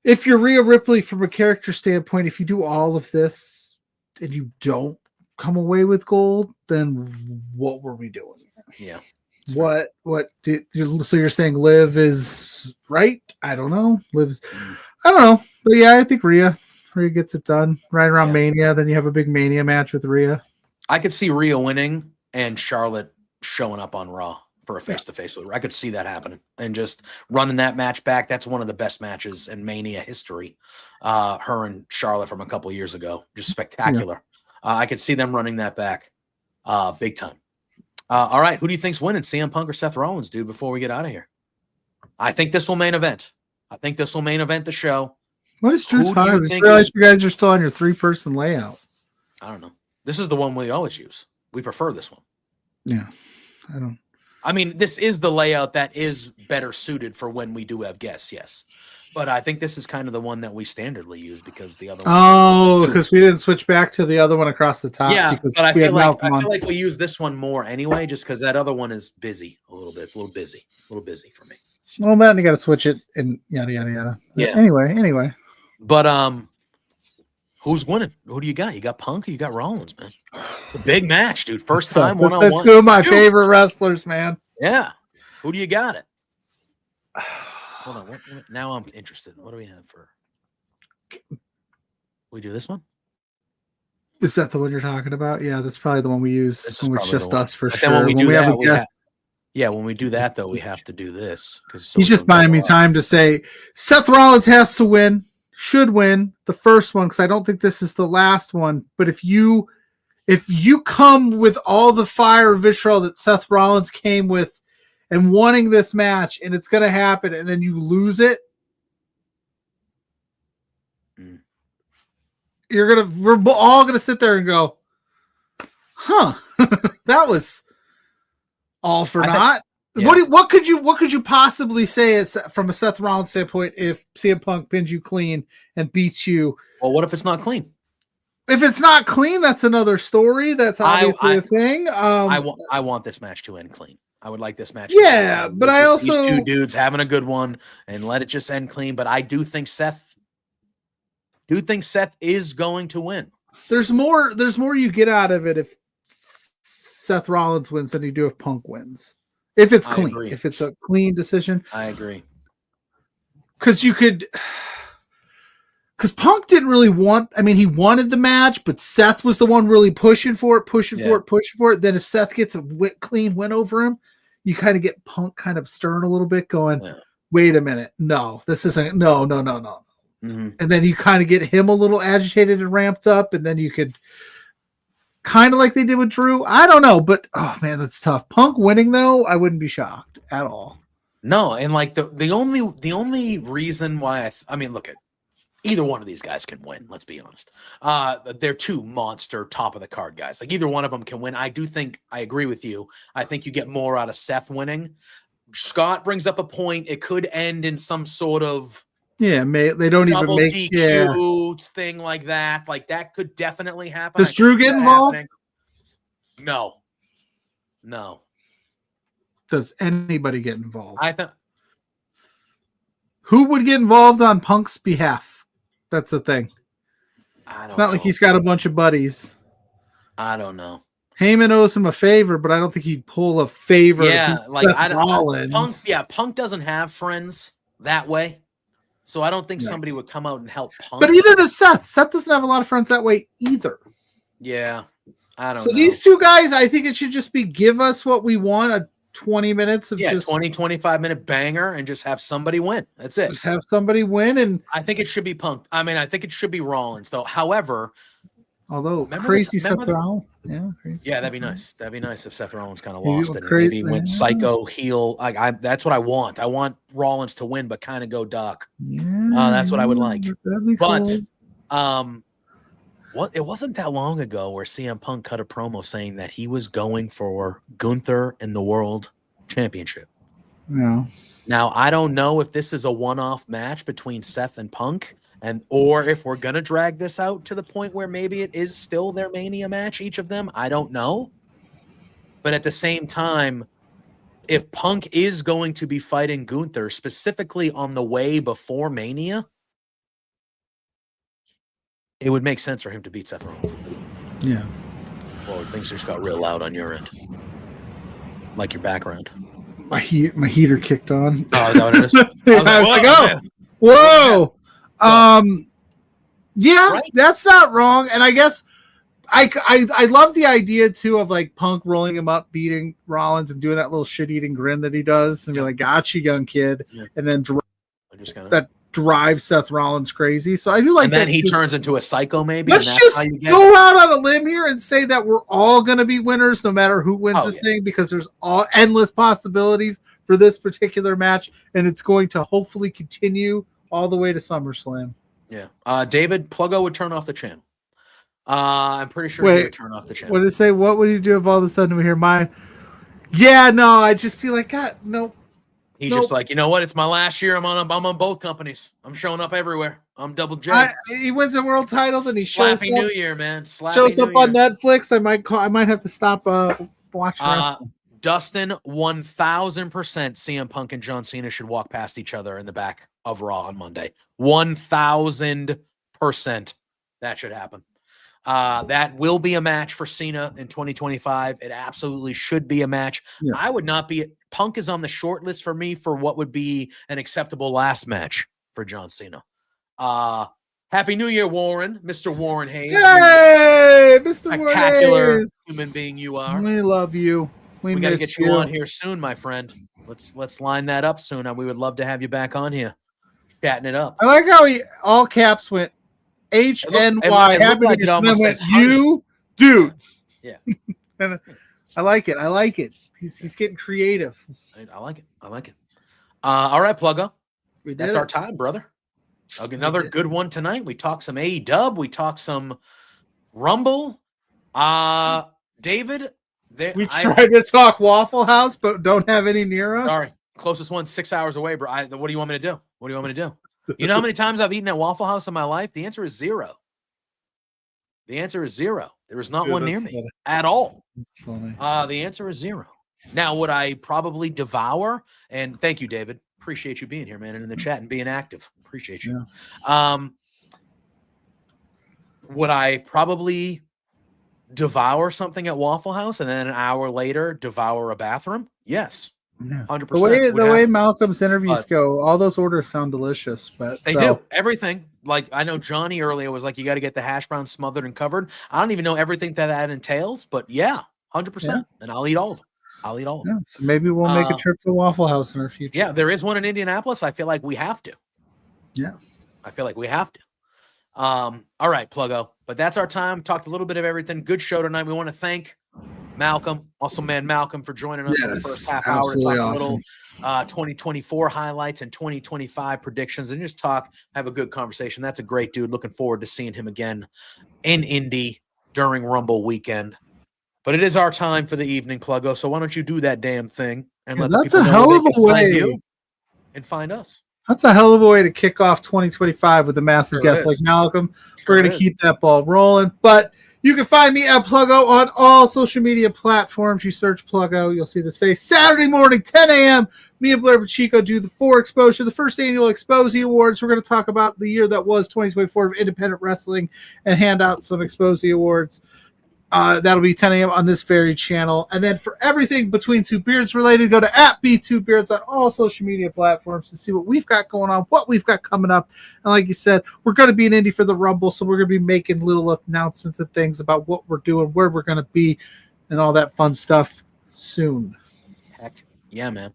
if you're Rhea Ripley from a character standpoint, if you do all of this and you don't come away with gold, then what were we doing? Yeah. So you're saying Liv is right? I don't know. I don't know. But yeah, I think Rhea gets it done right around Mania. Then you have a big Mania match with Rhea. I could see Rhea winning and Charlotte showing up on Raw for a face-to-face with her. I could see that happening and just running that match back. That's one of the best matches in Mania history. Her and Charlotte from a couple years ago. Just spectacular. Yeah. I could see them running that back big time. All right, who do you think's winning, CM Punk or Seth Rollins, dude, before we get out of here? I think this will main event. The show. What is Drew time? I realize you guys are still on your 3-person layout. I don't know. This is the one we always use. We prefer this one. Yeah. I mean, this is the layout that is better suited for when we do have guests, yes. But I think this is kind of the one that we standardly use because the other one. Oh, because we didn't switch back to the other one across the top. Yeah, but I feel like we use this one more anyway, just because that other one is busy a little bit. It's a little busy for me. Well, then you got to switch it and yada yada yada. Yeah. Anyway. But who's winning? Who do you got? You got Punk or you got Rollins, man? It's a big match, dude. First time one-on-one. That's two of my favorite wrestlers, man. Yeah. Who do you got it? Hold on. Now I'm interested. What do we have for? We do this one? Is that the one you're talking about? Yeah, that's probably the one we use. When it's just us for sure. When we do that, when we do that, though, we have to do this. He's just buying me time to say Seth Rollins has to win, should win the first one, because I don't think this is the last one. But if you come with all the fire and vitriol that Seth Rollins came with and wanting this match, and it's going to happen, and then you lose it, we're all going to sit there and go, huh, that was all for naught. What could you possibly say from a Seth Rollins standpoint if CM Punk pins you clean and beats you? Well, what if it's not clean? If it's not clean, that's another story. That's obviously a thing. I want this match to end clean. I would like this match. Yeah, but I also these two dudes having a good one and let it just end clean. But I do think Seth is going to win. There's more you get out of it if Seth Rollins wins than you do if Punk wins. If it's clean, if it's a clean decision. I agree. Because Punk didn't really he wanted the match, but Seth was the one really pushing for it. Then if Seth gets a clean win over him, you kind of get Punk kind of stirring a little bit going, wait a minute. No, this isn't. No. Mm-hmm. And then you kind of get him a little agitated and ramped up. And then you could kind of like they did with Drew. I don't know, but oh man, that's tough. Punk winning though, I wouldn't be shocked at all. No. And like the only reason why look at, either one of these guys can win. Let's be honest. They're two monster top of the card guys. Like either one of them can win. I agree with you. I think you get more out of Seth winning. Scott brings up a point. It could end in some sort of they don't even make DQ thing like that. Like that could definitely happen. Does Drew get involved? No. Does anybody get involved? Who would get involved on Punk's behalf? That's the thing. It's not like he's got a bunch of buddies. I don't know. Heyman owes him a favor, but I don't think he'd pull a favor. Yeah, like Rollins. Punk doesn't have friends that way. So I don't think Yeah. somebody would come out and help Punk. But either does Seth. Seth doesn't have a lot of friends that way either. Yeah, I don't So know. these two guys, I think it should just be give us what we want, a 20 minutes of just 25 minute banger and just have somebody win. That's it. Just have somebody win. And I think it should be Punk. I mean, I think it should be Rollins, though. However, although Remember crazy the- Seth remember the- Rollins. Yeah, crazy yeah, that'd be Seth Rollins. nice. That'd be nice if Seth Rollins kind of Maybe lost went it. And crazy, maybe went yeah. psycho heel. That's what I want. I want Rollins to win, but kind of go dark. Yeah, That's what I would like. That'd be But cool. it wasn't that long ago where CM Punk cut a promo saying that he was going for Gunther in the World Championship. Yeah. Now, I don't know if this is a one-off match between Seth and Punk, or if we're gonna drag this out to the point where maybe it is still their Mania match, each of them. I don't know. But at the same time, if Punk is going to be fighting Gunther specifically on the way before Mania, it would make sense for him to beat Seth Rollins. Yeah. Well, things just got real loud on your end, like your background. My heater kicked on. Oh, is that what it is? I was like, "Whoa, oh, man." whoa. Yeah, Right. that's not wrong. And I guess I love the idea too of like Punk rolling him up, beating Rollins, and doing that little shit-eating grin that he does, and be like, "Got you, young kid," Yeah. and then I just kinda, that drives Seth Rollins crazy. So I do like and then that he too. turns into a psycho, maybe. Let's and that's how just you get go out on a limb here and say that we're all going to be winners, no matter who wins Oh, this yeah. thing, because there's all endless possibilities for this particular match, and it's going to hopefully continue all the way to SummerSlam. Yeah. David Pluggo would turn off the channel. I'm pretty sure he Wait, would turn off the channel. What did it say? What would you do if all of a sudden we hear mine? Yeah, no, I'd just be like, God, no. He's Nope. just like, you know what? It's my last year. I'm on both companies. I'm showing up everywhere. I'm double J. He wins a world title, then he shows Slappy up, New Year, man. Slappy shows New up on Year. Netflix. I might have to stop watching wrestling. Dustin, 1000% CM Punk and John Cena should walk past each other in the back of Raw on Monday. 1000% that should happen. That will be a match for Cena in 2025. It absolutely should be a match. Yeah. I would not be. Punk is on the short list for me for what would be an acceptable last match for John Cena. Happy New Year, Warren, Mr. Warren Hayes. Hey, Mr. Spectacular Warren. human being you are. We love you. We We got to miss get you on here soon, my friend. Let's line that up soon. And we would love to have you back on here, chatting it up. I like how he all caps went HNY. it looked Happy like to it get almost went says honey. you dudes. Yeah. And I like it. I like it. He's getting creative. I like it. I like it. All right, Pluggo. We did That's it. our time, brother. Another good one tonight. We talked some AEW. We talked some Rumble. David, We tried to talk Waffle House, but don't have any near us. Sorry, closest one 6 hours away, bro. What do you want me to do? What do you want me to do? You know how many times I've eaten at Waffle House in my life? The answer is 0. The answer is 0. There is not Dude, one near that's me funny. at all. That's funny. The answer is 0. Now, would I probably devour? And thank you, David. Appreciate you being here, man, and in the chat and being active. Appreciate you. Would I probably devour something at Waffle House and then an hour later devour a bathroom? Yes, Yeah. 100%. The way Malcolm's interviews go, all those orders sound delicious, but They do everything. Like I know Johnny earlier was like, you got to get the hash brown smothered and covered. I don't even know everything that entails, but yeah, 100%. And I'll eat all of them. I'll eat all of them. Yeah, so maybe we'll make a trip to Waffle House in our future. Yeah, there is one in Indianapolis. I feel like we have to. Yeah. I feel like we have to. All right, Pluggo. But that's our time. Talked a little bit of everything. Good show tonight. We want to thank Malcolm, Muscleman Malcom, for joining us for the first half hour to talk a little 2024 highlights and 2025 predictions and just have a good conversation. That's a great dude. Looking forward to seeing him again in Indy during Rumble weekend. But it is our time for the evening, Pluggo. So why don't you do that damn thing and let the that's people a know hell where of they a can find way. you and find us. That's a hell of a way to kick off 2025 with a massive Sure guest is. like Malcolm. Sure We're going to is. keep that ball rolling. But you can find me at Pluggo on all social media platforms. You search Pluggo, you'll see this face. Saturday morning, 10 a.m., me and Blair Pacheco do the Exposure, the first annual Exposy Awards. We're going to talk about the year that was 2024 of independent wrestling and hand out some Exposy Awards. That'll be 10 a.m. on this very channel. And then for everything Between Two Beards related, go to @B2Beards on all social media platforms to see what we've got going on, what we've got coming up. And like you said, we're going to be in Indy for the Rumble, so we're going to be making little announcements and things about what we're doing, where we're going to be, and all that fun stuff soon. Heck yeah, man.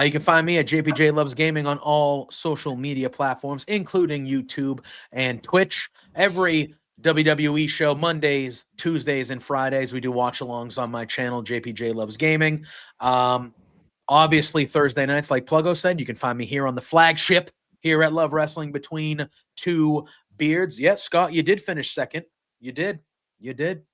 You can find me at JPJ Loves Gaming on all social media platforms, including YouTube and Twitch. Every WWE show Mondays, Tuesdays, and Fridays. We do watch-alongs on my channel, JPJ Loves Gaming. Obviously, Thursday nights, like Pluggo said, you can find me here on the flagship here at Love Wrestling Between Two Beards. Yeah, Scott, you did finish second. You did.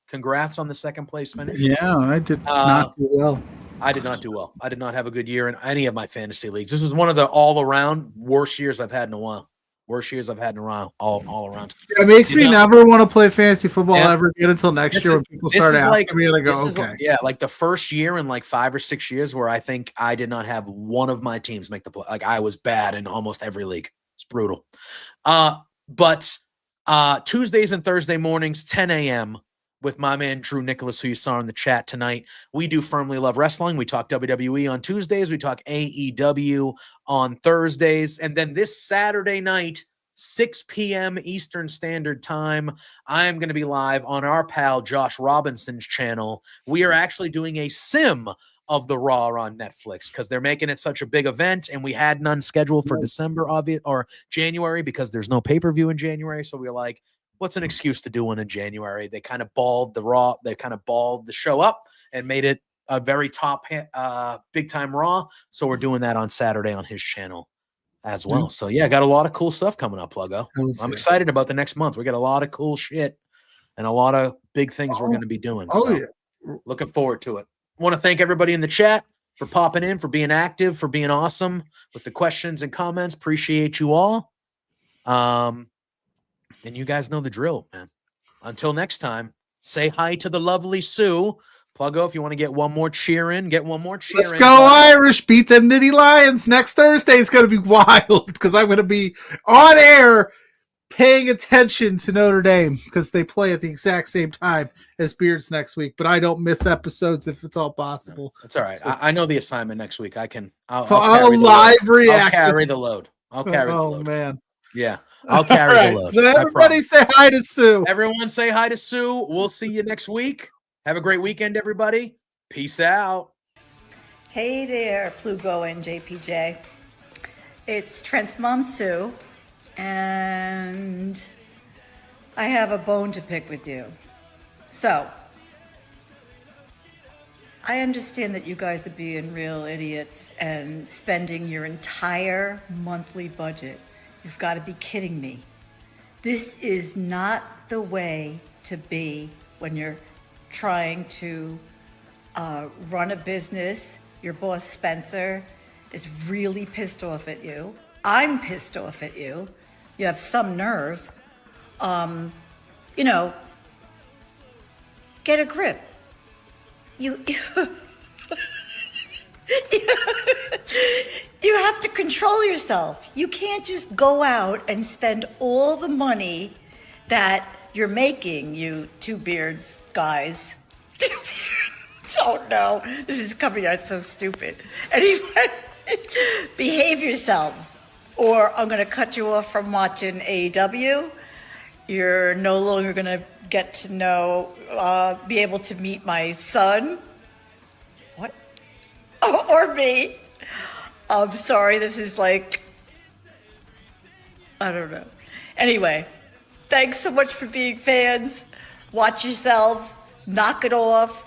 Congrats on the second place finish. Yeah, I did not do well. I did not do well. I did not have a good year in any of my fantasy leagues. This was one of the all-around worst years I've had in a while. Worst years I've had in a while, all around. It makes me never want to play fantasy football ever again until next year when people start asking me. I go, okay. Like the first year in like 5 or 6 years where I think I did not have one of my teams make the play. Like I was bad in almost every league. It's brutal. But Tuesdays and Thursday mornings, 10 a.m. with my man Drew Nicholas, who you saw in the chat tonight. We do Firmly Love Wrestling. We talk WWE on Tuesdays. We talk AEW on Thursdays. And then this Saturday night, 6 p.m. Eastern Standard Time, I am going to be live on our pal Josh Robinson's channel. We are actually doing a sim of the Raw on Netflix because they're making it such a big event, and we had none scheduled for December or January because there's no pay-per-view in January. So we were like, what's an excuse to do one in January? They kind of balled the show up and made it a very top big time Raw. So we're doing that on Saturday on his channel as well. So yeah, got a lot of cool stuff coming up, Pluggo. I'm excited about the next month. We got a lot of cool shit and a lot of big things we're going to be doing. Looking forward to it. Want to thank everybody in the chat for popping in, for being active, for being awesome with the questions and comments. Appreciate you all. And you guys know the drill, man. Until next time, say hi to the lovely Sue. Pluggo, if you want to get one more cheer in, get one more cheer in. Let's go Irish. Beat them Nitty Lions. Next Thursday is going to be wild because I'm going to be on air paying attention to Notre Dame because they play at the exact same time as Beards next week. But I don't miss episodes if it's all possible. That's all right. I know the assignment next week. I'll live react. I'll carry the load. Oh, man. Yeah. I'll carry the load. So everybody say hi to Sue. Everyone say hi to Sue. We'll see you next week. Have a great weekend, everybody. Peace out. Hey there, Pluggo and JPJ. It's Trent's mom, Sue, and I have a bone to pick with you. So, I understand that you guys are being real idiots and spending your entire monthly budget. You've got to be kidding me. This is not the way to be when you're trying to run a business. Your boss, Spencer, is really pissed off at you. I'm pissed off at you. You have some nerve. Get a grip. You have to control yourself. You can't just go out and spend all the money that you're making, you Two Beards guys. Oh no, this is coming out so stupid. Anyway, behave yourselves or I'm going to cut you off from watching AEW. You're no longer going to get to know, be able to meet my son. What? Or me. I'm sorry, this is like, I don't know. Anyway, thanks so much for being fans. Watch yourselves. Knock it off.